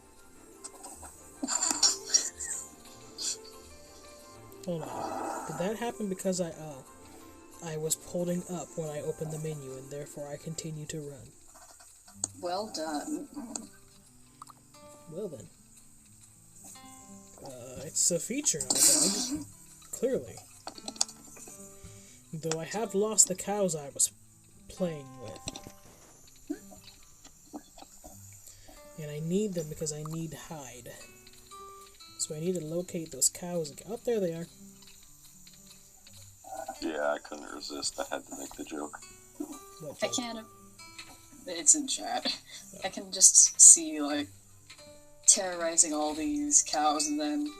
Hold on. Did that happen because I was holding up when I opened the menu and therefore I continue to run? Well done. Well then. It's a feature, I think. Clearly. Though I have lost the cows I was playing with. And I need them because I need hide. So I need to locate those cows again. Oh, there they are. Yeah, I couldn't resist. I had to make the joke. What I joke? can't. It's in chat. I can just see, like, terrorizing all these cows, and then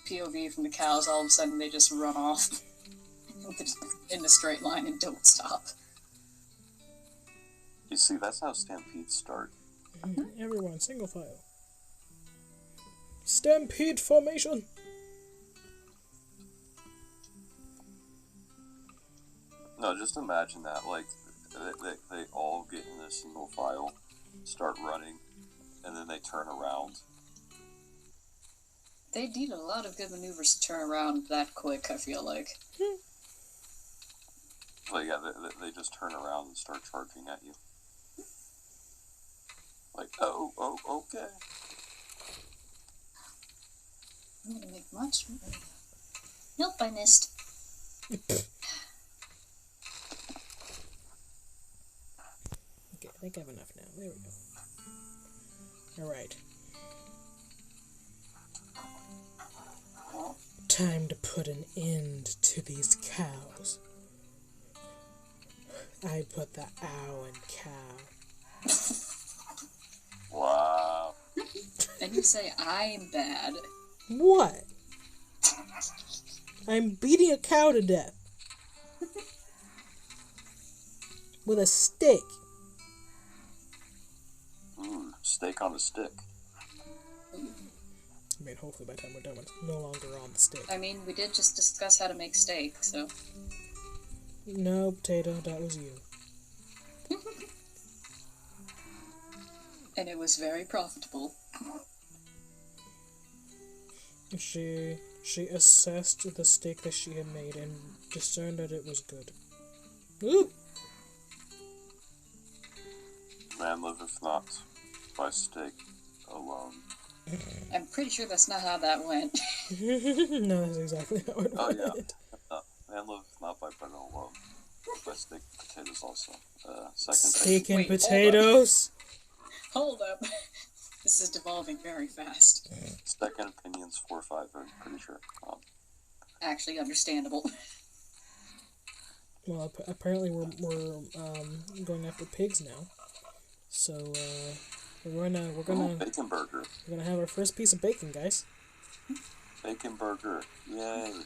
POV from the cows, all of a sudden they just run off in a straight line and don't stop. You see, that's how stampedes start. Everyone, single file. Stampede formation! No, just imagine that. Like, they all get in a single file, start running, and then they turn around. They need a lot of good maneuvers to turn around that quick, I feel like. Like, yeah, they just turn around and start charging at you. Like, oh, okay. I'm gonna make much money. Nope, I missed. Okay, I think I have enough now. There we go. Alright. Time to put an end to these cows. I put the ow in cow. Wow. And you say I'm bad. What? I'm beating a cow to death. With a stick. Steak on a stick. I mean, hopefully by the time we're done, it's no longer on the stick. I mean, we did just discuss how to make steak, so... No, Potato, that was you. And it was very profitable. She assessed the steak that she had made and discerned that it was good. Ooh! Man liveth not by steak alone. I'm pretty sure that's not how that went. No, that's exactly how it went. Yeah. Man liveth not by bread alone. By steak and potatoes also. Steak and Wait, hold potatoes? Hold up. This is devolving very fast. Second opinions 4 or 5, I'm pretty sure. Actually understandable. Well, apparently we're going after pigs now. So we're gonna bacon burger. we're gonna have our first piece of bacon, guys. Bacon burger. Yay.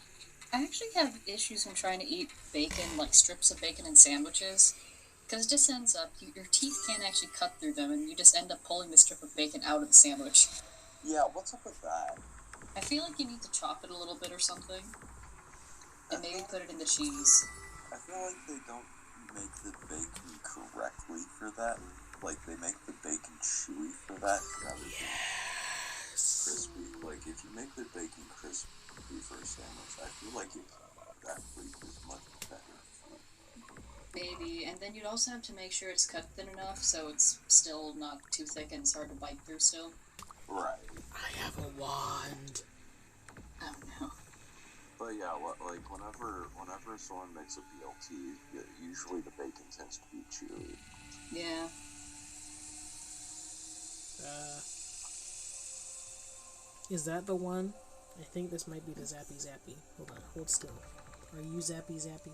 I actually have issues when trying to eat bacon, like strips of bacon in sandwiches. Because it just ends up, your teeth can't actually cut through them, and you just end up pulling the strip of bacon out of the sandwich. Yeah, what's up with that? I feel like you need to chop it a little bit or something. And maybe put it in the cheese. I feel like they don't make the bacon correctly for that. Like, they make the bacon chewy for that rather than crispy. Like, if you make the bacon crispy for a sandwich, I feel like it actually is much better. Maybe, and then you'd also have to make sure it's cut thin enough so it's still not too thick and it's hard to bite through still. Right. I have a wand. Oh no. But yeah, like, whenever someone makes a BLT, usually the bacon tends to be chewy. Yeah. Is that the one? I think this might be the Zappy Zappy. Hold on, hold still. Are you Zappy Zappy?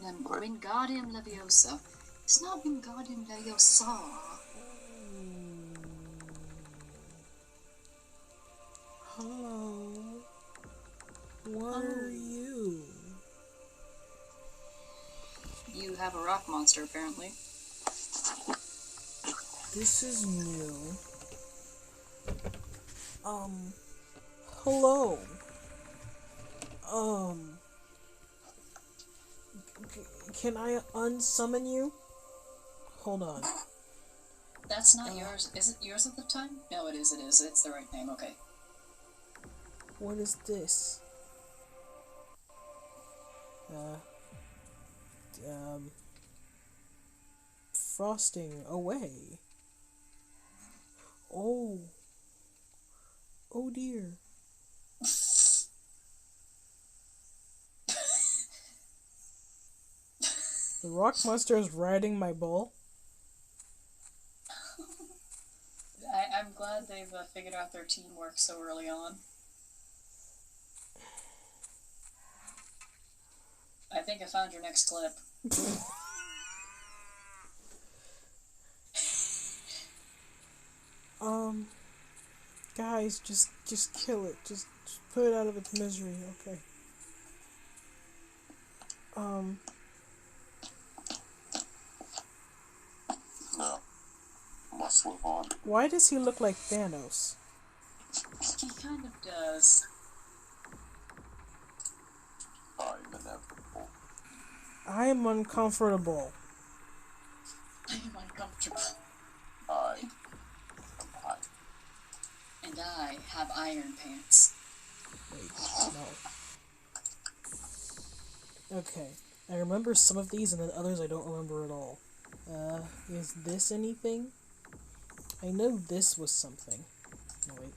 Wingardium Leviosa. It's not Wingardium Leviosa. Hello. What are you? You have a rock monster, apparently. This is new. Hello. Can I unsummon you? Hold on. That's not yours. Is it yours at the time? No, it is. It's the right name. Okay. What is this? Frosting away. Oh. Oh dear. The rock monster is riding my bull. I'm glad they've figured out their teamwork so early on. I think I found your next clip. Guys, just kill it. Just put it out of its misery, okay? No. Must live on. Why does he look like Thanos? He kind of does. I'm inevitable. I am uncomfortable. I am uncomfortable. I am high. And I have iron pants. Wait, no. Okay, I remember some of these and then others I don't remember at all. Is this anything? I know this was something. No, wait.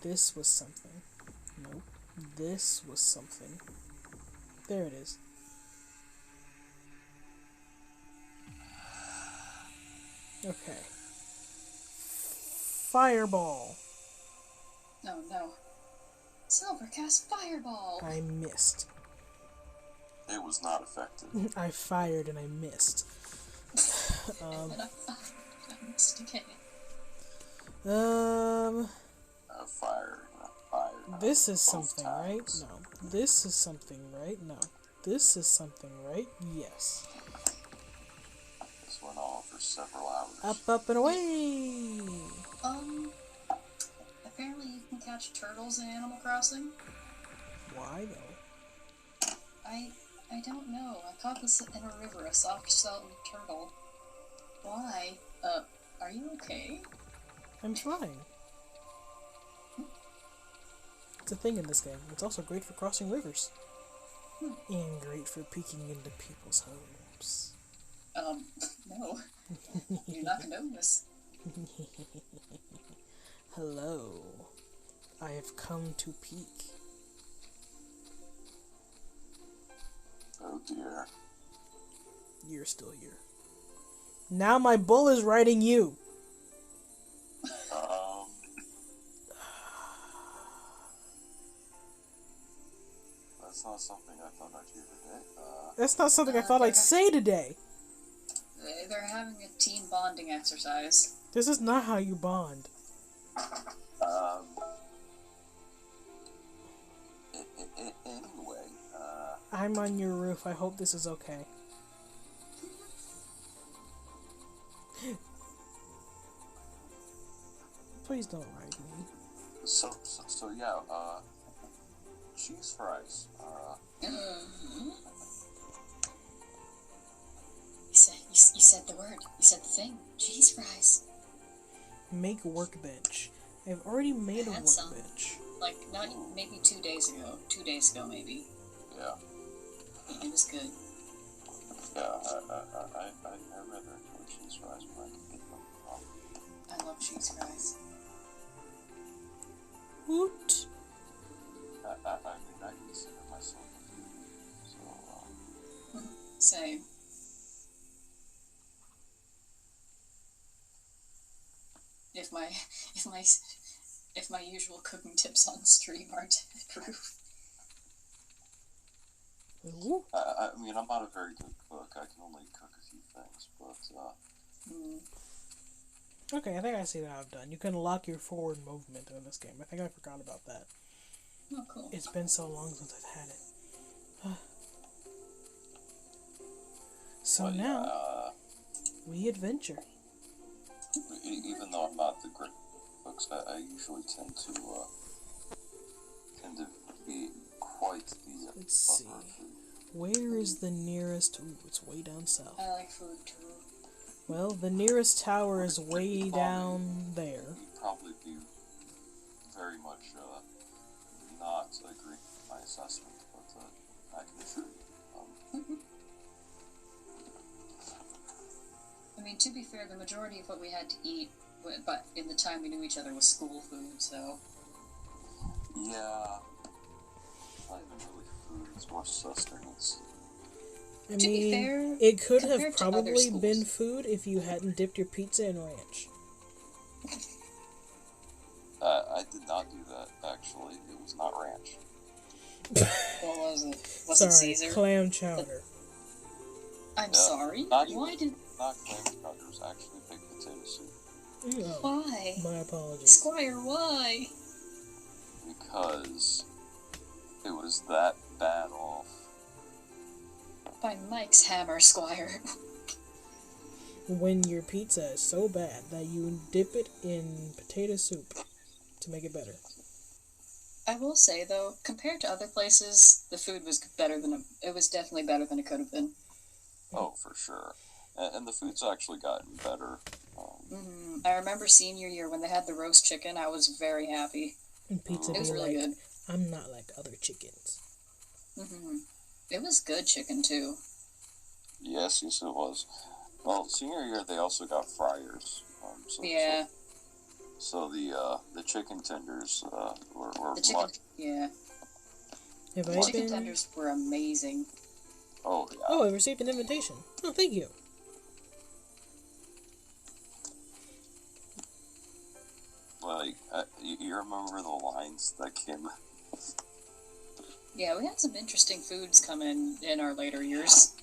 This was something. Nope. This was something. There it is. Okay. Fireball. No, no. Silver cast fireball. I missed. It was not effective. I fired and I missed. And then I missed again. Fire. Fire. This is Both something, right? times. No. This is something, right? No. This is something, right? Yes. This went on for several hours. Up, and away! Apparently you can catch turtles in Animal Crossing. Why, though? I don't know. I caught this in a river, a soft shelled turtle. Why? Are you okay? I'm fine. It's a thing in this game. It's also great for crossing rivers. And great for peeking into people's homes. No. You're not gonna notice. Hello. I have come to peek. Oh dear. You're still here. Now my bull is riding you. That's not something I thought I'd hear today. That's not something I thought I'd say today. They're having a team bonding exercise. This is not how you bond. Anyway, I'm on your roof. I hope this is okay. Please don't ride me. so yeah, cheese fries. You said the word. You said the thing. Cheese fries. Make a workbench. I've already made a Had some. workbench. Like, not maybe 2 days ago. 2 days ago, maybe. Yeah. It was good. Yeah, I rather enjoy cheese fries when I can get them. I love cheese fries. Woot! I mean, I consider myself a foodie, so, Same. If my usual cooking tips on stream aren't proof. Ooh. I mean, I'm not a very good cook. I can only cook a few things, but, Okay, I think I see what I've done. You can lock your forward movement in this game. I think I forgot about that. Oh, cool. It's been so long since I've had it. So but, now, we adventure. even though I'm not the great cooks, I usually tend to be quite the Let's see. lover of food. Where is the nearest... Ooh, it's way down south. I like food too. Well, the nearest tower is way down there. You'd probably be very much not agreeing with my assessment, but I can assure you. I mean, to be fair, the majority of what we had to eat, but in the time we knew each other, was school food, so... Yeah. Not even really food, it's more sustenance. I To be mean, fair, it could have compared to other probably schools. been food if you hadn't dipped your pizza in ranch. Oh. I did not do that, actually. It was not ranch. What was it? Was it Sorry, Caesar? clam chowder. I'm Yeah. sorry? Not Why even- did... Not clam chowder, it was actually baked potato soup. Oh, Why? my apologies. Squire, why? Because it was that bad off. By Mike's hammer, Squire. When your pizza is so bad that you dip it in potato soup to make it better. I will say, though, compared to other places, the food was better than it was definitely better than it could have been. Oh, for sure. And the food's actually gotten better. I remember senior year when they had the roast chicken, I was very happy. And pizza It was be really like, good. I'm not like other chickens. It was good chicken, too. Yes, it was. Well, senior year they also got fryers. Yeah. So the chicken tenders were The chicken, much. yeah. Have The I chicken been... tenders were amazing. Oh yeah. Oh, I received an invitation. Oh, thank you. Like you remember the lines that came? Yeah, we had some interesting foods come in our later years.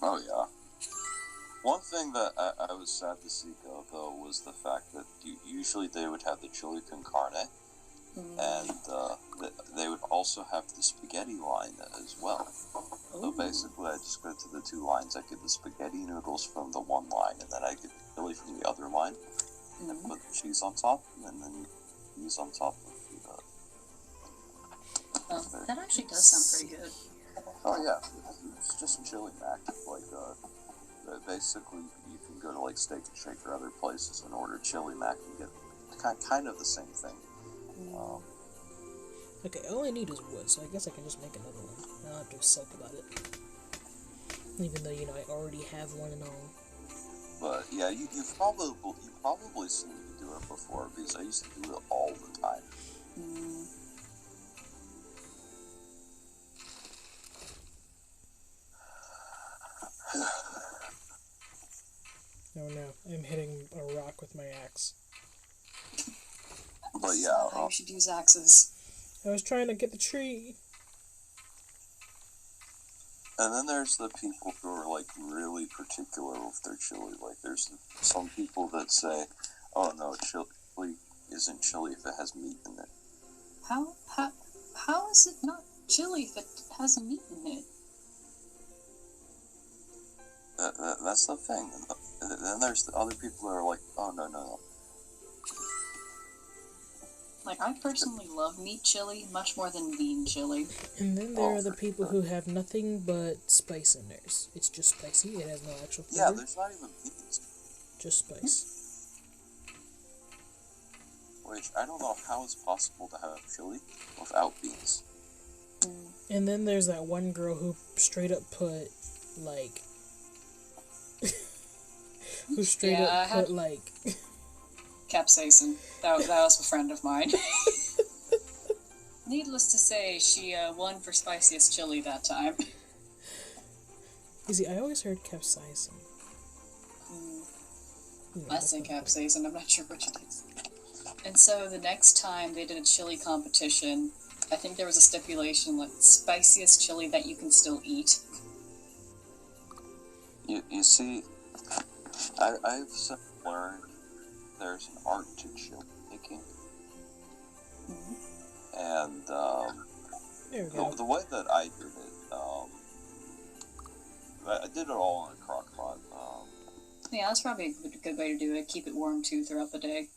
Oh yeah. One thing that I was sad to see go, though, was the fact that usually they would have the chili con carne, and they would also have the spaghetti line as well. So basically, I just go to the two lines. I get the spaghetti noodles from the one line, and then I get the chili from the other line, and put the cheese on top, and then cheese on top of the... That actually does sound pretty good. Oh yeah, it's just chili mac. Like, basically, you can go to like Steak and Shake or other places and order chili mac and get kind of the same thing. Okay, all I need is wood, so I guess I can just make another one. I don't have to sulk about it. Even though, you know, I already have one and all. But yeah, you've probably seen me do it before, because I used to do it all the time. Oh no, I'm hitting a rock with my axe. But yeah, How you should use axes. I was trying to get the tree. and then there's the people who are like really particular with their chili. Like there's some people that say, "Oh no, chili isn't chili if it has meat in it." How is it not chili if it has meat in it? That's the thing. And then there's the other people that are like, "Oh no." Like, I personally love meat chili much more than bean chili. And then there are the people who have nothing but spice in theirs. It's just spicy, it has no actual flavor. Yeah, there's not even beans. Just spice. Which, I don't know how it's possible to have chili without beans. And then there's that one girl who straight up put, like... Capsaicin. That was a friend of mine. Needless to say, she won for spiciest chili that time. You see, I always heard capsaicin. I say capsaicin, I'm not sure which it is. And so the next time they did a chili competition, I think there was a stipulation like spiciest chili that you can still eat. You see, I've learned there's an art to chili making. And the way that I did it, I did it all in a crock pot. Yeah, that's probably a good way to do it. Keep it warm too throughout the day.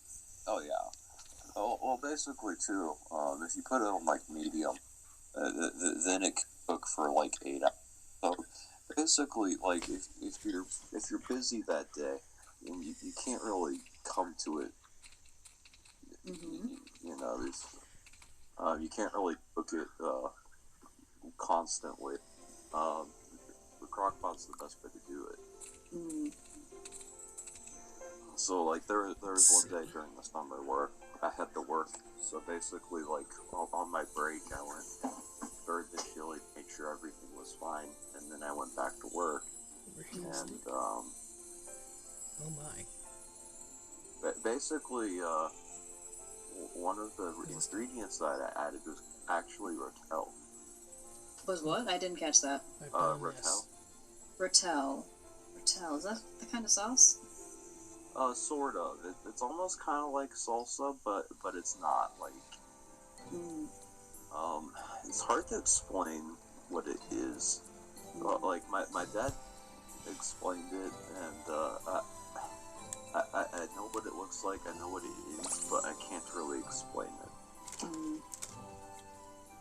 Oh yeah. Well, basically too, if you put it on like medium, then it can cook for like 8 hours. So basically, like if you're busy that day, and you can't really come to it. You know, there's you can't really cook it constantly. The crock pot's the best way to do it. So like there was one day during the summer where I had to work. So basically, like on my break, I went stirred the chili, made sure everything was fine, and then I went back to work. And oh my. Basically, one of the ingredients that I added was actually rotel. Was what? I didn't catch that. Rotel. Rotel. Rotel. Is that the kind of sauce? Sort of. It's almost kind of like salsa, but it's not. Like, it's hard to explain what it is. Like my dad explained it, and I know what it looks like. I know what it is, but I can't really explain it.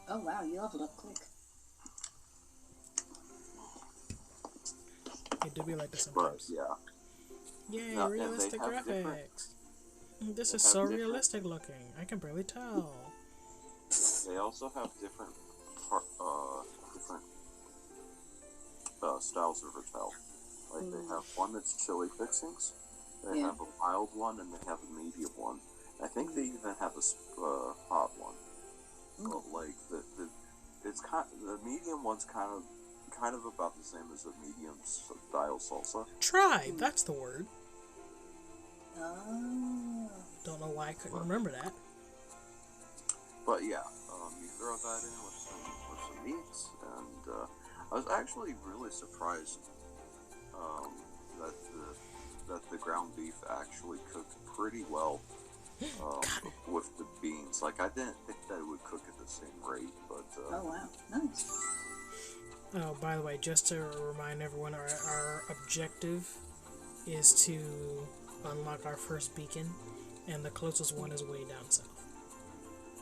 Oh wow, you leveled up quick. It do be like this sometimes. But yeah. Yay, No, realistic graphics. This is so realistic looking. I can barely tell. They also have different styles of rotel. Like they have one that's chili fixings. They have a mild one, and they have a medium one. I think they even have a hot one. But like the medium one's kind of about the same as a medium style salsa. Try, that's the word. Oh. Don't know why I couldn't remember that. But yeah, you throw that in with some meats, and I was actually really surprised that the ground beef actually cooked pretty well with the beans. Like, I didn't think that it would cook at the same rate, but Oh wow, nice. Oh, by the way, just to remind everyone, our objective is to unlock our first beacon, and the closest one is way down south.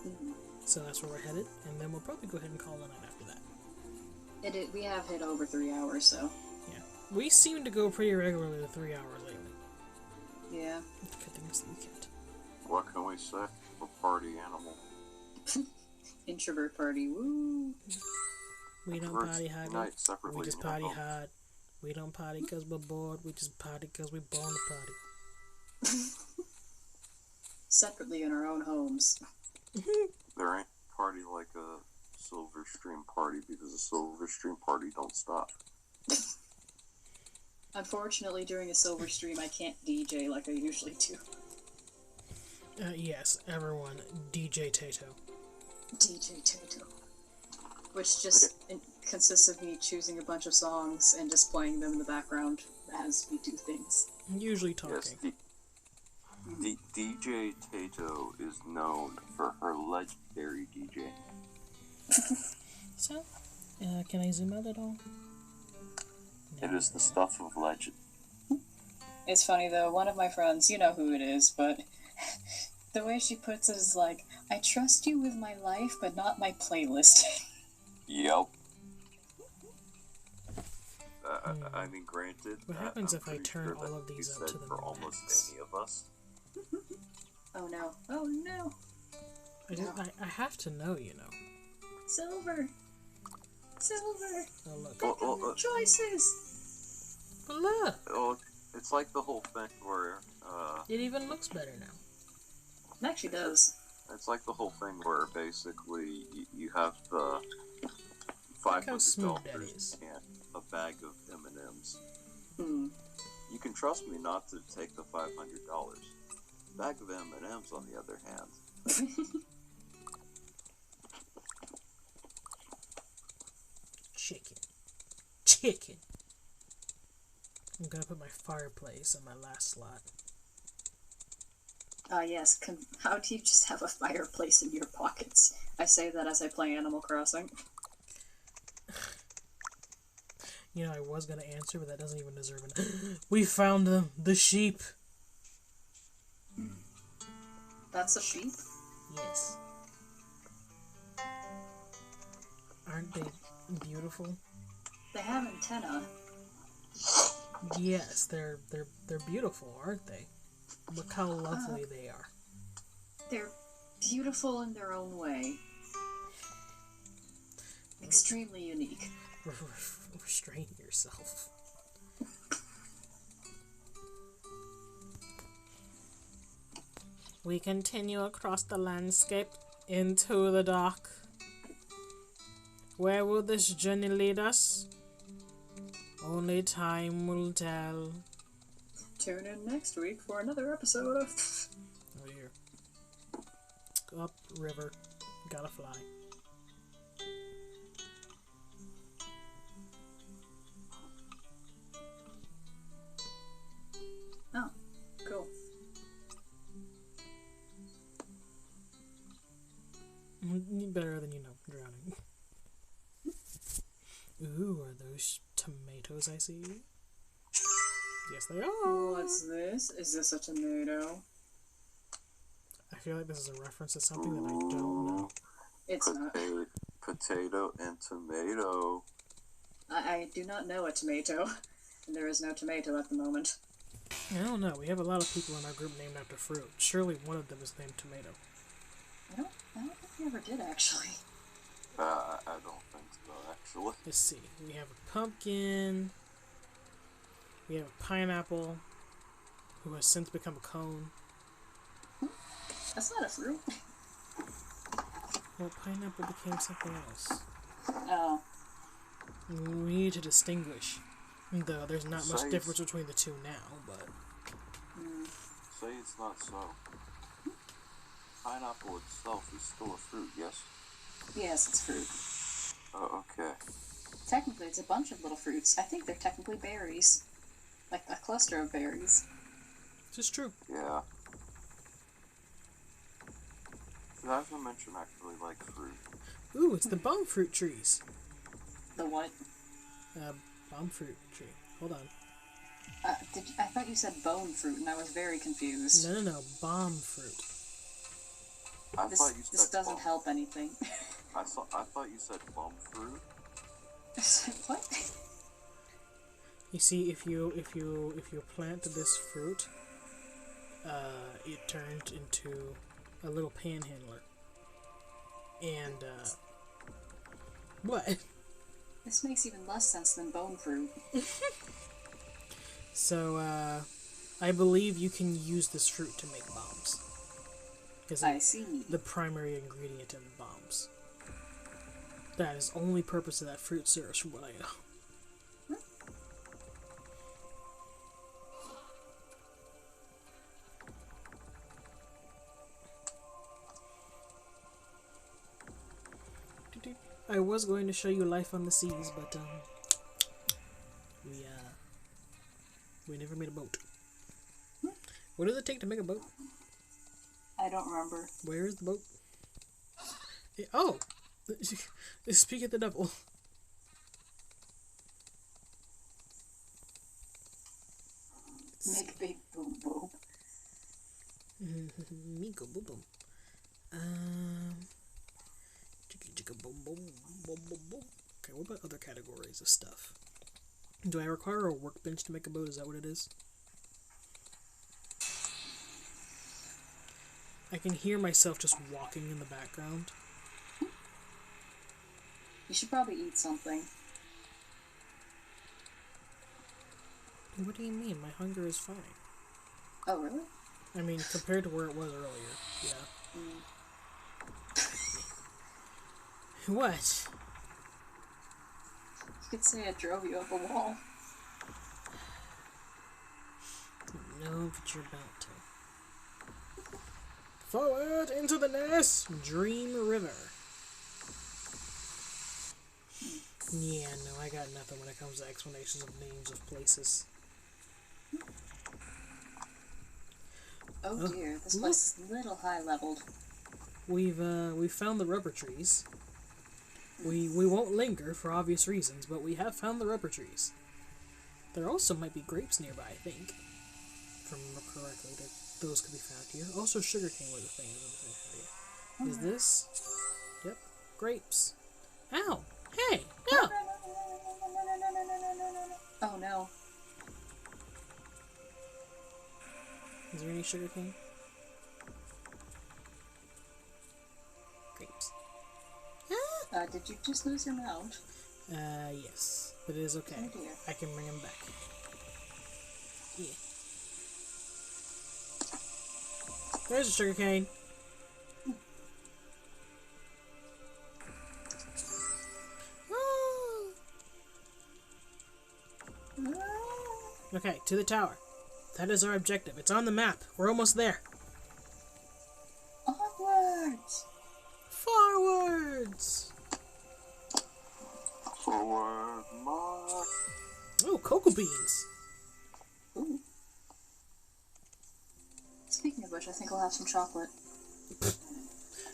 Mm-hmm. So that's where we're headed, and then we'll probably go ahead and call it a night after that. We have hit over 3 hours, so Yeah. We seem to go pretty regularly to 3 hours lately. yeah. Good thing it's the weekend. what can we say? A party animal. Introvert party, woo! We don't Introverts party hard. unite separately We just in party our homes. hard. We don't party because we're bored. We just party because we're born to party. Separately in our own homes. There ain't party like a Silver Stream party because a Silver Stream party don't stop. Unfortunately, during a silver stream, I can't DJ like I usually do. Yes, everyone, DJ Tato. DJ Tato. Which just consists of me choosing a bunch of songs and just playing them in the background as we do things. Usually talking. Yes, DJ Tato is known for her legendary DJ. So, can I zoom out at all? It is the stuff of legend. It's funny though, one of my friends, you know who it is, but the way she puts it is like, I trust you with my life, but not my playlist. Yep. I mean, granted. What happens I'm if I pretty turn sure all that of can be these up said to the for almost max? any of us. Oh no. Oh no. I have to know, you know. Silver. Silver. Oh, look. Choices. Look! Oh, it's like the whole thing where, It even looks better now. It actually does. it's like the whole thing where basically you have the Look how smooth that $500 is. and a bag of M&Ms. Hmm. You can trust me not to take the $500. Bag of M&Ms, on the other hand. Chicken. I'm gonna put my fireplace on my last slot. Yes. How do you just have a fireplace in your pockets? I say that as I play Animal Crossing. You know, I was gonna answer, but that doesn't even deserve it. We found them! The sheep! That's a sheep? Yes. Aren't they beautiful? They have antennae. Yes, they're beautiful, aren't they? Look how lovely they are. They're beautiful in their own way. Extremely unique. Restrain yourself. We continue across the landscape into the dock. Where will this journey lead us? Only time will tell. Tune in next week for another episode of... Oh, here. Up river. Gotta fly. Oh, cool. Better than you know, drowning. Ooh, are those tomatoes I see? Yes, they are. What's this? Is this a tomato? I feel like this is a reference to something that I don't know. It's not. Potato and tomato. I do not know a tomato. And there is no tomato at the moment. I don't know. We have a lot of people in our group named after fruit. Surely one of them is named Tomato. I don't think we ever did, actually. I don't think so, actually. Let's see. We have a pumpkin. We have a pineapple, who has since become a cone. That's not a fruit. Well, pineapple became something else. Oh. We need to distinguish. Though there's not much Say difference between the two now, but... Say it's not so. Pineapple itself is still a fruit, yes? Yes, it's fruit. Oh, okay. Technically, it's a bunch of little fruits. I think they're technically berries. a cluster of berries. This is true. Yeah. As I mentioned, I really like fruit. Ooh, it's the bomb fruit trees. The what? Bomb fruit tree. Hold on. I thought you said bone fruit, and I was very confused. No. Bomb fruit. This doesn't help anything. I thought you said bum fruit. What? You see, if you plant this fruit, it turns into a little panhandler. And what? This makes even less sense than bone fruit. So, I believe you can use this fruit to make bombs. I see. The primary ingredient in bombs. That is the only purpose of that fruit serves, from what I know. I was going to show you life on the seas, but we never made a boat. What does it take to make a boat? I don't remember. Where is the boat? Oh! Speak at the devil. Make big boom boom. Miko boom boom. Chicka chicka boom boom boom boom boom. Okay, what about other categories of stuff? Do I require a workbench to make a boat? Is that what it is? I can hear myself just walking in the background. You should probably eat something. What do you mean? My hunger is fine. Oh, really? I mean, compared to where it was earlier, yeah. What? You could say it drove you up a wall. No, but you're about to. Forward into the nest! Dream River. Yeah, no, I got nothing when it comes to explanations of names of places. Oh dear, this place is a little high-leveled. We've found the rubber trees. We won't linger for obvious reasons, but we have found the rubber trees. There also might be grapes nearby, I think. If I remember correctly, that those could be found here. Also, sugarcane were the thing in the area. Is this? Yep, grapes. Ow! Hey! No! Oh no. Is there any sugarcane? Grapes. Did you just lose your mount? Yes. But it is okay. Oh dear. I can bring him back. Yeah. There's a sugarcane. Okay, to the tower. That is our objective. It's on the map. We're almost there. Onwards! Forwards! Forward march. Oh, cocoa beans. Ooh. Speaking of which, I think I'll have some chocolate.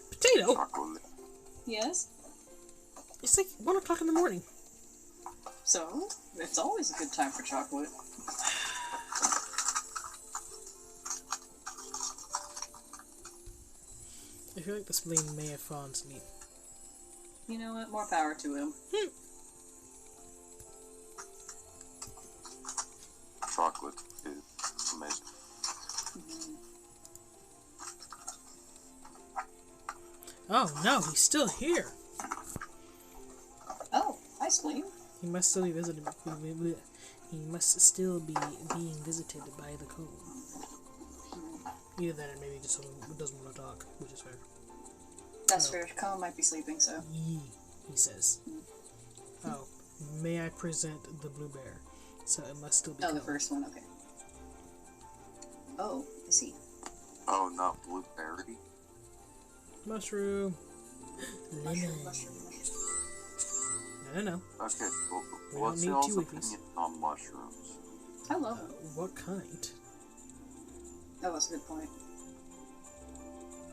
Potato? Chocolate. Yes? It's like 1 o'clock in the morning. So, it's always a good time for chocolate. I feel like the spleen may have fallen asleep. You know what? More power to him. Chocolate is amazing. Oh no, he's still here. Oh, hi, Spleen. He must still be visited. He must still be being visited by the code. Either that, or maybe he just doesn't want to talk, which is fair. That's fair. Colin might be sleeping, so. Yee, he says. Oh, may I present the blue bear? So it must still be. Oh, the Colin. first one. Okay. Oh, I see. Oh, not blueberry. Mushroom. Lemon. Mushroom. No. Okay, well, We what's don't need y'all's two wikis. opinion on mushrooms? I love them. What kind? Oh, that's a good point.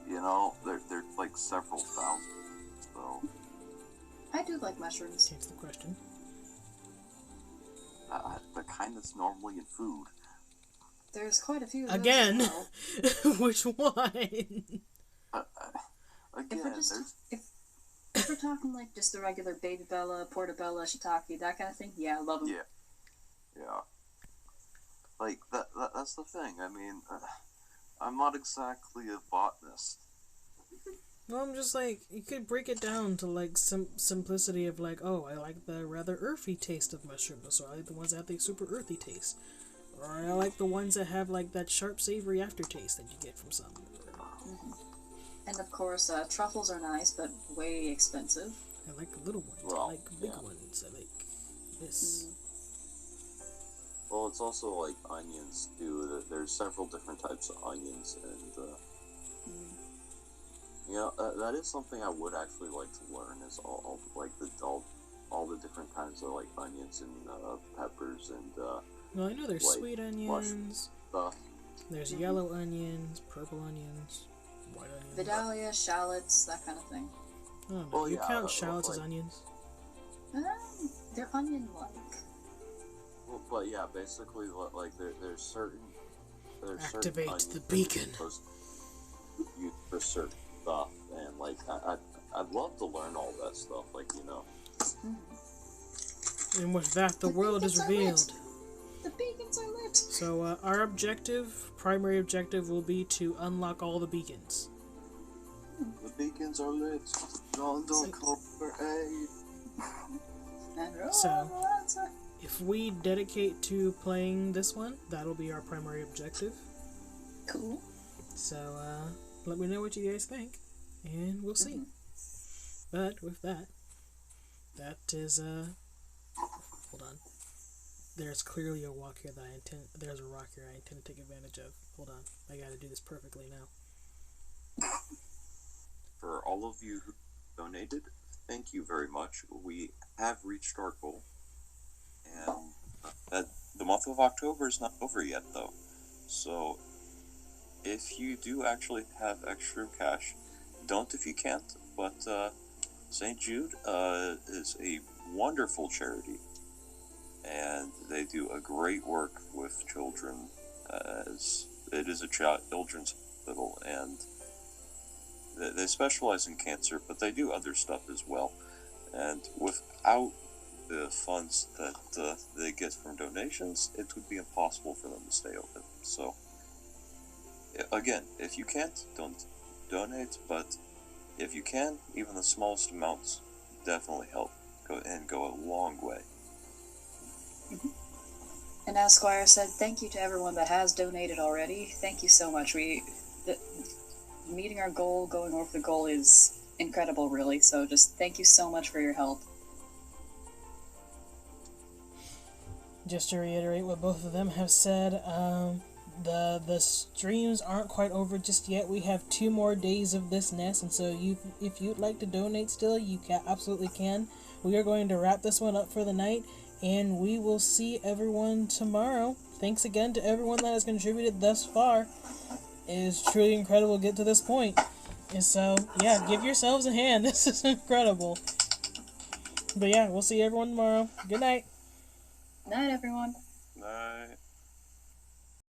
You know, they're like several thousand. So I do like mushrooms. Answer the question. the kind that's normally in food. There's quite a few of those Again, as well. which one? Again, If we're talking like just the regular Baby Bella, Portobello, Shiitake, that kind of thing, yeah, I love them. Yeah. Like that's the thing. I mean, I'm not exactly a botanist. Well, I'm just like, you could break it down to like some simplicity of like, oh, I like the rather earthy taste of mushrooms, so I like the ones that have the super earthy taste. Or I like the ones that have like that sharp, savory aftertaste that you get from some. Mm-hmm. And of course, truffles are nice, but way expensive. I like the little ones. Well, I like big ones. I like this. Well, it's also like onions too. There's several different types of onions, and that is something I would actually like to learn. Is all the different kinds of like onions and peppers and. Well, I know there's like, sweet onions. Stuff. There's yellow onions, purple onions, white onions. Vidalia, shallots, that kind of thing. I don't know. Well, You yeah, count shallots as like- onions? They're onion-like. Well, but yeah, basically, like there's certain Activate certain the beacon. Used for certain stuff, and like I'd love to learn all that stuff. Like And with that, the world is revealed. The beacons are lit. So our primary objective, will be to unlock all the beacons. The beacons are lit. Don't call for aid. So, if we dedicate to playing this one, that'll be our primary objective. Cool. So, let me know what you guys think, and we'll see. But with that is, hold on. There's clearly a rock here I intend to take advantage of. Hold on. I gotta do this perfectly now. For all of you who donated, thank you very much. We have reached our goal, and the month of October is not over yet, though. So, if you do actually have extra cash, don't if you can't. But St. Jude is a wonderful charity, and they do a great work with children, as it is a children's hospital, and they specialize in cancer, but they do other stuff as well. And without the funds that they get from donations, it would be impossible for them to stay open. So, again, if you can't, don't donate, but if you can, even the smallest amounts definitely help go a long way. And as Squire said, thank you to everyone that has donated already. Thank you so much. Meeting our goal, going over the goal is incredible, really. So just thank you so much for your help. Just to reiterate what both of them have said, the streams aren't quite over just yet. We have 2 more days of this nest, and so if you'd like to donate still, you absolutely can. We are going to wrap this one up for the night, and we will see everyone tomorrow. Thanks again to everyone that has contributed thus far. It is truly incredible to get to this point. And so, yeah, give yourselves a hand. This is incredible. But yeah, we'll see everyone tomorrow. Good night. Night, everyone. Night.